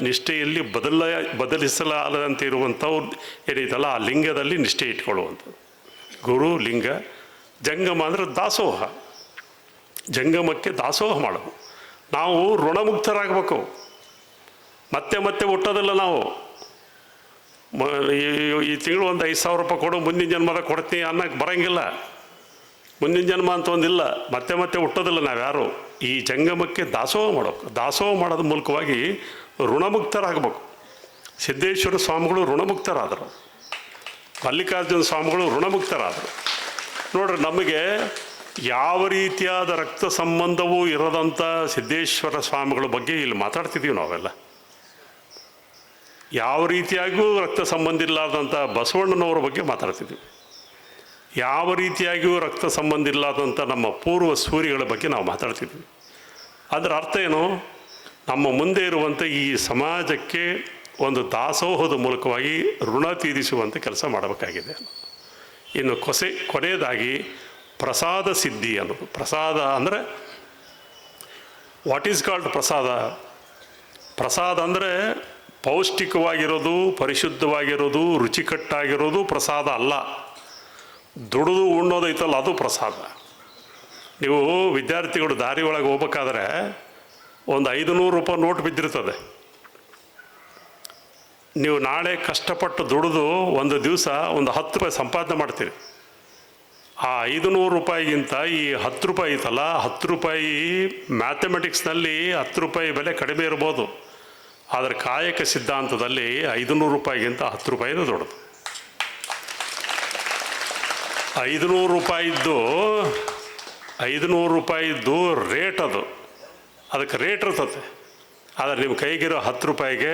ನಿಷ್ಠೆಯಲ್ಲಿ ಬದಲಿಸಲಾರದಂತೆ ಇರುವಂಥವ್ರು ಏನೈತಲ್ಲ, ಆ ಲಿಂಗದಲ್ಲಿ ನಿಷ್ಠೆ ಇಟ್ಕೊಳ್ಳುವಂಥದ್ದು. ಗುರು, ಲಿಂಗ. ಜಂಗಮ ಅಂದರೆ ದಾಸೋಹ. ಜಂಗಮಕ್ಕೆ ದಾಸೋಹ ಮಾಡೋದು. ನಾವು ಋಣಮುಕ್ತರಾಗಬೇಕು. ಮತ್ತೆ ಹುಟ್ಟೋದಿಲ್ಲ ನಾವು. ಈ ತಿಂಗಳು ಒಂದು 5,000 ರೂಪಾಯಿ ಕೊಡು, ಮುಂದಿನ ಜನ್ಮದ ಕೊಡ್ತೀನಿ ಅನ್ನೋಕ್ಕೆ ಬರೋಂಗಿಲ್ಲ. ಮುಂದಿನ ಜನ್ಮ ಅಂತ ಒಂದಿಲ್ಲ. ಮತ್ತೆ ಹುಟ್ಟೋದಿಲ್ಲ ನಾವ್ಯಾರು. ಈ ಜಂಗಮಕ್ಕೆ ದಾಸೋಹ ಮಾಡಬೇಕು. ದಾಸೋಹ ಮಾಡೋದ್ರ ಮೂಲಕವಾಗಿ ಋಣಮುಕ್ತರಾಗಬೇಕು. ಸಿದ್ದೇಶ್ವರ ಸ್ವಾಮಿಗಳು ಋಣಮುಕ್ತರಾದರು, ಮಲ್ಲಿಕಾರ್ಜುನ ಸ್ವಾಮಿಗಳು ಋಣಮುಕ್ತರಾದರು. ನೋಡ್ರಿ, ನಮಗೆ ಯಾವ ರೀತಿಯಾದ ರಕ್ತ ಸಂಬಂಧವೂ ಇರದಂಥ ಸಿದ್ದೇಶ್ವರ ಸ್ವಾಮಿಗಳ ಬಗ್ಗೆ ಇಲ್ಲಿ ಮಾತಾಡ್ತಿದ್ದೀವಿ ನಾವೆಲ್ಲ. ಯಾವ ರೀತಿಯಾಗಿಯೂ ರಕ್ತ ಸಂಬಂಧ ಇಲ್ಲದಂಥ ಬಸವಣ್ಣನವರ ಬಗ್ಗೆ ಮಾತಾಡ್ತಿದ್ದೀವಿ. ಯಾವ ರೀತಿಯಾಗಿಯೂ ರಕ್ತ ಸಂಬಂಧ ಇಲ್ಲದಂಥ ನಮ್ಮ ಪೂರ್ವ ಸೂರಿಗಳ ಬಗ್ಗೆ ನಾವು ಮಾತಾಡ್ತಿದ್ವಿ. ಅದರ ಅರ್ಥ ಏನು? ನಮ್ಮ ಮುಂದೆ ಇರುವಂಥ ಈ ಸಮಾಜಕ್ಕೆ ಒಂದು ದಾಸೋಹದ ಮೂಲಕವಾಗಿ ಋಣ ತೀರಿಸುವಂಥ ಕೆಲಸ ಮಾಡಬೇಕಾಗಿದೆ. ಇನ್ನು ಕೊನೆಯದಾಗಿ ಪ್ರಸಾದ ಸಿದ್ಧಿ ಅನ್ನೋದು. ಪ್ರಸಾದ ಅಂದರೆ ವಾಟ್ ಈಸ್ ಕಾಲ್ಡ್ ಪ್ರಸಾದ? ಪ್ರಸಾದ ಅಂದರೆ ಪೌಷ್ಟಿಕವಾಗಿರೋದು, ಪರಿಶುದ್ಧವಾಗಿರೋದು, ರುಚಿಕಟ್ಟಾಗಿರೋದು ಪ್ರಸಾದ ಅಲ್ಲ. ದುಡಿದು ಉಣ್ಣೋದೈತಲ್ಲ ಅದು ಪ್ರಸಾದ. ನೀವು ವಿದ್ಯಾರ್ಥಿಗಳು ದಾರಿ ಒಳಗೆ ಹೋಗ್ಬೇಕಾದ್ರೆ ಒಂದು 500 ರೂಪಾಯಿ ನೋಟ್ ಬಿದ್ದಿರ್ತದೆ. ನೀವು ನಾಳೆ ಕಷ್ಟಪಟ್ಟು ದುಡಿದು ಒಂದು ದಿವಸ ಒಂದು 10 ರೂಪಾಯಿ ಸಂಪಾದನೆ ಮಾಡ್ತೀರಿ. ಆ 500 ರೂಪಾಯಿಗಿಂತ ಈ 10 ರೂಪಾಯಿ ಐತಲ್ಲ, 10 ರೂಪಾಯಿ ಮ್ಯಾಥಮೆಟಿಕ್ಸ್ನಲ್ಲಿ 10 ರೂಪಾಯಿ ಬೆಲೆ ಕಡಿಮೆ ಇರ್ಬೋದು, ಆದರೆ ಕಾಯಕ ಸಿದ್ಧಾಂತದಲ್ಲಿ 500 ರೂಪಾಯಿಗಿಂತ 10 ರೂಪಾಯಿನೂ ದೊಡ್ಡದು. 500 ರೂಪಾಯಿದ್ದು ರೇಟ್ ಅದು, ಅದಕ್ಕೆ ರೇಟ್ ಇರ್ತದೆ. ಆದರೆ ನಿಮ್ಮ ಕೈಗಿರೋ 10 ರೂಪಾಯಿಗೆ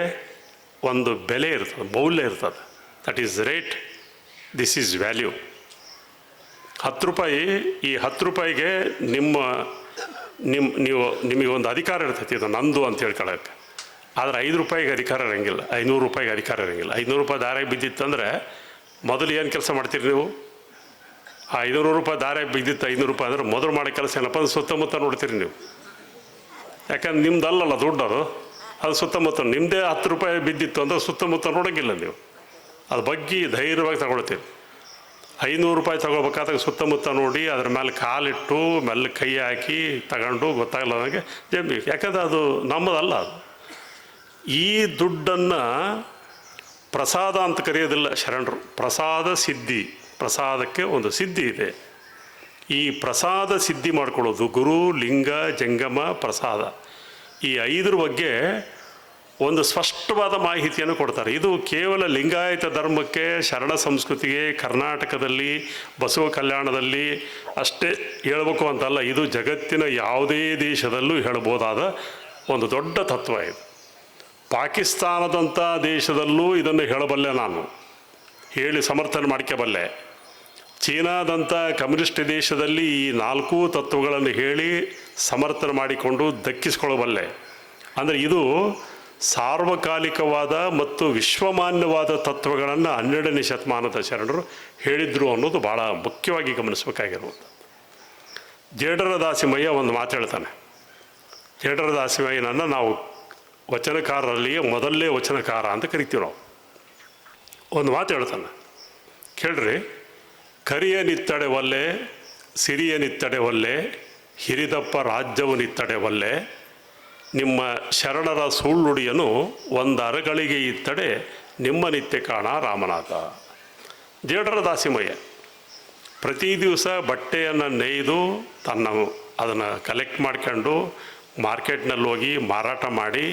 ಒಂದು ಬೆಲೆ ಇರ್ತದೆ, ಮೌಲ್ಯ ಇರ್ತದೆ. That is rate, this is value. 10 ರೂಪಾಯಿ, ಈ 10 ರೂಪಾಯಿಗೆ ನಿಮಗೆ ಒಂದು ಅಧಿಕಾರ ಇರ್ತೈತಿ, ಇದು ನಂದು ಅಂತ ಹೇಳ್ಕೊಳ್ಳೋಕ್ಕೆ. ಆದರೆ 5 ರೂಪಾಯಿಗೆ ಅಧಿಕಾರ ಇರೋಂಗಿಲ್ಲ, 500 ರೂಪಾಯಿಗೆ ಅಧಿಕಾರ ಇರೋಂಗಿಲ್ಲ. 500 ರೂಪಾಯಿ ದಾರಿಗೆ ಬಿದ್ದಿತ್ತಂದರೆ ಮೊದಲು ಏನು ಕೆಲಸ ಮಾಡ್ತೀರಿ ನೀವು? ಆ 500 ರೂಪಾಯಿ ದಾರಿಗೆ ಬಿದ್ದಿತ್ತು 500 ರೂಪಾಯಿ ಅಂದರೆ ಮೊದಲು ಮಾಡೋ ಕೆಲಸ ಏನಪ್ಪ ಅಂದ್ರೆ ಸುತ್ತಮುತ್ತ ನೋಡ್ತೀರಿ ನೀವು. ಯಾಕಂದ್ರೆ ನಿಮ್ದು ಅಲ್ಲಲ್ಲ ದುಡ್ಡು, ಅದು ಸುತ್ತಮುತ್ತ. ನಿಮ್ಮದೇ 10 ರೂಪಾಯಿ ಬಿದ್ದಿತ್ತು ಅಂದರೆ ಸುತ್ತಮುತ್ತ ನೋಡೋಂಗಿಲ್ಲ ನೀವು. ಅದು ಬಗ್ಗೆ ಧೈರ್ಯವಾಗಿ ತಗೊಳ್ತೀವಿ. 500 ರೂಪಾಯಿ ತಗೋಬೇಕಾದಾಗ ಸುತ್ತಮುತ್ತ ನೋಡಿ ಅದ್ರ ಮೇಲೆ ಕಾಲಿಟ್ಟು ಮೇಲೆ ಕೈ ಹಾಕಿ ತಗೊಂಡು ಗೊತ್ತಾಗಲ್ಲ ನನಗೆ ಜಂಬಿ, ಯಾಕಂದರೆ ಅದು ನಮ್ಮದಲ್ಲ. ಅದು ಈ ದುಡ್ಡನ್ನು ಪ್ರಸಾದ ಅಂತ ಕರೆಯೋದಿಲ್ಲ ಶರಣರು. ಪ್ರಸಾದ ಸಿದ್ಧಿ, ಪ್ರಸಾದಕ್ಕೆ ಒಂದು ಸಿದ್ಧಿ ಇದೆ. ಈ ಪ್ರಸಾದ ಸಿದ್ಧಿ ಮಾಡ್ಕೊಳ್ಳೋದು ಗುರು, ಲಿಂಗ, ಜಂಗಮ, ಪ್ರಸಾದ. ಈ 5 ಬಗ್ಗೆ ಒಂದು ಸ್ಪಷ್ಟವಾದ ಮಾಹಿತಿಯನ್ನು ಕೊಡ್ತಾರೆ. ಇದು ಕೇವಲ ಲಿಂಗಾಯತ ಧರ್ಮಕ್ಕೆ, ಶರಣ ಸಂಸ್ಕೃತಿಗೆ, ಕರ್ನಾಟಕದಲ್ಲಿ ಬಸವ ಕಲ್ಯಾಣದಲ್ಲಿ ಅಷ್ಟೇ ಹೇಳಬೇಕು ಅಂತಲ್ಲ, ಇದು ಜಗತ್ತಿನ ಯಾವುದೇ ದೇಶದಲ್ಲೂ ಹೇಳಬಹುದಾದ ಒಂದು ದೊಡ್ಡ ತತ್ವ ಇದು. ಪಾಕಿಸ್ತಾನದಂಥ ದೇಶದಲ್ಲೂ ಇದನ್ನು ಹೇಳಬಲ್ಲೆ, ನಾನು ಹೇಳಿ ಸಮರ್ಥನೆ ಮಾಡ್ಕೋಬಲ್ಲೆ. ಚೀನಾದಂಥ ಕಮ್ಯುನಿಸ್ಟ್ ದೇಶದಲ್ಲಿ ಈ 4 ತತ್ವಗಳನ್ನು ಹೇಳಿ ಸಮರ್ಥನೆ ಮಾಡಿಕೊಂಡು ದಕ್ಕಿಸ್ಕೊಳ್ಳಬಲ್ಲೆ. ಅಂದರೆ ಇದು ಸಾರ್ವಕಾಲಿಕವಾದ ಮತ್ತು ವಿಶ್ವಮಾನ್ಯವಾದ ತತ್ವಗಳನ್ನು 12ನೇ ಶತಮಾನದ ಶರಣರು ಹೇಳಿದರು ಅನ್ನೋದು ಭಾಳ ಮುಖ್ಯವಾಗಿ ಗಮನಿಸಬೇಕಾಗಿರುವುದು. ಜೇಡರ ದಾಸಿಮಯ್ಯ ಒಂದು ಮಾತು ಹೇಳ್ತಾನೆ. ಜೇಡರ ದಾಸಿಮಯ್ಯನನ್ನು ನಾವು ವಚನಕಾರರಲ್ಲಿಯೇ ಮೊದಲನೇ ವಚನಕಾರ ಅಂತ ಕರಿತೀವಿ ನಾವು. ಒಂದು ಮಾತು ಹೇಳ್ತಾನೆ, ಕೇಳ್ರಿ. ಕರಿಯ ನಿತ್ತಡೆ ಒಲ್ಲೆ, ಸಿರಿಯ ನಿತ್ತಡೆ ಒಲ್ಲೆ, ಹಿರಿದಪ್ಪ ರಾಜ್ಯವು ನಿತ್ತಡೆ ಒಲ್ಲೆ, ನಿಮ್ಮ ಶರಣರ ಸುಳ್ಳುಡಿಯನು ಒಂದು ಅರಗಳಿಗೆ ಇತ್ತಡೆ ನಿಮ್ಮ ನಿತ್ಯ ಕಾಣ ರಾಮನಾಥ. ಜೇಡರ ದಾಸಿಮಯ್ಯ ಪ್ರತಿ ದಿವಸ ಬಟ್ಟೆಯನ್ನು ನೇಯ್ದು ಅದನ್ನು ಕಲೆಕ್ಟ್ ಮಾಡ್ಕೊಂಡು ಮಾರ್ಕೆಟ್ನಲ್ಲಿ ಹೋಗಿ ಮಾರಾಟ ಮಾಡಿ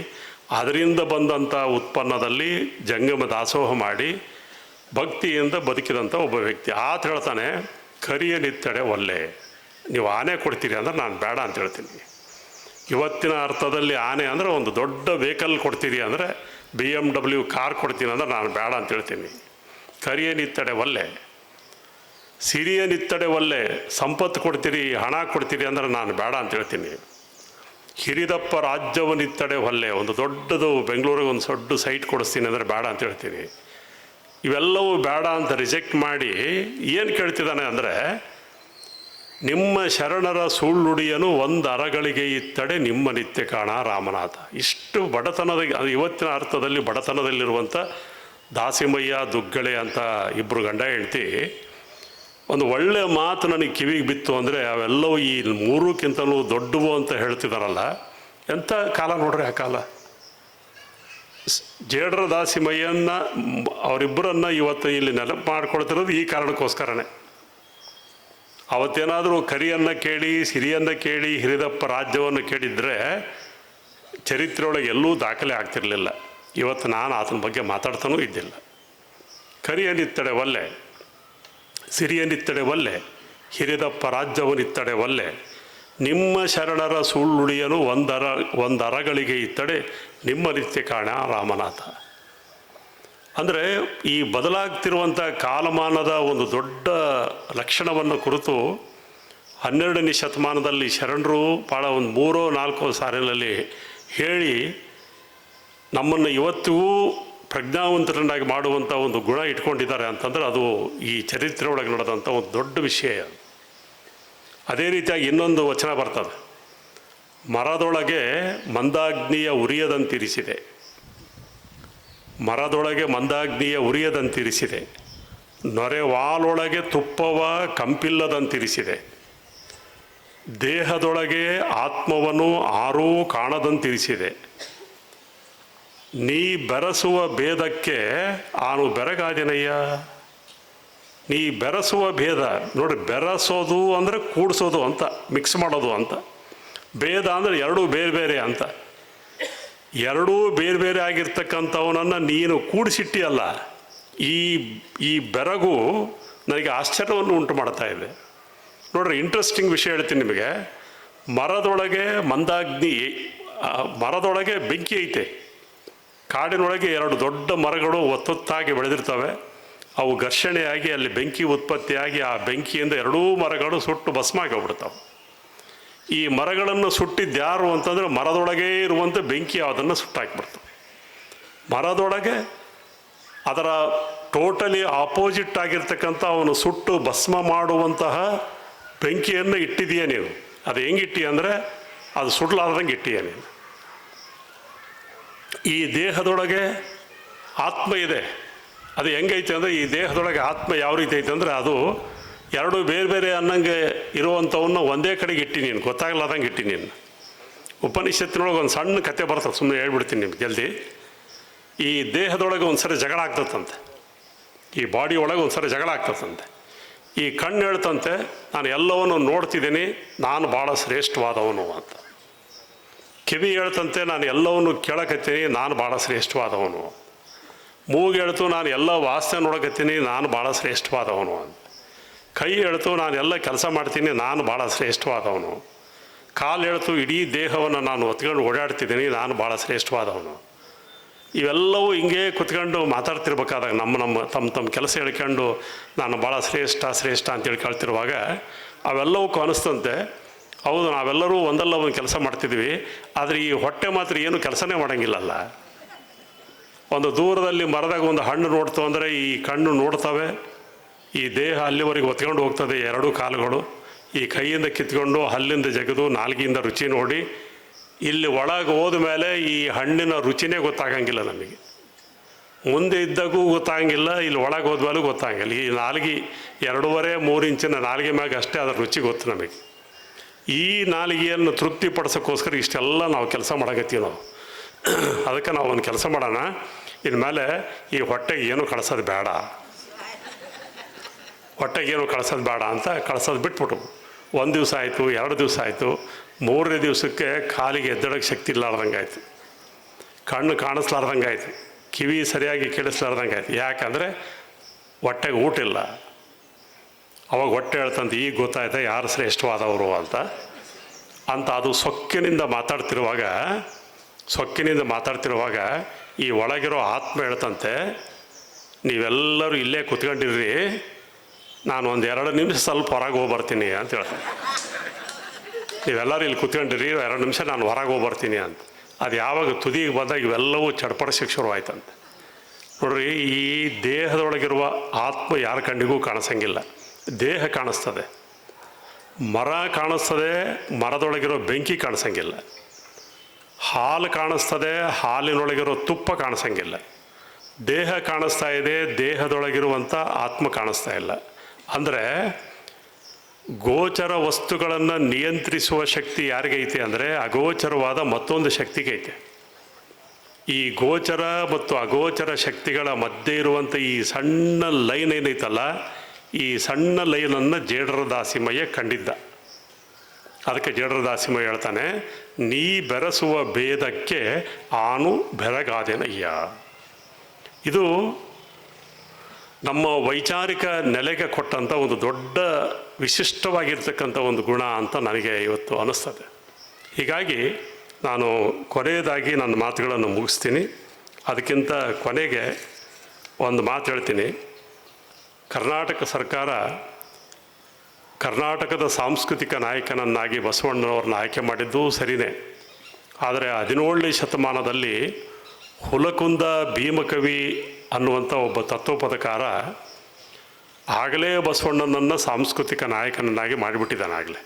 ಅದರಿಂದ ಬಂದಂಥ ಉತ್ಪನ್ನದಲ್ಲಿ ಜಂಗಮ ದಾಸೋಹ ಮಾಡಿ ಭಕ್ತಿಯಿಂದ ಬದುಕಿದಂಥ ಒಬ್ಬ ವ್ಯಕ್ತಿ. ಆತ ಹೇಳ್ತಾನೆ, ಕರಿಯ ನಿತ್ತಡೆ ಒಲ್ಲೆ, ನೀವು ಆನೆ ಕೊಡ್ತೀರಿ ಅಂದ್ರೆ ನಾನು ಬೇಡ ಅಂತ ಹೇಳ್ತೀನಿ. ಇವತ್ತಿನ ಅರ್ಥದಲ್ಲಿ ಆನೆ ಅಂದರೆ ಒಂದು ದೊಡ್ಡ ವೆಹಿಕಲ್ ಕೊಡ್ತೀರಿ ಅಂದರೆ BMW ಕಾರ್ ಕೊಡ್ತೀನಿ ಅಂದ್ರೆ ನಾನು ಬೇಡ ಅಂತ ಹೇಳ್ತೀನಿ. ಕರಿಯ ನಿತ್ತಡೆ ಒಲ್ಲೆ, ಸಿರಿಯ ನಿತ್ತಡೆ ಒಲ್ಲೆ, ಸಂಪತ್ತು ಕೊಡ್ತೀರಿ, ಹಣ ಕೊಡ್ತೀರಿ ಅಂದ್ರೆ ನಾನು ಬೇಡ ಅಂತ ಹೇಳ್ತೀನಿ. ಹಿರಿದಪ್ಪ ರಾಜ್ಯವು ನಿತ್ತಡೆ ಒಲ್ಲೆ, ಒಂದು ದೊಡ್ಡದು ಬೆಂಗಳೂರಿಗೆ ಒಂದು ದೊಡ್ಡ ಸೈಟ್ ಕೊಡಿಸ್ತೀನಿ ಅಂದರೆ ಬೇಡ ಅಂತ ಹೇಳ್ತೀನಿ. ಇವೆಲ್ಲವೂ ಬೇಡ ಅಂತ ರಿಜೆಕ್ಟ್ ಮಾಡಿ ಏನು ಕೇಳ್ತಿದ್ದಾನೆ ಅಂದರೆ, ನಿಮ್ಮ ಶರಣರ ಸುಳ್ಳುಡಿಯನು ಒಂದು ಅರಗಳಿಗೆ ಇತ್ತಡೆ ನಿಮ್ಮ ನಿತ್ಯ ಕಾಣ ರಾಮನಾಥ. ಇಷ್ಟು ಬಡತನದ, ಇವತ್ತಿನ ಅರ್ಥದಲ್ಲಿ ಬಡತನದಲ್ಲಿರುವಂಥ ದಾಸಿಮಯ್ಯ ದುಗ್ಗಳೆ ಅಂತ 2 ಗಂಡ ಹೆಂಡ್ತಿ ಒಂದು ಒಳ್ಳೆಯ ಮಾತು ನನಗೆ ಕಿವಿಗೆ ಬಿತ್ತು ಅಂದರೆ ಅವೆಲ್ಲವೂ ಈ 3ಕ್ಕಿಂತಲೂ ದೊಡ್ಡವು ಅಂತ ಹೇಳ್ತಿದ್ದಾರಲ್ಲ. ಎಂಥ ಕಾಲ ನೋಡ್ರಿ ಆ ಕಾಲ. ಜೇಡರ ದಾಸಿಮಯ್ಯನ ಅವರಿಬ್ಬರನ್ನು ಇವತ್ತು ಇಲ್ಲಿ ನೆನಪು ಮಾಡ್ಕೊಳ್ತಿರೋದು ಈ ಕಾರಣಕ್ಕೋಸ್ಕರನೇ. ಅವತ್ತೇನಾದರೂ ಕರಿಯನ್ನು ಕೇಳಿ, ಸಿರಿಯನ್ನು ಕೇಳಿ, ಹಿರಿದಪ್ಪ ರಾಜ್ಯವನ್ನು ಕೇಳಿದರೆ ಚರಿತ್ರೆಯೊಳಗೆ ಎಲ್ಲೂ ದಾಖಲೆ ಆಗ್ತಿರಲಿಲ್ಲ. ಇವತ್ತು ನಾನು ಆತನ ಬಗ್ಗೆ ಮಾತಾಡ್ತಾನೂ ಇದ್ದಿಲ್ಲ. ಕರಿಯನಿತ್ತಡೆ ಒಲ್ಲೆ, ಸಿರಿಯನಿತ್ತಡೆ ಒಲ್ಲೆ, ಹಿರಿದಪ್ಪ ರಾಜ್ಯವನಿತ್ತಡೆ ಒಲ್ಲೆ, ನಿಮ್ಮ ಶರಣರ ಸುಳ್ಳುಡಿಯನು ಒಂದು ಅರಗಳಿಗೆ ಇತ್ತಡೆ ನಿಮ್ಮ ನಿತ್ಯ ಕಾಣ ರಾಮನಾಥ. ಅಂದರೆ ಈ ಬದಲಾಗ್ತಿರುವಂಥ ಕಾಲಮಾನದ ಒಂದು ದೊಡ್ಡ ಲಕ್ಷಣವನ್ನು ಕುರಿತು 12ನೇ ಶತಮಾನದಲ್ಲಿ ಶರಣರು ಭಾಳ ಒಂದು 3-4 ಸಾಲಿನಲ್ಲಿ ಹೇಳಿ ನಮ್ಮನ್ನು ಇವತ್ತಿಗೂ ಪ್ರಜ್ಞಾವಂತರನ್ನಾಗಿ ಮಾಡುವಂಥ ಒಂದು ಗುಣ ಇಟ್ಕೊಂಡಿದ್ದಾರೆ ಅಂತಂದರೆ ಅದು ಈ ಚರಿತ್ರೆ ಒಳಗೆ ನಡೆದಂಥ ಒಂದು ದೊಡ್ಡ ವಿಷಯ. ಅದೇ ರೀತಿಯಾಗಿ ಇನ್ನೊಂದು ವಚನ ಬರ್ತದೆ, ಮರದೊಳಗೆ ಮಂದಾಗ್ನಿಯ ಉರಿಯದಂತಿರಿಸಿದೆ, ಮರದೊಳಗೆ ಮಂದಾಗ್ನಿಯ ಉರಿಯದಂತಿರಿಸಿದೆ, ನೊರೆ ವಾಲೊಳಗೆ ತುಪ್ಪವ ಕಂಪಿಲ್ಲದಂತಿರಿಸಿದೆ, ದೇಹದೊಳಗೆ ಆತ್ಮವನ್ನು ಆರೂ ಕಾಣದಂತಿರಿಸಿದೆ, ನೀ ಬೆರೆಸುವ ಭೇದಕ್ಕೆ ಆನು ಬೆರಗಾದಿನಯ್ಯ. ನೀ ಬೆರೆಸುವ ಭೇದ ನೋಡಿ, ಬೆರೆಸೋದು ಅಂದರೆ ಕೂಡಿಸೋದು ಅಂತ, ಮಿಕ್ಸ್ ಮಾಡೋದು ಅಂತ, ಭೇದ ಅಂದರೆ ಎರಡೂ ಬೇರೆ ಬೇರೆ ಅಂತ. ಎರಡೂ ಬೇರೆ ಬೇರೆ ಆಗಿರ್ತಕ್ಕಂಥವನನ್ನು ನೀನು ಕೂಡಿಸಿಟ್ಟಿಯಲ್ಲ. ಈ ಬೆರಗು ನನಗೆ ಆಶ್ಚರ್ಯವನ್ನು ಉಂಟು ಮಾಡ್ತಾ ಇದೆ. ನೋಡ್ರಿ, ಇಂಟ್ರೆಸ್ಟಿಂಗ್ ವಿಷಯ ಹೇಳ್ತೀನಿ ನಿಮಗೆ. ಮರದೊಳಗೆ ಮಂದಾಗ್ನಿ, ಮರದೊಳಗೆ ಬೆಂಕಿ ಐತೆ. ಕಾಡಿನೊಳಗೆ 2 ದೊಡ್ಡ ಮರಗಳು ಒತ್ತೊತ್ತಾಗಿ ಬೆಳೆದಿರ್ತವೆ. ಅವು ಘರ್ಷಣೆಯಾಗಿ ಅಲ್ಲಿ ಬೆಂಕಿ ಉತ್ಪತ್ತಿಯಾಗಿ ಆ ಬೆಂಕಿಯಿಂದ 2 ಮರಗಳು ಸುಟ್ಟು ಭಸ್ಮ ಆಗೋಗ್ಬಿಡ್ತಾವೆ. ಈ ಮರಗಳನ್ನು ಸುಟ್ಟಿದ್ದು ಯಾರು ಅಂತಂದರೆ ಮರದೊಳಗೆ ಇರುವಂಥ ಬೆಂಕಿ ಅದನ್ನು ಸುಟ್ಟಾಕಿಬಿಡ್ತವೆ. ಮರದೊಳಗೆ ಅದರ ಟೋಟಲಿ ಆಪೋಸಿಟ್ ಆಗಿರ್ತಕ್ಕಂಥ ಅವನು ಸುಟ್ಟು ಭಸ್ಮ ಮಾಡುವಂತಹ ಬೆಂಕಿಯನ್ನು ಇಟ್ಟಿದೀಯ ನೀನು. ಅದು ಹೆಂಗಿಟ್ಟಿ ಅಂದರೆ ಅದು ಸುಡಲಾರ್ದಂಗೆ ಇಟ್ಟೀಯ ನೀನು. ಈ ದೇಹದೊಳಗೆ ಆತ್ಮ ಇದೆ. ಅದು ಹೆಂಗೈತೆ ಅಂದರೆ ಈ ದೇಹದೊಳಗೆ ಆತ್ಮ ಯಾವ ರೀತಿ ಐತೆ ಅಂದರೆ ಅದು 2 ಬೇರೆ ಬೇರೆ ಅನ್ನಂಗೆ ಇರುವಂಥವನ್ನ ಒಂದೇ ಕಡೆಗೆ ಇಟ್ಟಿ ನೀನು, ಗೊತ್ತಾಗಲಾರ್ದಂಗೆ ಇಟ್ಟಿ ನೀನು. ಉಪನಿಷತ್ತಿನೊಳಗೆ ಒಂದು ಸಣ್ಣ ಕತೆ ಬರ್ತದೆ, ಸುಮ್ಮನೆ ಹೇಳ್ಬಿಡ್ತೀನಿ ನಿಮ್ಗೆ ಜಲ್ದಿ. ಈ ದೇಹದೊಳಗೆ ಒಂದು ಸರಿ ಜಗಳ ಆಗ್ತದಂತೆ, ಈ ಬಾಡಿ ಒಳಗೆ ಒಂದು ಸರಿ ಜಗಳ ಆಗ್ತದಂತೆ. ಈ ಕಣ್ಣು ಹೇಳ್ತಂತೆ, ನಾನು ಎಲ್ಲವನ್ನು ನೋಡ್ತಿದ್ದೀನಿ, ನಾನು ಭಾಳ ಶ್ರೇಷ್ಠವಾದವನು ಅಂತ. ಕಿವಿ ಹೇಳ್ತಂತೆ ನಾನು ಎಲ್ಲವನ್ನು ಕೇಳಕತ್ತೀನಿ, ನಾನು ಭಾಳ ಶ್ರೇಷ್ಠವಾದವನು. ಮೂಗು ಹೇಳ್ತು ನಾನು ಎಲ್ಲ ವಾಸನೆ ನೋಡಕತ್ತೀನಿ, ನಾನು ಭಾಳ ಶ್ರೇಷ್ಠವಾದವನು ಅಂತ. ಕೈ ಹೇಳ್ತು ನಾನು ಎಲ್ಲ ಕೆಲಸ ಮಾಡ್ತೀನಿ, ನಾನು ಭಾಳ ಶ್ರೇಷ್ಠವಾದವನು. ಕಾಲು ಹೇಳ್ತು ಇಡೀ ದೇಹವನ್ನು ನಾನು ಹೊತ್ಕೊಂಡು ಓಡಾಡ್ತಿದ್ದೀನಿ, ನಾನು ಭಾಳ ಶ್ರೇಷ್ಠವಾದವನು. ಇವೆಲ್ಲವೂ ಹಿಂಗೆ ಕುತ್ಕೊಂಡು ಮಾತಾಡ್ತಿರ್ಬೇಕಾದಾಗ ತಮ್ಮ ಕೆಲಸ ಹೇಳ್ಕೊಂಡು ನಾನು ಭಾಳ ಶ್ರೇಷ್ಠ ಅಂತೇಳಿ ಕೇಳ್ತಿರುವಾಗ ಅವೆಲ್ಲವೂ ಅನಿಸ್ತಂತೆ, ಹೌದು ನಾವೆಲ್ಲರೂ ಒಂದಲ್ಲ ಒಂದು ಕೆಲಸ ಮಾಡ್ತಿದ್ವಿ, ಆದರೆ ಈ ಹೊಟ್ಟೆ ಮಾತ್ರ ಏನು ಕೆಲಸನೇ ಮಾಡೋಂಗಿಲ್ಲಲ್ಲ. ಒಂದು ದೂರದಲ್ಲಿ ಮರದಾಗ ಒಂದು ಹಣ್ಣು ನೋಡ್ತು ಅಂದರೆ ಈ ಕಣ್ಣು ನೋಡ್ತವೆ, ಈ ದೇಹ ಅಲ್ಲಿವರೆಗೆ ಹೊತ್ಕೊಂಡು ಹೋಗ್ತದೆ, ಎರಡೂ ಕಾಲುಗಳು ಈ ಕೈಯಿಂದ ಕಿತ್ಕೊಂಡು ಹಲ್ಲಿಂದ ಜಗದು ನಾಲ್ಗಿಯಿಂದ ರುಚಿ ನೋಡಿ ಇಲ್ಲಿ ಒಳಗೆ ಹೋದ ಮೇಲೆ ಈ ಹಣ್ಣಿನ ರುಚಿನೇ ಗೊತ್ತಾಗಂಗಿಲ್ಲ ನಮಗೆ. ಮುಂದೆ ಇದ್ದಾಗೂ ಗೊತ್ತಾಗಂಗಿಲ್ಲ, ಇಲ್ಲಿ ಒಳಗೆ ಹೋದ್ಮೇಲೂ ಗೊತ್ತಾಗಂಗಿಲ್ಲ. ಈ ನಾಲ್ಗೆ 2.5-3 ಇಂಚಿನ ನಾಲ್ಗೆ ಮ್ಯಾಗ ಅಷ್ಟೇ ಅದರ ರುಚಿ ಗೊತ್ತು ನಮಗೆ. ಈ ನಾಲಿಗೆಯನ್ನು ತೃಪ್ತಿಪಡಿಸೋಕ್ಕೋಸ್ಕರ ಇಷ್ಟೆಲ್ಲ ನಾವು ಕೆಲಸ ಮಾಡಕತ್ತೀವಿ ನಾವು. ಅದಕ್ಕೆ ನಾವು ಒಂದು ಕೆಲಸ ಮಾಡೋಣ, ಇನ್ಮೇಲೆ ಈ ಹೊಟ್ಟೆಗೆ ಏನು ಕಳ್ಸೋದು ಬೇಡ, ಹೊಟ್ಟೆಗೇನು ಕಳ್ಸೋದು ಬೇಡ ಅಂತ ಕಳ್ಸೋದು ಬಿಟ್ಬಿಟ್ಟು 1 ದಿವಸ ಆಯಿತು, 2 ದಿವಸ ಆಯಿತು, 3ನೇ ದಿವಸಕ್ಕೆ ಕಾಲಿಗೆ ಎದ್ದಡಕ್ಕೆ ಶಕ್ತಿ ಇಲ್ಲಾರ್ದಂಗೆ ಆಯಿತು, ಕಣ್ಣು ಕಾಣಿಸ್ಲಾರ್ದಂಗೆ ಆಯಿತು, ಕಿವಿ ಸರಿಯಾಗಿ ಕೇಳಿಸ್ಲಾರ್ದಂಗೆ ಆಯಿತು. ಯಾಕಂದರೆ ಹೊಟ್ಟೆಗೆ ಊಟ ಇಲ್ಲ. ಅವಾಗ ಹೊಟ್ಟೆ ಹೇಳ್ತಂತೆ ಈಗ ಗೊತ್ತಾಯ್ತಾ ಯಾರು ಶ್ರೇಷ್ಠವಾದವರು ಅಂತ. ಅದು ಸೊಕ್ಕಿನಿಂದ ಮಾತಾಡ್ತಿರುವಾಗ ಈ ಒಳಗಿರೋ ಆತ್ಮ ಹೇಳ್ತಂತೆ, ನೀವೆಲ್ಲರೂ ಇಲ್ಲೇ ಕೂತ್ಕೊಂಡಿರ್ರಿ, ನಾನು 1-2 ನಿಮಿಷ ಸ್ವಲ್ಪ ಹೊರಗೆ ಹೋಗ್ಬರ್ತೀನಿ ಅಂತ ಹೇಳ್ತಾನೆ. ನೀವೆಲ್ಲರೂ ಇಲ್ಲಿ ಕೂತ್ಕೊಂಡಿರಿ, 2 ನಿಮಿಷ ನಾನು ಹೊರಗೆ ಹೋಗ್ಬರ್ತೀನಿ ಅಂತ. ಅದು ಯಾವಾಗ ತುದಿಗೆ ಬಂದಾಗ ಇವೆಲ್ಲವೂ ಚಡ್ಪಡಿಸೋಕ್ಕೆ ಶುರುವಾಯ್ತಂತೆ. ನೋಡ್ರಿ, ಈ ದೇಹದೊಳಗಿರುವ ಆತ್ಮ ಯಾರ ಕಣ್ಣಿಗೂ ಕಾಣಿಸಂಗಿಲ್ಲ, ದೇಹ ಕಾಣಿಸ್ತದೆ. ಮರ ಕಾಣಿಸ್ತದೆ, ಮರದೊಳಗಿರೋ ಬೆಂಕಿ ಕಾಣಿಸಂಗಿಲ್ಲ. ಹಾಲು ಕಾಣಿಸ್ತದೆ, ಹಾಲಿನೊಳಗಿರೋ ತುಪ್ಪ ಕಾಣಿಸಂಗಿಲ್ಲ. ದೇಹ ಕಾಣಿಸ್ತಾ ಇದೆ, ದೇಹದೊಳಗಿರುವಂಥ ಆತ್ಮ ಕಾಣಿಸ್ತಾ ಇಲ್ಲ. ಅಂದರೆ ಗೋಚರ ವಸ್ತುಗಳನ್ನು ನಿಯಂತ್ರಿಸುವ ಶಕ್ತಿ ಯಾರಿಗೈತೆ ಅಂದರೆ ಅಗೋಚರವಾದ ಮತ್ತೊಂದು ಶಕ್ತಿಗೈತೆ. ಈ ಗೋಚರ ಮತ್ತು ಅಗೋಚರ ಶಕ್ತಿಗಳ ಮಧ್ಯೆ ಇರುವಂಥ ಈ ಸಣ್ಣ ಲೈನ್ ಏನೈತಲ್ಲ, ಈ ಸಣ್ಣ ಲೈನನ್ನು ಜೇಡರ ದಾಸಿಮಯ್ಯ ಕಂಡಿದ್ದ. ಅದಕ್ಕೆ ಜೇಡರ ದಾಸಿಮಯ್ಯ ಹೇಳ್ತಾನೆ, ನೀ ಬೆರೆಸುವ ಭೇದಕ್ಕೆ ಆನು ಬೆರಗಾದೆನಯ್ಯ. ಇದು ನಮ್ಮ ವೈಚಾರಿಕ ನೆಲೆಗೆ ಕೊಟ್ಟಂಥ ಒಂದು ದೊಡ್ಡ ವಿಶಿಷ್ಟವಾಗಿರ್ತಕ್ಕಂಥ ಒಂದು ಗುಣ ಅಂತ ನನಗೆ ಇವತ್ತು ಅನ್ನಿಸ್ತದೆ. ಹೀಗಾಗಿ ನಾನು ಕೊನೆಯದಾಗಿ ನನ್ನ ಮಾತುಗಳನ್ನು ಮುಗಿಸ್ತೀನಿ. ಅದಕ್ಕಿಂತ ಕೊನೆಗೆ ಒಂದು ಮಾತು ಹೇಳ್ತೀನಿ. ಕರ್ನಾಟಕ ಸರ್ಕಾರ ಕರ್ನಾಟಕದ ಸಾಂಸ್ಕೃತಿಕ ನಾಯಕನನ್ನಾಗಿ ಬಸವಣ್ಣನವ್ರನ್ನ ಆಯ್ಕೆ ಮಾಡಿದ್ದು ಸರಿಯೇ. ಆದರೆ 17ನೇ ಶತಮಾನದಲ್ಲಿ ಹುಲಕುಂದ ಭೀಮಕವಿ ಅನ್ನುವಂಥ ಒಬ್ಬ ತತ್ವಪದಕಾರ ಆಗಲೇ ಬಸವಣ್ಣನನ್ನು ಸಾಂಸ್ಕೃತಿಕ ನಾಯಕನನ್ನಾಗಿ ಮಾಡಿಬಿಟ್ಟಿದ್ದಾನೆ. ಆಗಲೇ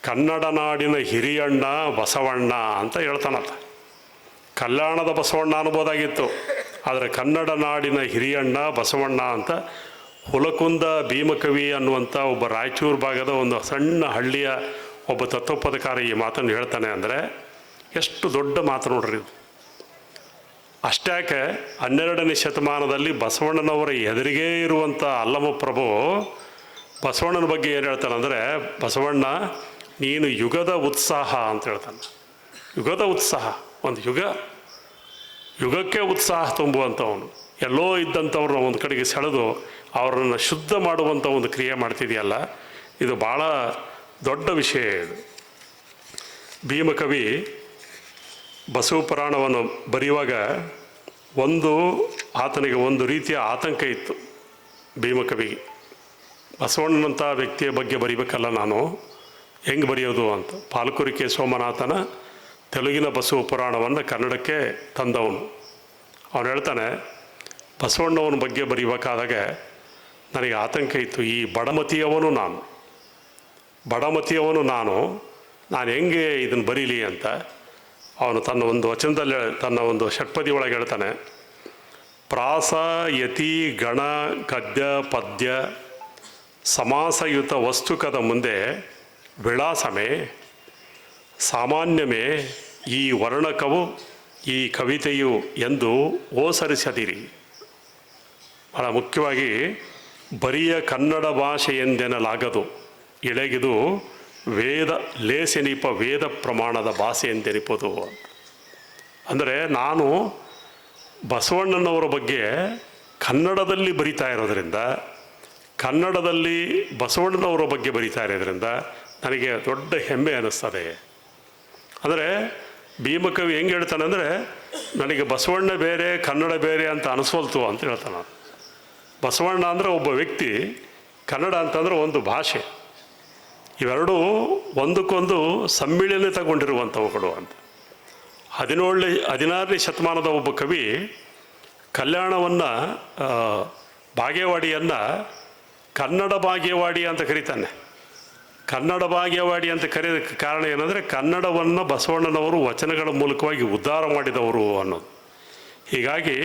ಕನ್ನಡ ನಾಡಿನ ಹಿರಿಯಣ್ಣ ಬಸವಣ್ಣ ಅಂತ ಹೇಳ್ತಾನಲ್ಲ. ಕಲ್ಯಾಣದ ಬಸವಣ್ಣ ಅನ್ಬೋದಾಗಿತ್ತು, ಆದರೆ ಕನ್ನಡ ನಾಡಿನ ಹಿರಿಯಣ್ಣ ಬಸವಣ್ಣ ಅಂತ ಹುಲಕುಂದ ಭೀಮಕವಿ ಅನ್ನುವಂಥ ಒಬ್ಬ ರಾಯಚೂರು ಭಾಗದ ಒಂದು ಸಣ್ಣ ಹಳ್ಳಿಯ ಒಬ್ಬ ತತ್ವಪದಕಾರ ಈ ಮಾತನ್ನು ಹೇಳ್ತಾನೆ ಅಂದರೆ ಎಷ್ಟು ದೊಡ್ಡ ಮಾತು ನೋಡ್ರಿ ಇದು. ಅಷ್ಟ್ಯಾಕೆ 12ನೇ ಶತಮಾನದಲ್ಲಿ ಬಸವಣ್ಣನವರ ಎದುರಿಗೇ ಇರುವಂಥ ಅಲ್ಲಮಪ್ರಭು ಬಸವಣ್ಣನ ಬಗ್ಗೆ ಏನು ಹೇಳ್ತಾನೆ ಅಂದರೆ, ಬಸವಣ್ಣ ನೀನು ಯುಗದ ಉತ್ಸಾಹ ಅಂತ ಹೇಳ್ತಾನೆ. ಯುಗದ ಉತ್ಸಾಹ, ಒಂದು ಯುಗಕ್ಕೆ ಉತ್ಸಾಹ ತುಂಬುವಂಥವನು. ಎಲ್ಲೋ ಇದ್ದಂಥವ್ರನ್ನ ಒಂದು ಕಡೆಗೆ ಸೆಳೆದು ಅವರನ್ನು ಶುದ್ಧ ಮಾಡುವಂಥ ಒಂದು ಕ್ರಿಯೆ ಮಾಡ್ತಿದೆಯಲ್ಲ, ಇದು ಭಾಳ ದೊಡ್ಡ ವಿಷಯ. ಇದು ಭೀಮಕವಿ ಬಸವ ಪುರಾಣವನ್ನು ಬರೆಯುವಾಗ ಆತನಿಗೆ ಒಂದು ರೀತಿಯ ಆತಂಕ ಇತ್ತು. ಭೀಮಕವಿಗೆ ಬಸವಣ್ಣನಂಥ ವ್ಯಕ್ತಿಯ ಬಗ್ಗೆ ಬರೀಬೇಕಲ್ಲ, ನಾನು ಹೆಂಗೆ ಬರೆಯೋದು ಅಂತ. ಪಾಲ್ಕುರಿಕೆ ಸೋಮನಾಥನ ತೆಲುಗಿನ ಬಸವ ಪುರಾಣವನ್ನು ಕನ್ನಡಕ್ಕೆ ತಂದವನು. ಅವನು ಹೇಳ್ತಾನೆ, ಬಸವಣ್ಣವನ ಬಗ್ಗೆ ಬರೀಬೇಕಾದಾಗ ನನಗೆ ಆತಂಕ ಇತ್ತು. ಈ ಬಡಮತಿಯವನು ನಾನು ಹೆಂಗೆ ಇದನ್ನು ಬರೀಲಿ ಅಂತ. ಅವನು ತನ್ನ ಒಂದು ವಚನದಲ್ಲಿ, ತನ್ನ ಒಂದು ಷಟ್ಪದಿ ಒಳಗೆ ಹೇಳ್ತಾನೆ, ಪ್ರಾಸ ಯತಿ ಗಣ ಗದ್ಯ ಪದ್ಯ ಸಮಾಸಯುತ ವಸ್ತುಕದ ಮುಂದೆ ವಿಳಾಸಮೇ ಸಾಮಾನ್ಯಮೇ ಈ ವರ್ಣಕವು ಈ ಕವಿತೆಯು ಎಂದು ಓಸರಿಸದಿರಿ. ಭಾಳ ಮುಖ್ಯವಾಗಿ ಬರಿಯ ಕನ್ನಡ ಭಾಷೆ ಎಂದೆನಲಾಗದು, ಇಳೆಗಿದು ವೇದ ಲೇಸೆನಿಪ ವೇದ ಪ್ರಮಾಣದ ಭಾಷೆ ಎಂದೆನಿಪದು. ಅಂದರೆ ನಾನು ಬಸವಣ್ಣನವರ ಬಗ್ಗೆ ಕನ್ನಡದಲ್ಲಿ ಬರಿತಾ ಇರೋದರಿಂದ, ಕನ್ನಡದಲ್ಲಿ ಬಸವಣ್ಣನವರ ಬಗ್ಗೆ ಬರಿತಾ ಇರೋದ್ರಿಂದ ನನಗೆ ದೊಡ್ಡ ಹೆಮ್ಮೆ ಅನ್ನಿಸ್ತದೆ. ಅಂದರೆ ಭೀಮಕವಿ ಹೆಂಗೆ ಹೇಳ್ತಾನೆ ಅಂದರೆ, ನನಗೆ ಬಸವಣ್ಣ ಬೇರೆ ಕನ್ನಡ ಬೇರೆ ಅಂತ ಅನಿಸ್ವಲ್ತು ಅಂತ ಹೇಳ್ತಾನೆ. ಬಸವಣ್ಣ ಅಂದರೆ ಒಬ್ಬ ವ್ಯಕ್ತಿ, ಕನ್ನಡ ಅಂತಂದರೆ ಒಂದು ಭಾಷೆ. ಇವೆರಡೂ ಒಂದಕ್ಕೊಂದು ಸಮ್ಮಿಳನೆ ತಗೊಂಡಿರುವಂಥವುಗಳು ಅಂತ. 16ನೇ ಶತಮಾನದ ಒಬ್ಬ ಕವಿ ಕಲ್ಯಾಣವನ್ನು, ಬಾಗೇವಾಡಿಯನ್ನು ಕನ್ನಡ ಬಾಗೇವಾಡಿ ಅಂತ ಕರೀತಾನೆ. ಕನ್ನಡ ಬಾಗೇವಾಡಿ ಅಂತ ಕರೆಯೋದಕ್ಕೆ ಕಾರಣ ಏನಂದರೆ, ಕನ್ನಡವನ್ನು ಬಸವಣ್ಣನವರು ವಚನಗಳ ಮೂಲಕವಾಗಿ ಉದ್ಧಾರ ಮಾಡಿದವರು ಅನ್ನೋದು. ಹೀಗಾಗಿ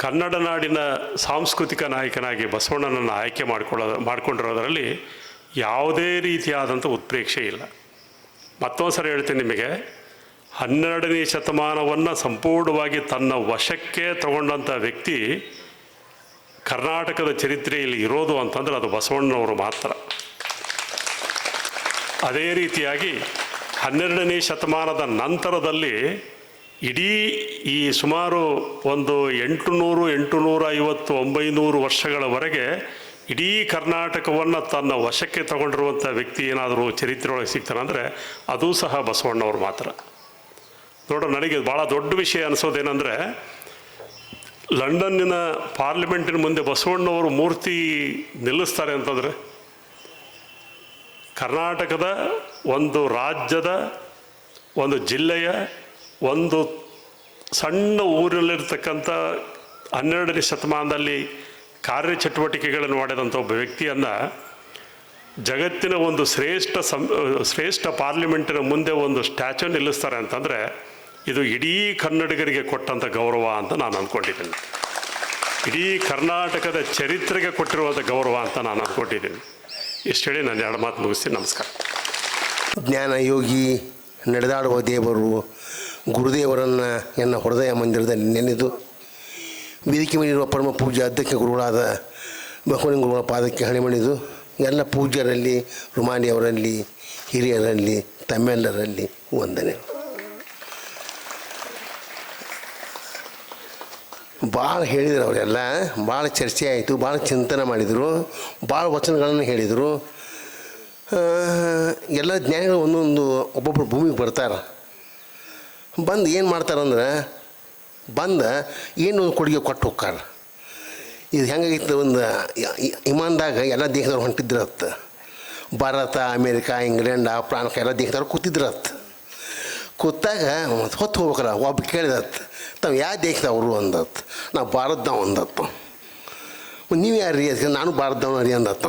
ಕನ್ನಡ ನಾಡಿನ ಸಾಂಸ್ಕೃತಿಕ ನಾಯಕನಾಗಿ ಬಸವಣ್ಣನನ್ನು ಆಯ್ಕೆ ಮಾಡಿಕೊಂಡಿರೋದರಲ್ಲಿ ಯಾವುದೇ ರೀತಿಯಾದಂಥ ಉತ್ಪ್ರೇಕ್ಷೆ ಇಲ್ಲ. ಮತ್ತೊಂದು ಸರಿ ಹೇಳ್ತೀನಿ ನಿಮಗೆ, 12ನೇ ಶತಮಾನವನ್ನು ಸಂಪೂರ್ಣವಾಗಿ ತನ್ನ ವಶಕ್ಕೆ ತಗೊಂಡಂಥ ವ್ಯಕ್ತಿ ಕರ್ನಾಟಕದ ಚರಿತ್ರೆಯಲ್ಲಿ ಇರೋದು ಅಂತಂದರೆ ಅದು ಬಸವಣ್ಣನವರು ಮಾತ್ರ. ಅದೇ ರೀತಿಯಾಗಿ 12ನೇ ಶತಮಾನದ ನಂತರದಲ್ಲಿ ಇಡೀ ಈ ಸುಮಾರು ಒಂದು 850, 900 ವರ್ಷಗಳವರೆಗೆ ಇಡೀ ಕರ್ನಾಟಕವನ್ನು ತನ್ನ ವಶಕ್ಕೆ ತಗೊಂಡಿರುವಂಥ ವ್ಯಕ್ತಿ ಏನಾದರೂ ಚರಿತ್ರೆ ಒಳಗೆ ಸಿಗ್ತಾನೆ ಅಂದರೆ ಅದೂ ಸಹ ಬಸವಣ್ಣವ್ರು ಮಾತ್ರ. ನೋಡ್ರಿ, ನನಗೆ ಭಾಳ ದೊಡ್ಡ ವಿಷಯ ಅನಿಸೋದೇನೆಂದರೆ, ಲಂಡನ್ನಿನ ಪಾರ್ಲಿಮೆಂಟಿನ ಮುಂದೆ ಬಸವಣ್ಣವರು ಮೂರ್ತಿ ನಿಲ್ಲಿಸ್ತಾರೆ ಅಂತಂದರೆ, ಕರ್ನಾಟಕದ ಒಂದು ರಾಜ್ಯದ, ಒಂದು ಜಿಲ್ಲೆಯ, ಒಂದು ಸಣ್ಣ ಊರಿನಲ್ಲಿರ್ತಕ್ಕಂಥ 12ನೇ ಶತಮಾನದಲ್ಲಿ ಕಾರ್ಯಚಟುವಟಿಕೆಗಳನ್ನು ಮಾಡಿದಂಥ ಒಬ್ಬ ವ್ಯಕ್ತಿಯನ್ನು ಜಗತ್ತಿನ ಒಂದು ಶ್ರೇಷ್ಠ ಪಾರ್ಲಿಮೆಂಟಿನ ಮುಂದೆ ಒಂದು ಸ್ಟ್ಯಾಚ್ಯೂ ನಿಲ್ಲಿಸ್ತಾರೆ ಅಂತಂದರೆ ಇದು ಇಡೀ ಕನ್ನಡಿಗರಿಗೆ ಕೊಟ್ಟಂಥ ಗೌರವ ಅಂತ ನಾನು ಅಂದ್ಕೊಂಡಿದ್ದೀನಿ. ಇಡೀ ಕರ್ನಾಟಕದ ಚರಿತ್ರೆಗೆ ಕೊಟ್ಟಿರುವಂಥ ಗೌರವ ಅಂತ ನಾನು ಅಂದ್ಕೊಂಡಿದ್ದೀನಿ. ಇಷ್ಟು ಹೇಳಿ ನಾನು 2 ಮಾತು ಮುಗಿಸ್ತೀನಿ. ನಮಸ್ಕಾರ. ಜ್ಞಾನ ಯೋಗಿ ನಡೆದಾಡುವ ದೇವರು ಗುರುದೇವರನ್ನು ಎನ್ನ ಹೃದಯ ಮಂದಿರದಲ್ಲಿ ನೆನೆದು ವೇದಿಕೆ ಮೇಲಿರುವ ಪರಮ ಪೂಜ್ಯ ಅಧ್ಯಕ್ಷ ಗುರುಗಳಾದ ಬಸವಣ್ಣ ಗುರುಗಳ ಪಾದಕ್ಕೆ ಹಣೆಮಣಿದು ಎಲ್ಲ ಪೂಜ್ಯರಲ್ಲಿ, ರುಮಾಲಿಯವರಲ್ಲಿ, ಹಿರಿಯರಲ್ಲಿ, ತಮ್ಮೆಲ್ಲರಲ್ಲಿ ವಂದನೆ. ಭಾಳ ಹೇಳಿದರು ಅವರೆಲ್ಲ, ಭಾಳ ಚರ್ಚೆ ಆಯಿತು, ಭಾಳ ಚಿಂತನೆ ಮಾಡಿದರು, ಭಾಳ ವಚನಗಳನ್ನು ಹೇಳಿದರು. ಎಲ್ಲ ಜ್ಞಾನಿಗಳು ಒಂದೊಂದು ಒಬ್ಬೊಬ್ಬರು ಭೂಮಿಗೆ ಬರ್ತಾರೆ. ಬಂದು ಏನು ಮಾಡ್ತಾರಂದ್ರೆ, ಏನು ಕೊಡುಗೆ ಕೊಟ್ಟು ಹೋಗ್ತಾರ. ಇದು ಹೆಂಗಾಗಿತ್ತು, ಒಂದು ವಿಮಾನದಾಗ ಎಲ್ಲ ದೇಶದವ್ರು ಹೊಂಟಿದ್ರತ್ತ. ಭಾರತ, ಅಮೇರಿಕಾ, ಇಂಗ್ಲೆಂಡ್, ಫ್ರಾನ್ಸ್ ಎಲ್ಲ ದೇಶದವ್ರು ಕೂತಿದ್ರತ್ತ. ಕೂತಾಗ ಹೊತ್ತು ಹೋಗ್ಬೇಕಲ್ಲ, ಒಬ್ಬ ಕೇಳಿದತ್ತ, ತಾವು ಯಾವ ದೇಶದವರು ಅಂದತ್ತು. ನಾವು ಭಾರತದವ ಅಂದತ್ತ. ನೀವು ಯಾರು ರೀ? ಅದಕ್ಕೆ ನಾನು ಭಾರತದವ ರೀ ಅಂದತ್ತ.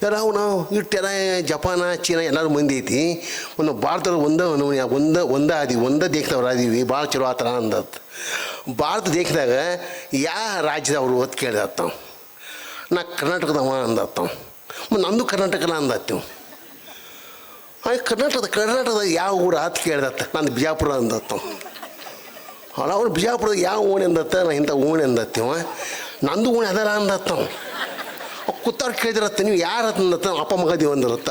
ಯಾರು ನಾವು ಇಟ್ಟೆಲ್ಲ ಜಪಾನ, ಚೀನಾ ಎಲ್ಲರೂ ಮಂದಿ ಐತಿ, ಒಂದು ಭಾರತದ ಒಂದೇ ದೇಶದವ್ರು ಅದೀವಿ, ಭಾಳ ಚಲೋ ಆ ಥರ ಅಂದತ್ತು. ಭಾರತ ದೇಶದಾಗ ಯಾವ ರಾಜ್ಯದವರು ಅಂತ ಕೇಳಿದತ್ತ. ನಾ ಕರ್ನಾಟಕದವ ಅಂದತ್ತ. ನಂದು ಕರ್ನಾಟಕನ ಅಂದತ್ತು. ಕರ್ನಾಟಕದ ಯಾವ ಊರು ಅಂತ ಕೇಳಿದತ್ತ. ನಂದು ಬಿಜಾಪುರ ಅಂದತ್ತ. ಅಲ್ಲ, ಅವ್ರು ಬಿಜಾಪುರದ ಯಾವ ಓಣಿ ಅಂದತ್ತ. ನಾ ಇಂಥ ಓಣಿ ಅಂದತ್ತೀವ. ನಂದು ಓಣಿ ಅದರ ಅಂದತ್ತ. ಕೂತವ್ರು ಕೇಳಿದಿರತ್ತ, ನೀವು ಯಾರು ಅಂದತ್ತ. ಅಪ್ಪ ಮಗದೀವ ಅಂದಿರತ್ತ.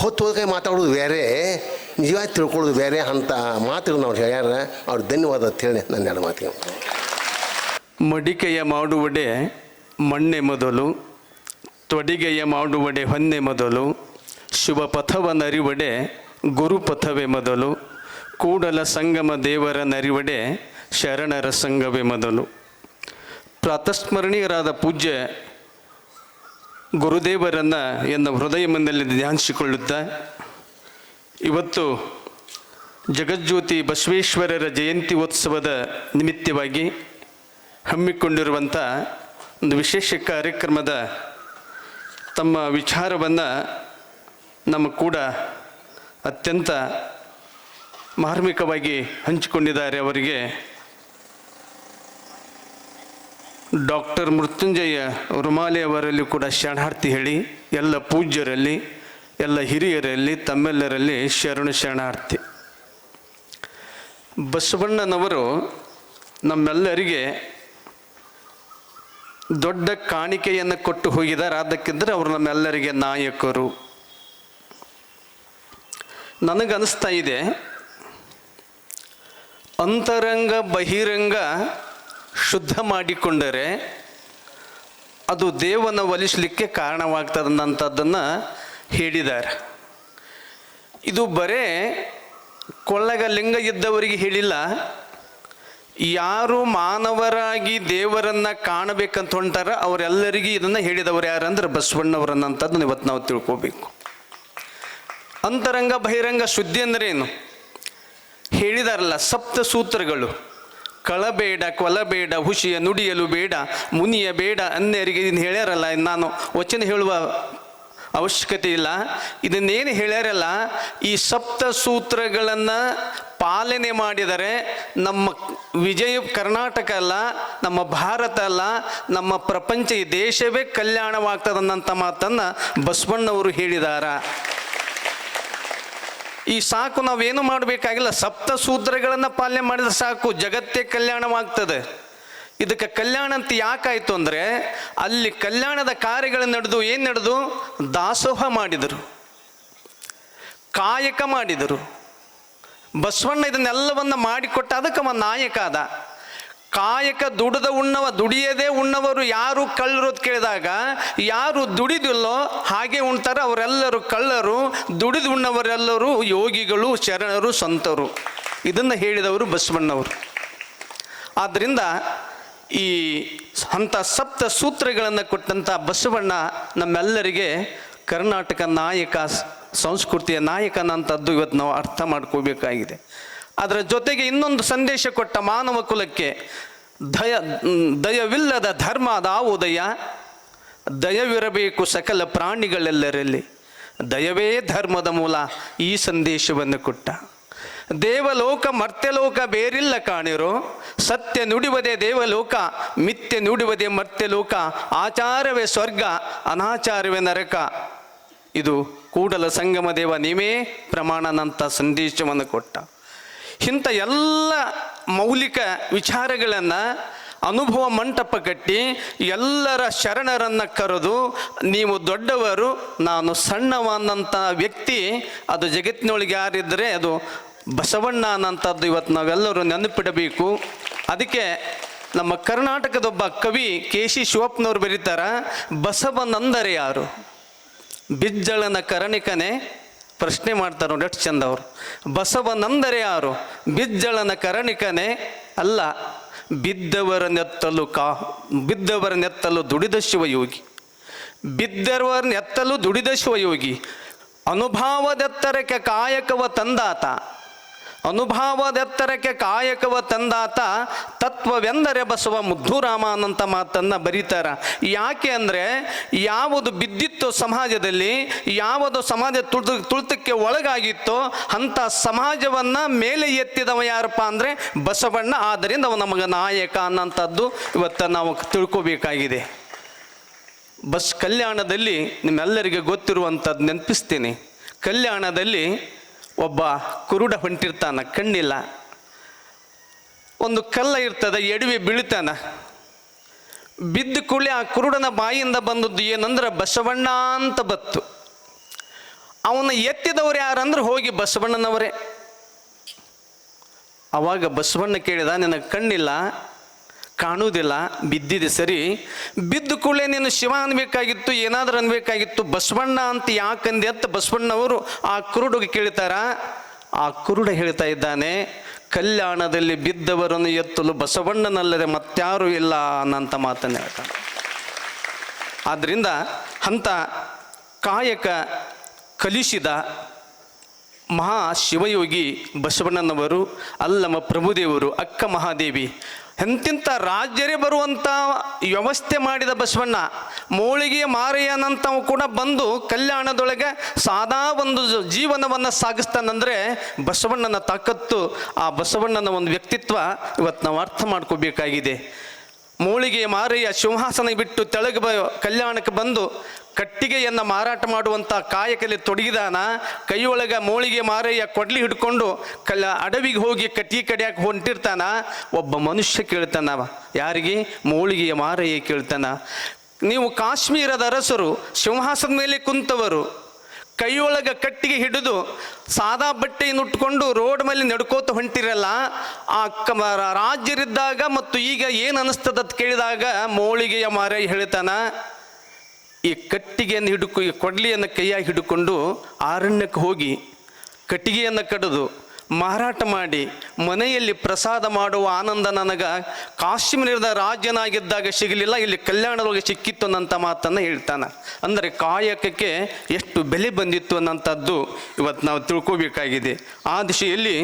ಹೊತ್ತು ಹೋದಕಾಯಿ ಮಾತಾಡೋದು ಬೇರೆ, ನಿಜವಾಗಿ ತಿಳ್ಕೊಳ್ಳೋದು ಬೇರೆ ಅಂತ ಮಾತುಗಳನ್ನ ಅವ್ರು ಹೇಳ್ಯಾರ. ಅವ್ರು ಧನ್ಯವಾದ ಅಂತ ಹೇಳಿ ನನ್ನ 2 ಮಾತಿಗೆ. ಮಡಿಕೆಯ ಮಾಡುವಡೆ ಮಣ್ಣೆ ಮೊದಲು, ತೊಡಿಗೆಯ ಮಾಡುವಡೆ ಹೊನ್ನೆ ಮೊದಲು, ಶುಭ ಪಥವ ನರಿವಡೆ ಗುರುಪಥವೇ ಮೊದಲು, ಕೂಡಲ ಸಂಗಮ ದೇವರ ನರಿವಡೆ ಶರಣರ ಸಂಘವೇ ಮೊದಲು. ಪ್ರಾತಸ್ಮರಣೀಯರಾದ ಪೂಜ್ಯ ಗುರುದೇವರನ್ನು ಎನ್ನ ಹೃದಯ ಮಂದಲ್ಲಿ ಧ್ಯಾನಿಸಿಕೊಳ್ಳುತ್ತಾ, ಇವತ್ತು ಜಗಜ್ಯೋತಿ ಬಸವೇಶ್ವರರ ಜಯಂತಿ ಉತ್ಸವದ ನಿಮಿತ್ತವಾಗಿ ಹಮ್ಮಿಕೊಂಡಿರುವಂಥ ಒಂದು ವಿಶೇಷ ಕಾರ್ಯಕ್ರಮದ ತಮ್ಮ ವಿಚಾರವನ್ನು ನಮ್ಮ ಕೂಡ ಅತ್ಯಂತ ಮಾರ್ಮಿಕವಾಗಿ ಹಂಚಿಕೊಂಡಿದ್ದಾರೆ. ಅವರಿಗೆ ಡಾಕ್ಟರ್ ಮೃತ್ಯುಂಜಯ ರುಮಾಲಿ ಅವರಲ್ಲಿ ಕೂಡ ಶರಣಾರ್ಥಿ ಹೇಳಿ, ಎಲ್ಲ ಪೂಜ್ಯರಲ್ಲಿ, ಎಲ್ಲ ಹಿರಿಯರಲ್ಲಿ, ತಮ್ಮೆಲ್ಲರಲ್ಲಿ ಶರಣಾರ್ಥಿ. ಬಸವಣ್ಣನವರು ನಮ್ಮೆಲ್ಲರಿಗೆ ದೊಡ್ಡ ಕಾಣಿಕೆಯನ್ನು ಕೊಟ್ಟು ಹೋಗಿದ್ದಾರೆ. ಅದಕ್ಕಿಂದ್ರೆ ಅವರು ನಮ್ಮೆಲ್ಲರಿಗೆ ನಾಯಕರು. ನನಗನ್ನಿಸ್ತಾ ಇದೆ, ಅಂತರಂಗ ಬಹಿರಂಗ ಶುದ್ಧ ಮಾಡಿಕೊಂಡರೆ ಅದು ದೇವನ ಒಲಿಸಲಿಕ್ಕೆ ಕಾರಣವಾಗ್ತದಂಥದ್ದನ್ನು ಹೇಳಿದ್ದಾರೆ. ಇದು ಬರೇ ಕೊಳ್ಳಗ ಲಿಂಗ ಇದ್ದವರಿಗೆ ಹೇಳಿಲ್ಲ, ಯಾರು ಮಾನವರಾಗಿ ದೇವರನ್ನು ಕಾಣಬೇಕಂತ ಹೊಂಟಾರ ಅವರೆಲ್ಲರಿಗೂ ಇದನ್ನು ಹೇಳಿದವರು ಯಾರಂದ್ರೆ ಬಸವಣ್ಣವರನ್ನಂಥದ್ದನ್ನು ಇವತ್ತು ನಾವು ತಿಳ್ಕೋಬೇಕು. ಅಂತರಂಗ ಬಹಿರಂಗ ಶುದ್ಧಿ ಅಂದ್ರೇನು ಹೇಳಿದಾರಲ್ಲ, ಸಪ್ತ ಸೂತ್ರಗಳು. ಕಳಬೇಡ, ಕೊಲಬೇಡ, ಹುಷಿಯ ನುಡಿಯಲು ಬೇಡ, ಮುನಿಯ ಬೇಡ, ಅನ್ಯರಿಗೆ ಇದನ್ನು ಹೇಳ್ಯಾರಲ್ಲ. ನಾನು ವಚನ ಹೇಳುವ ಅವಶ್ಯಕತೆ ಇಲ್ಲ. ಇದನ್ನೇನು ಹೇಳ್ಯಾರಲ್ಲ, ಈ ಸಪ್ತ ಸೂತ್ರಗಳನ್ನು ಪಾಲನೆ ಮಾಡಿದರೆ ನಮ್ಮ ವಿಜಯ ಕರ್ನಾಟಕ ಅಲ್ಲ, ನಮ್ಮ ಭಾರತ ಅಲ್ಲ, ನಮ್ಮ ಪ್ರಪಂಚ, ಈ ದೇಶವೇ ಕಲ್ಯಾಣವಾಗ್ತದನ್ನಂಥ ಮಾತನ್ನು ಬಸವಣ್ಣವರು ಹೇಳಿದಾರ. ಈ ಸಾಕು, ನಾವೇನು ಮಾಡಬೇಕಾಗಿಲ್ಲ, ಸಪ್ತ ಸೂತ್ರಗಳನ್ನು ಪಾಲನೆ ಮಾಡಿದ್ರೆ ಸಾಕು, ಜಗತ್ತೇ ಕಲ್ಯಾಣವಾಗ್ತದೆ. ಇದಕ್ಕೆ ಕಲ್ಯಾಣ ಅಂತ ಯಾಕಾಯಿತು ಅಂದರೆ, ಅಲ್ಲಿ ಕಲ್ಯಾಣದ ಕಾರ್ಯಗಳು ನಡೆದು ಏನು ನಡೆದು, ದಾಸೋಹ ಮಾಡಿದರು, ಕಾಯಕ ಮಾಡಿದರು. ಬಸವಣ್ಣ ಇದನ್ನೆಲ್ಲವನ್ನು ಮಾಡಿಕೊಟ್ಟ, ಅದಕ್ಕೆ ಅವ ನಾಯಕ ಆದ. ಕಾಯಕ ದುಡಿಯದೇ ಉಣ್ಣವರು ಯಾರು ಕಳ್ಳರು ಅಂತ ಕೇಳಿದಾಗ, ಯಾರು ದುಡಿದಿಲ್ಲೋ ಹಾಗೆ ಉಣ್ತಾರೆ ಅವರೆಲ್ಲರೂ ಕಳ್ಳರು, ದುಡಿದು ಉಣ್ಣವರೆಲ್ಲರೂ ಯೋಗಿಗಳು, ಶರಣರು, ಸಂತರು. ಇದನ್ನು ಹೇಳಿದವರು ಬಸವಣ್ಣವರು. ಆದ್ದರಿಂದ ಈ ಅಂಥ ಸಪ್ತ ಸೂತ್ರಗಳನ್ನು ಕೊಟ್ಟಂಥ ಬಸವಣ್ಣ ನಮ್ಮೆಲ್ಲರಿಗೆ ಕರ್ನಾಟಕ ನಾಯಕ, ಸಂಸ್ಕೃತಿಯ ನಾಯಕನಂಥದ್ದು ಇವತ್ತು ನಾವು ಅರ್ಥ ಮಾಡ್ಕೋಬೇಕಾಗಿದೆ. ಅದರ ಜೊತೆಗೆ ಇನ್ನೊಂದು ಸಂದೇಶ ಕೊಟ್ಟ ಮಾನವ ಕುಲಕ್ಕೆ, ದಯವಿಲ್ಲದ ಧರ್ಮದ ಉದಯ, ದಯವಿರಬೇಕು ಸಕಲ ಪ್ರಾಣಿಗಳೆಲ್ಲರಲ್ಲಿ, ದಯವೇ ಧರ್ಮದ ಮೂಲ. ಈ ಸಂದೇಶವನ್ನು ಕೊಟ್ಟ. ದೇವಲೋಕ ಮರ್ತ್ಯಲೋಕ ಬೇರಿಲ್ಲ ಕಾಣಿರೋ, ಸತ್ಯ ನುಡಿವದೇ ದೇವಲೋಕ, ಮಿಥ್ಯೆ ನುಡಿವದೇ ಮರ್ತ್ಯಲೋಕ, ಆಚಾರವೇ ಸ್ವರ್ಗ, ಅನಾಚಾರವೇ ನರಕ. ಇದು ಕೂಡಲ ಸಂಗಮ ದೇವ ನೀವೇ ಪ್ರಮಾಣನಂಥ ಸಂದೇಶವನ್ನು ಕೊಟ್ಟ. ಇಂಥ ಎಲ್ಲ ಮೌಲಿಕ ವಿಚಾರಗಳನ್ನು ಅನುಭವ ಮಂಟಪ ಕಟ್ಟಿ ಎಲ್ಲರ ಶರಣರನ್ನು ಕರೆದು, ನೀವು ದೊಡ್ಡವರು ನಾನು ಸಣ್ಣವ ಅನ್ನಂಥ ವ್ಯಕ್ತಿ ಅದು ಜಗತ್ತಿನೊಳಗೆ ಯಾರಿದ್ದರೆ ಅದು ಬಸವಣ್ಣ ಅನ್ನಂಥದ್ದು ಇವತ್ತು ನಾವೆಲ್ಲರೂ ನೆನಪಿಡಬೇಕು. ಅದಕ್ಕೆ ನಮ್ಮ ಕರ್ನಾಟಕದೊಬ್ಬ ಕವಿ ಕೆ.ಸಿ. ಶಿವಪ್ಪನವ್ರು ಬರೀತಾರ, ಬಸವನಂದರೆ ಯಾರು? ಬಿಜ್ಜಳನ ಕರಣಿಕನೇ ಪ್ರಶ್ನೆ ಮಾಡ್ತಾರೆ ನೋಡಿ, ಎಷ್ಟು ಚಂದ ಅವರು. ಬಸವನಂದರೆ ಯಾರು? ಬಿಜ್ಜಳನ ಕರಣಿಕನೇ ಅಲ್ಲ, ಬಿದ್ದವರನ್ನೆತ್ತಲು ದುಡಿದ ಶಿವಯೋಗಿ, ಬಿದ್ದವರನ್ನೆತ್ತಲು ದುಡಿದ ಶಿವಯೋಗಿ, ಅನುಭಾವದೆತ್ತರಕ್ಕೆ ಕಾಯಕವ ತಂದಾತ, ಅನುಭಾವದೆತ್ತರಕ್ಕೆ ಕಾಯಕವ ತಂದಾತ, ತತ್ವವೆಂದರೆ ಬಸವ ಮುದ್ದುರಾಮ ಅನ್ನಂಥ ಮಾತನ್ನು ಬರೀತಾರ. ಯಾಕೆ ಅಂದರೆ, ಯಾವುದು ಬಿದ್ದಿತ್ತೋ ಸಮಾಜದಲ್ಲಿ, ಯಾವುದು ಸಮಾಜ ತುಳಿತಕ್ಕೆ ಒಳಗಾಗಿತ್ತೋ ಅಂಥ ಸಮಾಜವನ್ನು ಮೇಲೆ ಎತ್ತಿದವ ಯಾರಪ್ಪ ಅಂದರೆ ಬಸವಣ್ಣ. ಆದ್ದರಿಂದ ಅವ ನಮಗೆ ನಾಯಕ ಅನ್ನಂಥದ್ದು ಇವತ್ತು ನಾವು ತಿಳ್ಕೋಬೇಕಾಗಿದೆ. ಕಲ್ಯಾಣದಲ್ಲಿ ನಿಮ್ಮೆಲ್ಲರಿಗೆ ಗೊತ್ತಿರುವಂಥದ್ದು ನೆನಪಿಸ್ತೀನಿ. ಕಲ್ಯಾಣದಲ್ಲಿ ಒಬ್ಬ ಕುರುಡ ಹೊಂಟಿರ್ತಾನ, ಕಣ್ಣಿಲ್ಲ, ಒಂದು ಕಲ್ಲ ಇರ್ತದೆ, ಎಡವಿ ಬೀಳ್ತಾನ. ಬಿದ್ದ ಕೂಡಲೇ ಆ ಕುರುಡನ ಬಾಯಿಯಿಂದ ಬಂದದ್ದು ಏನಂದ್ರೆ ಬಸವಣ್ಣ ಅಂತ ಬತ್ತು. ಅವನ್ನ ಎತ್ತಿದವರು ಯಾರಂದ್ರೆ ಹೋಗಿ ಬಸವಣ್ಣನವರೇ. ಅವಾಗ ಬಸವಣ್ಣ ಕೇಳಿದ, ನಿನಗೆ ಕಣ್ಣಿಲ್ಲ, ಕಾಣುವುದಿಲ್ಲ, ಬಿದ್ದಿದೆ ಸರಿ, ಬಿದ್ದ ಕೂಡಲೇ ನೀನು ಶಿವ ಅನ್ಬೇಕಾಗಿತ್ತು, ಏನಾದರೂ ಅನ್ಬೇಕಾಗಿತ್ತು, ಬಸವಣ್ಣ ಅಂತ ಯಾಕಂದೆ ಅಂತ ಬಸವಣ್ಣವರು ಆ ಕುರುಡಿಗೆ ಕೇಳ್ತಾರ. ಆ ಕುರುಡ ಹೇಳ್ತಾ ಇದ್ದಾನೆ, ಕಲ್ಯಾಣದಲ್ಲಿ ಬಿದ್ದವರನ್ನು ಎತ್ತಲು ಬಸವಣ್ಣನಲ್ಲದೆ ಮತ್ಯಾರೂ ಇಲ್ಲ ಅನ್ನಂಥ ಮಾತನ್ನು ಹೇಳ್ತಾನೆ. ಆದ್ದರಿಂದ ಅಂಥ ಕಾಯಕ ಕಲಿಸಿದ ಮಹಾ ಶಿವಯೋಗಿ ಬಸವಣ್ಣನವರು, ಅಲ್ಲಮ ಪ್ರಭುದೇವರು, ಅಕ್ಕ ಮಹಾದೇವಿ, ಎಂತಿಂಥ ರಾಜ್ಯರೇ ಬರುವಂಥ ವ್ಯವಸ್ಥೆ ಮಾಡಿದ ಬಸವಣ್ಣ. ಮೋಳಿಗೆ ಮಾರಯ್ಯನಂತವು ಕೂಡ ಬಂದು ಕಲ್ಯಾಣದೊಳಗೆ ಸಾದಾ ಒಂದು ಜೀವನವನ್ನು ಸಾಗಿಸ್ತಾನಂದರೆ ಬಸವಣ್ಣನ ತಾಕತ್ತು, ಆ ಬಸವಣ್ಣನ ಒಂದು ವ್ಯಕ್ತಿತ್ವ ಇವತ್ತು ನಾವು ಅರ್ಥ ಮಾಡ್ಕೋಬೇಕಾಗಿದೆ. ಮೋಳಿಗೆಯ ಮಾರಯ್ಯ ಸಿಂಹಾಸನ ಬಿಟ್ಟು ತೆಳಗೆ ಕಲ್ಯಾಣಕ್ಕೆ ಬಂದು ಕಟ್ಟಿಗೆಯನ್ನು ಮಾರಾಟ ಮಾಡುವಂಥ ಕಾಯಕಲ್ಲಿ ತೊಡಗಿದಾನ. ಕೈಯೊಳಗೆ ಮೋಳಿಗೆ ಮಾರಯ್ಯ ಕೊಡ್ಲಿ ಹಿಡ್ಕೊಂಡು ಅಡವಿಗೆ ಹೋಗಿ ಕಟ್ಟಿಗೆ ಕಡಿಯಾಕೆ ಹೊಂಟಿರ್ತಾನ. ಒಬ್ಬ ಮನುಷ್ಯ ಕೇಳ್ತಾನ, ಯಾರಿಗೆ? ಮೋಳಿಗೆಯ ಮಾರಯ್ಯ ಕೇಳ್ತಾನ, ನೀವು ಕಾಶ್ಮೀರದ ಅರಸರು, ಸಿಂಹಾಸನದ ಮೇಲೆ ಕುಂತವರು, ಕೈಯೊಳಗೆ ಕಟ್ಟಿಗೆ ಹಿಡಿದು ಸಾದಾ ಬಟ್ಟೆಯನ್ನು ಉಟ್ಕೊಂಡು ರೋಡ್ ಮೇಲೆ ನಡ್ಕೋತ ಹೊಂಟಿರಲ್ಲ, ಆ ರಾಜ್ಯರಿದ್ದಾಗ ಮತ್ತು ಈಗ ಏನು ಅನ್ನಿಸ್ತದ ಅಂತ ಕೇಳಿದಾಗ ಮೋಳಿಗೆಯ ಮಾರಯ್ಯ ಹೇಳ್ತಾನ, ಈ ಕಟ್ಟಿಗೆಯನ್ನು ಈ ಕೊಡ್ಲಿಯನ್ನು ಕೈಯಾಗಿ ಹಿಡ್ಕೊಂಡು ಅರಣ್ಯಕ್ಕೆ ಹೋಗಿ ಕಟ್ಟಿಗೆಯನ್ನು ಕಡಿದು ಮಾರಾಟ ಮಾಡಿ ಮನೆಯಲ್ಲಿ ಪ್ರಸಾದ ಮಾಡುವ ಆನಂದ ನನಗೆ ಕಾಶ್ಮೀರದ ರಾಜ್ಯನಾಗಿದ್ದಾಗ ಸಿಗಲಿಲ್ಲ, ಇಲ್ಲಿ ಕಲ್ಯಾಣದೊಳಗೆ ಸಿಕ್ಕಿತ್ತು ಅನ್ನೋಂಥ ಮಾತನ್ನು ಹೇಳ್ತಾನೆ. ಅಂದರೆ ಕಾಯಕಕ್ಕೆ ಎಷ್ಟು ಬೆಲೆ ಬಂದಿತ್ತು ಅನ್ನೋಂಥದ್ದು ಇವತ್ತು ನಾವು ತಿಳ್ಕೋಬೇಕಾಗಿದೆ. ಆ ದಿಶೆಯಲ್ಲಿ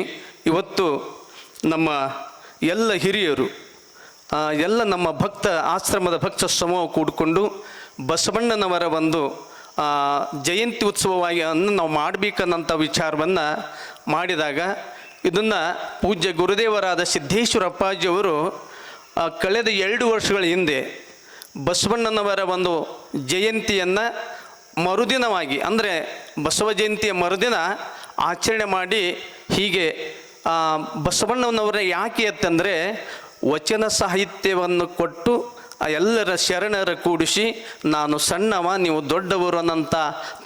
ಇವತ್ತು ನಮ್ಮ ಎಲ್ಲ ಹಿರಿಯರು, ಎಲ್ಲ ನಮ್ಮ ಭಕ್ತ ಆಶ್ರಮದ ಭಕ್ತ ಸಮೂಹ ಕೂಡಿಕೊಂಡು ಬಸವಣ್ಣನವರ ಒಂದು ಜಯಂತಿ ಉತ್ಸವವಾಗಿ ನಾವು ಮಾಡಬೇಕನ್ನಂಥ ವಿಚಾರವನ್ನು ಮಾಡಿದಾಗ ಇದನ್ನು ಪೂಜ್ಯ ಗುರುದೇವರಾದ ಸಿದ್ದೇಶ್ವರ ಅಪ್ಪಾಜಿಯವರು ಕಳೆದ 2 ವರ್ಷಗಳ ಹಿಂದೆ ಬಸವಣ್ಣನವರ ಒಂದು ಜಯಂತಿಯನ್ನು ಮರುದಿನವಾಗಿ, ಅಂದರೆ ಬಸವ ಜಯಂತಿಯ ಮರುದಿನ ಆಚರಣೆ ಮಾಡಿ, ಹೀಗೆ ಬಸವಣ್ಣನವರ ಯಾಕೆ ಅಂತಂದರೆ ವಚನ ಸಾಹಿತ್ಯವನ್ನು ಕೊಟ್ಟು ಎಲ್ಲರ ಶರಣರ ಕೂಡಿಸಿ ನಾನು ಸಣ್ಣವ ನೀವು ದೊಡ್ಡವರು ಅನ್ನೋಂಥ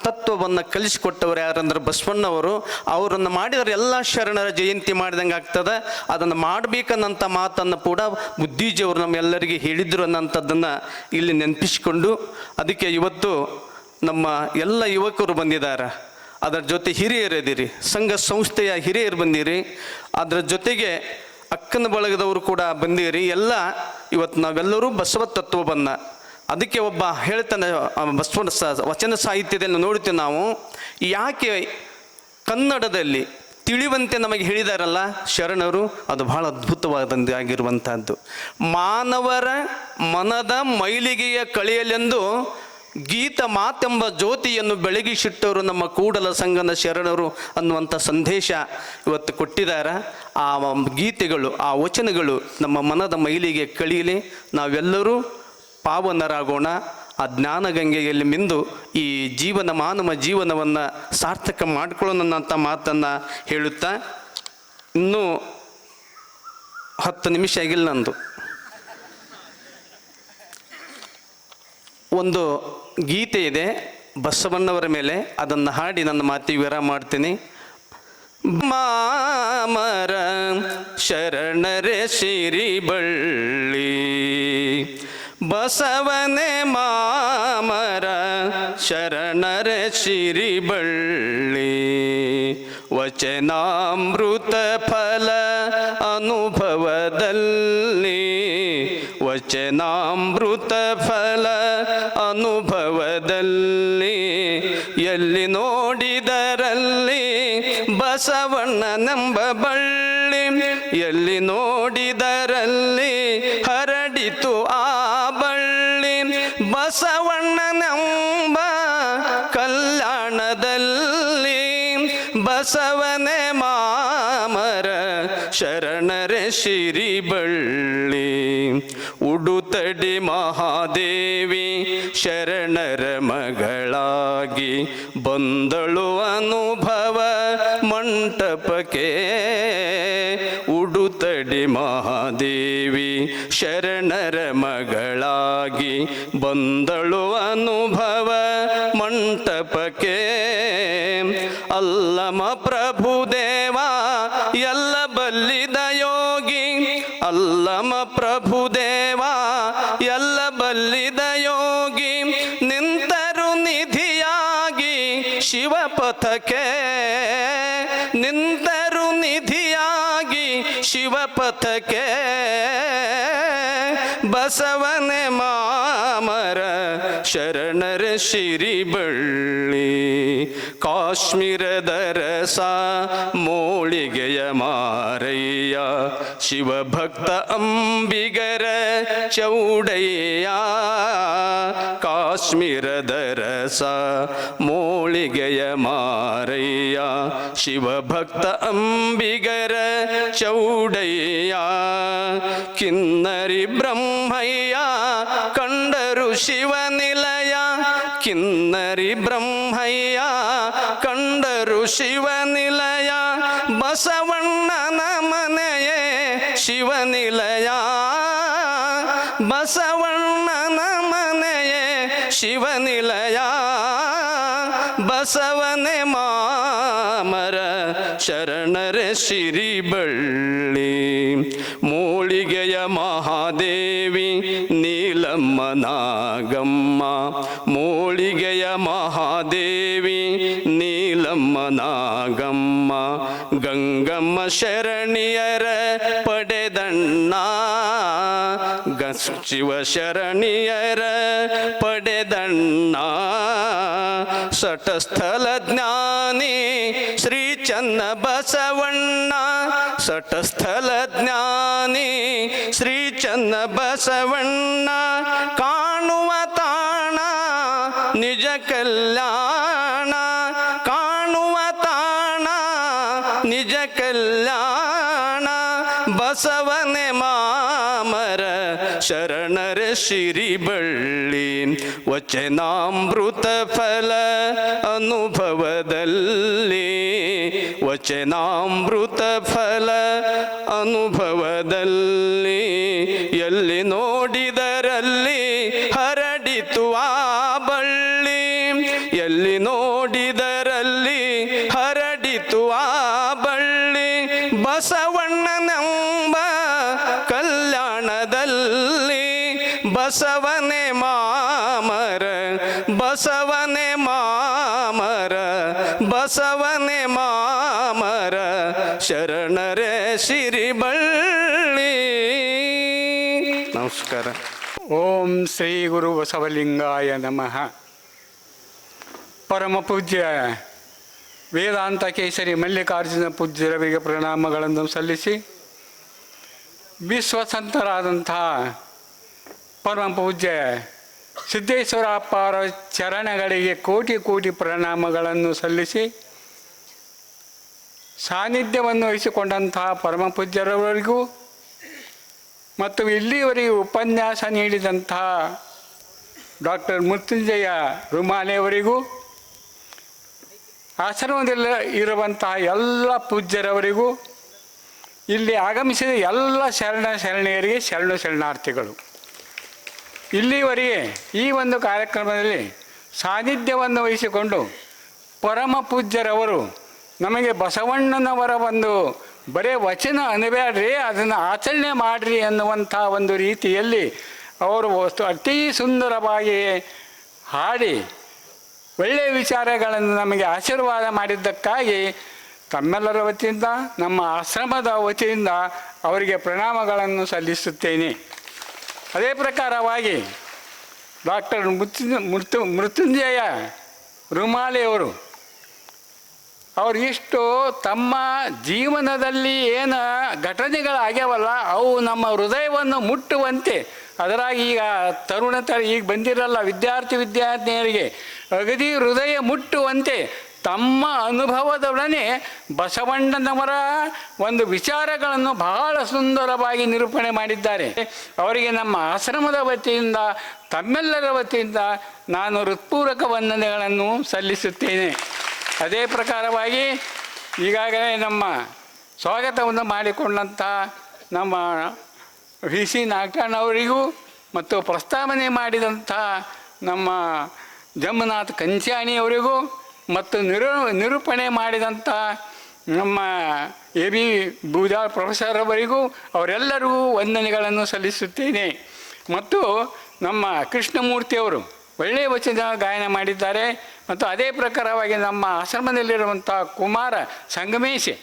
ತತ್ವವನ್ನು ಕಲಿಸಿಕೊಟ್ಟವರು ಯಾರಂದ್ರೆ ಬಸವಣ್ಣವರು. ಅವರನ್ನು ಮಾಡಿದರೆ ಎಲ್ಲ ಶರಣರ ಜಯಂತಿ ಮಾಡಿದಂಗೆ ಆಗ್ತದೆ. ಅದನ್ನು ಮಾಡಬೇಕನ್ನಂಥ ಮಾತನ್ನು ಕೂಡ ಬುದ್ಧಿಜಿಯವರು ನಮ್ಮೆಲ್ಲರಿಗೆ ಹೇಳಿದರು ಅನ್ನೋಂಥದ್ದನ್ನು ಇಲ್ಲಿ ನೆನಪಿಸಿಕೊಂಡು, ಅದಕ್ಕೆ ಇವತ್ತು ನಮ್ಮ ಎಲ್ಲ ಯುವಕರು ಬಂದಿದ್ದಾರೆ, ಅದರ ಜೊತೆ ಹಿರಿಯರಿದ್ದೀರಿ, ಸಂಘ ಸಂಸ್ಥೆಯ ಹಿರಿಯರು ಬಂದಿರಿ, ಅದರ ಜೊತೆಗೆ ಅಕ್ಕನ ಬಳಗದವರು ಕೂಡ ಬಂದಿರಿ. ಎಲ್ಲ ಇವತ್ತು ನಾವೆಲ್ಲರೂ ಬಸವ ತತ್ವವನ್ನು, ಅದಕ್ಕೆ ಒಬ್ಬ ಹೇಳ್ತಾನೆ, ಬಸವನ ವಚನ ಸಾಹಿತ್ಯದಲ್ಲಿ ನೋಡ್ತೀವಿ ನಾವು, ಯಾಕೆ ಕನ್ನಡದಲ್ಲಿ ತಿಳಿವಂತೆ ನಮಗೆ ಹೇಳಿದಾರಲ್ಲ ಶರಣರು, ಅದು ಬಹಳ ಅದ್ಭುತವಾದಂತಾಗಿರುವಂಥದ್ದು. ಮಾನವರ ಮನದ ಮೈಲಿಗೆಯ ಕಳೆಯಲೆಂದು ಗೀತ ಮಾತೆಂಬ ಜ್ಯೋತಿಯನ್ನು ಬೆಳಗಿಸಿಟ್ಟವರು ನಮ್ಮ ಕೂಡಲ ಸಂಗನ ಶರಣರು ಅನ್ನುವಂಥ ಸಂದೇಶ ಇವತ್ತು ಕೊಟ್ಟಿದ್ದಾರೆ. ಆ ಗೀತೆಗಳು, ಆ ವಚನಗಳು ನಮ್ಮ ಮನದ ಮೈಲಿಗೆ ಕಳೀಲಿ, ನಾವೆಲ್ಲರೂ ಪಾವನರಾಗೋಣ, ಆ ಜ್ಞಾನಗಂಗೆಯಲ್ಲಿ ಮಿಂದು ಈ ಮಾನವ ಜೀವನವನ್ನು ಸಾರ್ಥಕ ಮಾಡಿಕೊಳ್ಳೋಣಂಥ ಮಾತನ್ನು ಹೇಳುತ್ತಾ, ಇನ್ನೂ 10 ನಿಮಿಷ ಆಗಿಲ್ಲ ನಂದು. ಒಂದು ಗೀತೆ ಇದೆ ಬಸವಣ್ಣವರ ಮೇಲೆ, ಅದನ್ನು ಹಾಡಿ ನನ್ನ ಮಾತಿಗೆ ವಿರಾಮ ಮಾಡ್ತೀನಿ. ಮಾಮರ ಶರಣರೇ ಸಿರಿ ಬಳ್ಳಿ ಬಸವನೇ ಮಾಮರ ಶರಣರೇ ಸಿರಿ ಬಳ್ಳಿ ವಚನಾಮೃತ ಫಲ ಅನುಭವದಲ್ಲಿ ವಚನಾಮೃತ ಫಲ ಅನುಭವದಲ್ಲಿ ಎಲ್ಲಿ ನೋಡಿದರಲ್ಲಿ ಬಸವಣ್ಣನೆಂಬ ಬಳ್ಳಿ ಎಲ್ಲಿ ನೋಡಿದರಲ್ಲಿ ಹರಡಿತು ಆ ಬಳ್ಳಿ ಬಸವಣ್ಣನೆಂಬ ಕಲ್ಯಾಣದಲ್ಲಿ ಬಸವನೇ ಮಾಮರ ಶರಣರೇ ಸಿರಿ ಬಳ್ಳಿ ಉಡುತಡಿ ಮಹಾದೇವಿ ಶರಣರ ಮಗಳಾಗಿ ಬಂದಳು ಅನುಭವ ಮಂಟಪಕ್ಕೆ ಉಡುತಡಿ ಮಹಾದೇವಿ ಶರಣರ ಮಗಳಾಗಿ ಬಂದಳು ಅನುಭವ ಮಂಟಪಕ್ಕೆ ಅಲ್ಲಮ ಪ್ರಭುದೇವ ಎಲ್ಲ ಬಲ್ಲಿದ ಯೋಗಿ ಅಲ್ಲಮ ಪ್ರಭುದೇವ ಎಲ್ಲ ಬಲ್ಲಿದ ಯೋಗಿ ನಿಂತರು ನಿಧಿಯಾಗಿ ಶಿವಪಥಕ್ಕೆ ನಿಂತರು ನಿಧಿಯಾಗಿ ಶಿವಪಥಕ್ಕೆ ಬಸವನೇ ಮಾಮರ ಶರಣರ ಸಿರಿ ಬಳ್ಳಿ ಕಾಶ್ಮೀರದ ರಸ ಮೋಳಿಗೆಯ ಮಾರಯ್ಯ ಶಿವಭಕ್ತ ಅಂಬಿಗರ ಚೌಡಯ್ಯ ಕಾಶ್ಮೀರದ ರಸ ಮೋಳಿಗೆಯ ಮಾರಯ್ಯ ಶಿವಭಕ್ತ ಅಂಬಿಗರ ಚೌಡಯ್ಯ ಕಿನ್ನರಿ ಬ್ರಹ್ಮ ಬ್ರಹ್ಮಯ್ಯ ಕಂಡರು ಶಿವನಿಲಯ, ಕಿನ್ನರಿ ಬ್ರಹ್ಮಯ್ಯ ಕಂಡರು ಶಿವನಿಲಯ, ಬಸವಣ್ಣನ ಮನೆಯೇ ಶಿವನಿಲಯ, ಬಸವಣ್ಣನ ಮನೆಯೇ ಶಿವನಿಲಯ, ಬಸವನೆ ಮಾಮರ ಶರಣರ ಸಿರಿಬಳ್ಳಿ, ಮೂಳಿಗೆಯ ಮಹಾದೇವಿ ನೀಲಮ್ಮ ನಾಗಮ್ಮ, ಮೂಳಿಗೆಯ ಮಹಾದೇವಿ ನೀಲಮ್ಮ ನಾಗಮ್ಮ, ಗಂಗಮ್ಮ ಶರಣಿಯರ ಪಡೆದಣ್ಣ, ಶಿವ ಶರಣಿಯರ ಪಡೆದಣ್ಣ, ಸಟಸ್ಥಲ ಜ್ಞಾನಿ ಶ್ರೀ ಚನ್ನ ಬಸವಣ್ಣ, ಸಟಸ್ಥಲ ಜ್ಞಾನಿ ಶ್ರೀ ಚನ್ನ ಬಸವಣ್ಣ, ಕಾಣುವ ತಾಣ ನಿಜ ಕಲ್ಯಾಣ, ಕಾಣುವ ತಾಣ ನಿಜ ಕಲ್ಯಾಣ, ಬಸವನೆ ಮಾಮರ ಶರಣರ ಸಿರಿಬಳ್ಳಿ, ವಚನಾಮೃತ ಫಲ ಅನುಭವದಲ್ಲಿ, ವಚನಾಮೃತ ಫಲ ಅನುಭವದಲ್ಲಿ, ಎಲ್ಲಿ ನೋಡಿದರಲ್ಲಿ ಹರಡಿತು ಆ ಬಳ್ಳಿ, ಎಲ್ಲಿ ನೋಡಿದರಲ್ಲಿ ಹರಡಿತು ಆ ಬಳ್ಳಿ, ಬಸವಣ್ಣನೆಂಬ ಕಲ್ಯಾಣದಲ್ಲಿ, ಬಸವನೆ ಮಾಮರ, ಬಸವನೆ ಮಾಮರ, ಬಸವನೆ ಮಾಮರ ಶರಣರ ಸಿರಿಬಳ್ಳಿ. ನಮಸ್ಕಾರ. ಓಂ ಶ್ರೀ ಗುರು ಬಸವಲಿಂಗಾಯ ನಮಃ. ಪರಮ ಪೂಜ್ಯ ವೇದಾಂತ ಕೇಸರಿ ಮಲ್ಲಿಕಾರ್ಜುನ ಪೂಜ್ಯರವರಿಗೆ ಪ್ರಣಾಮಗಳನ್ನು ಸಲ್ಲಿಸಿ, ವಿಶ್ವಸಂತರಾದಂತಹ ಪರಮ ಪೂಜ್ಯ ಸಿದ್ದೇಶ್ವರಪ್ಪ ಅವರ ಚರಣಗಳಿಗೆ ಕೋಟಿ ಕೋಟಿ ಪ್ರಣಾಮಗಳನ್ನು ಸಲ್ಲಿಸಿ, ಸಾನ್ನಿಧ್ಯವನ್ನು ವಹಿಸಿಕೊಂಡಂತಹ ಪರಮ ಪೂಜ್ಯರವರಿಗೂ ಮತ್ತು ಇಲ್ಲಿಯವರೆಗೆ ಉಪನ್ಯಾಸ ನೀಡಿದಂತಹ ಡಾಕ್ಟರ್ ಮೃತ್ಯುಂಜಯ ರುಮಾಲೆಯವರಿಗೂ, ಆಶ್ರಮದಲ್ಲಿ ಇರುವಂತಹ ಎಲ್ಲ ಪೂಜ್ಯರವರಿಗೂ, ಇಲ್ಲಿ ಆಗಮಿಸಿದ ಎಲ್ಲ ಶರಣೆಯರಿಗೆ ಶರಣಾರ್ಥಿಗಳು. ಇಲ್ಲಿವರೆಗೆ ಈ ಒಂದು ಕಾರ್ಯಕ್ರಮದಲ್ಲಿ ಸಾನ್ನಿಧ್ಯವನ್ನು ವಹಿಸಿಕೊಂಡು ಪರಮ ಪೂಜ್ಯರವರು ನಮಗೆ ಬಸವಣ್ಣನವರ ಒಂದು ಬರೇ ವಚನ ಅನ್ಬೇಡ್ರಿ, ಅದನ್ನು ಆಚರಣೆ ಮಾಡಿರಿ ಅನ್ನುವಂಥ ಒಂದು ರೀತಿಯಲ್ಲಿ ಅವರು ಅತಿ ಸುಂದರವಾಗಿ ಹಾಡಿ ಒಳ್ಳೆಯ ವಿಚಾರಗಳನ್ನು ನಮಗೆ ಆಶೀರ್ವಾದ ಮಾಡಿದ್ದಕ್ಕಾಗಿ ತಮ್ಮೆಲ್ಲರ ವತಿಯಿಂದ, ನಮ್ಮ ಆಶ್ರಮದ ವತಿಯಿಂದ ಅವರಿಗೆ ಪ್ರಣಾಮಗಳನ್ನು ಸಲ್ಲಿಸುತ್ತೇನೆ. ಅದೇ ಪ್ರಕಾರವಾಗಿ ಡಾಕ್ಟರ್ ಮೃತ್ಯುಂಜಯ ರುಮಾಲೆಯವರು ಇಷ್ಟು ತಮ್ಮ ಜೀವನದಲ್ಲಿ ಏನು ಘಟನೆಗಳಾಗ್ಯಾವಲ್ಲ ಅವು ನಮ್ಮ ಹೃದಯವನ್ನು ಮುಟ್ಟುವಂತೆ, ಅದರಾಗಿ ಈಗ ಈಗ ಬಂದಿರಲ್ಲ ವಿದ್ಯಾರ್ಥಿನಿಯರಿಗೆ ಅಗದಿ ಹೃದಯ ಮುಟ್ಟುವಂತೆ ತಮ್ಮ ಅನುಭವದೊಡನೆ ಬಸವಣ್ಣನವರ ಒಂದು ವಿಚಾರಗಳನ್ನು ಬಹಳ ಸುಂದರವಾಗಿ ನಿರೂಪಣೆ ಮಾಡಿದ್ದಾರೆ. ಅವರಿಗೆ ನಮ್ಮ ಆಶ್ರಮದ ವತಿಯಿಂದ, ತಮ್ಮೆಲ್ಲರ ವತಿಯಿಂದ ನಾನು ಹೃತ್ಪೂರ್ವಕ ವಂದನೆಗಳನ್ನು ಸಲ್ಲಿಸುತ್ತೇನೆ. ಅದೇ ಪ್ರಕಾರವಾಗಿ ಈಗಾಗಲೇ ನಮ್ಮ ಸ್ವಾಗತವನ್ನು ಮಾಡಿಕೊಂಡಂಥ ನಮ್ಮ ವಿ ಸಿ ನಾಗಣ್ಣವರಿಗೂ ಮತ್ತು ಪ್ರಸ್ತಾವನೆ ಮಾಡಿದಂಥ ನಮ್ಮ ಜಮ್ಮನಾಥ್ ಕಂಚಾಣಿಯವರಿಗೂ ಮತ್ತು ನಿರೂಪಣೆ ಮಾಡಿದಂಥ ನಮ್ಮ ಎ ಬಿ ಬೂದಾಳ್ ಪ್ರೊಫೆಸರ್ ಅವರಿಗೂ ಅವರೆಲ್ಲರಿಗೂ ವಂದನೆಗಳನ್ನು ಸಲ್ಲಿಸುತ್ತೇನೆ. ಮತ್ತು ನಮ್ಮ ಕೃಷ್ಣಮೂರ್ತಿಯವರು ಒಳ್ಳೆಯ ವಚನ ಗಾಯನ ಮಾಡಿದ್ದಾರೆ. ಮತ್ತು ಅದೇ ಪ್ರಕಾರವಾಗಿ ನಮ್ಮ ಆಶ್ರಮದಲ್ಲಿರುವಂಥ ಕುಮಾರ ಸಂಗಮೇಶ್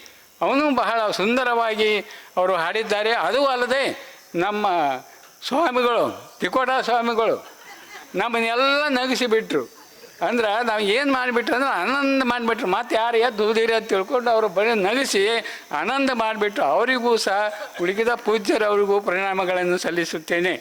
ಅವನು ಬಹಳ ಸುಂದರವಾಗಿ ಅವರು ಹಾಡಿದ್ದಾರೆ. ಅದೂ ಅಲ್ಲದೆ ನಮ್ಮ ಸ್ವಾಮಿಗಳು ತಿಕೋಟ ಸ್ವಾಮಿಗಳು ನಮ್ಮನ್ನೆಲ್ಲ ನಗಿಸಿಬಿಟ್ರು. ಅಂದ್ರೆ ನಾವು ಏನು ಮಾಡಿಬಿಟ್ರು ಅಂದ್ರೆ ಆನಂದ ಮಾಡಿಬಿಟ್ರು. ಮತ್ತು ಯಾರು ಎದ್ದುದಿರಿ ಅಂತ ತಿಳ್ಕೊಂಡು ಅವರು ಬರೀ ನಗಿಸಿ ಆನಂದ ಮಾಡಿಬಿಟ್ರು. ಅವರಿಗೂ ಸಹ ಉಳಿದ ಪೂಜ್ಯರವರಿಗೂ ಪ್ರಣಾಮಗಳನ್ನು ಸಲ್ಲಿಸುತ್ತೇನೆ.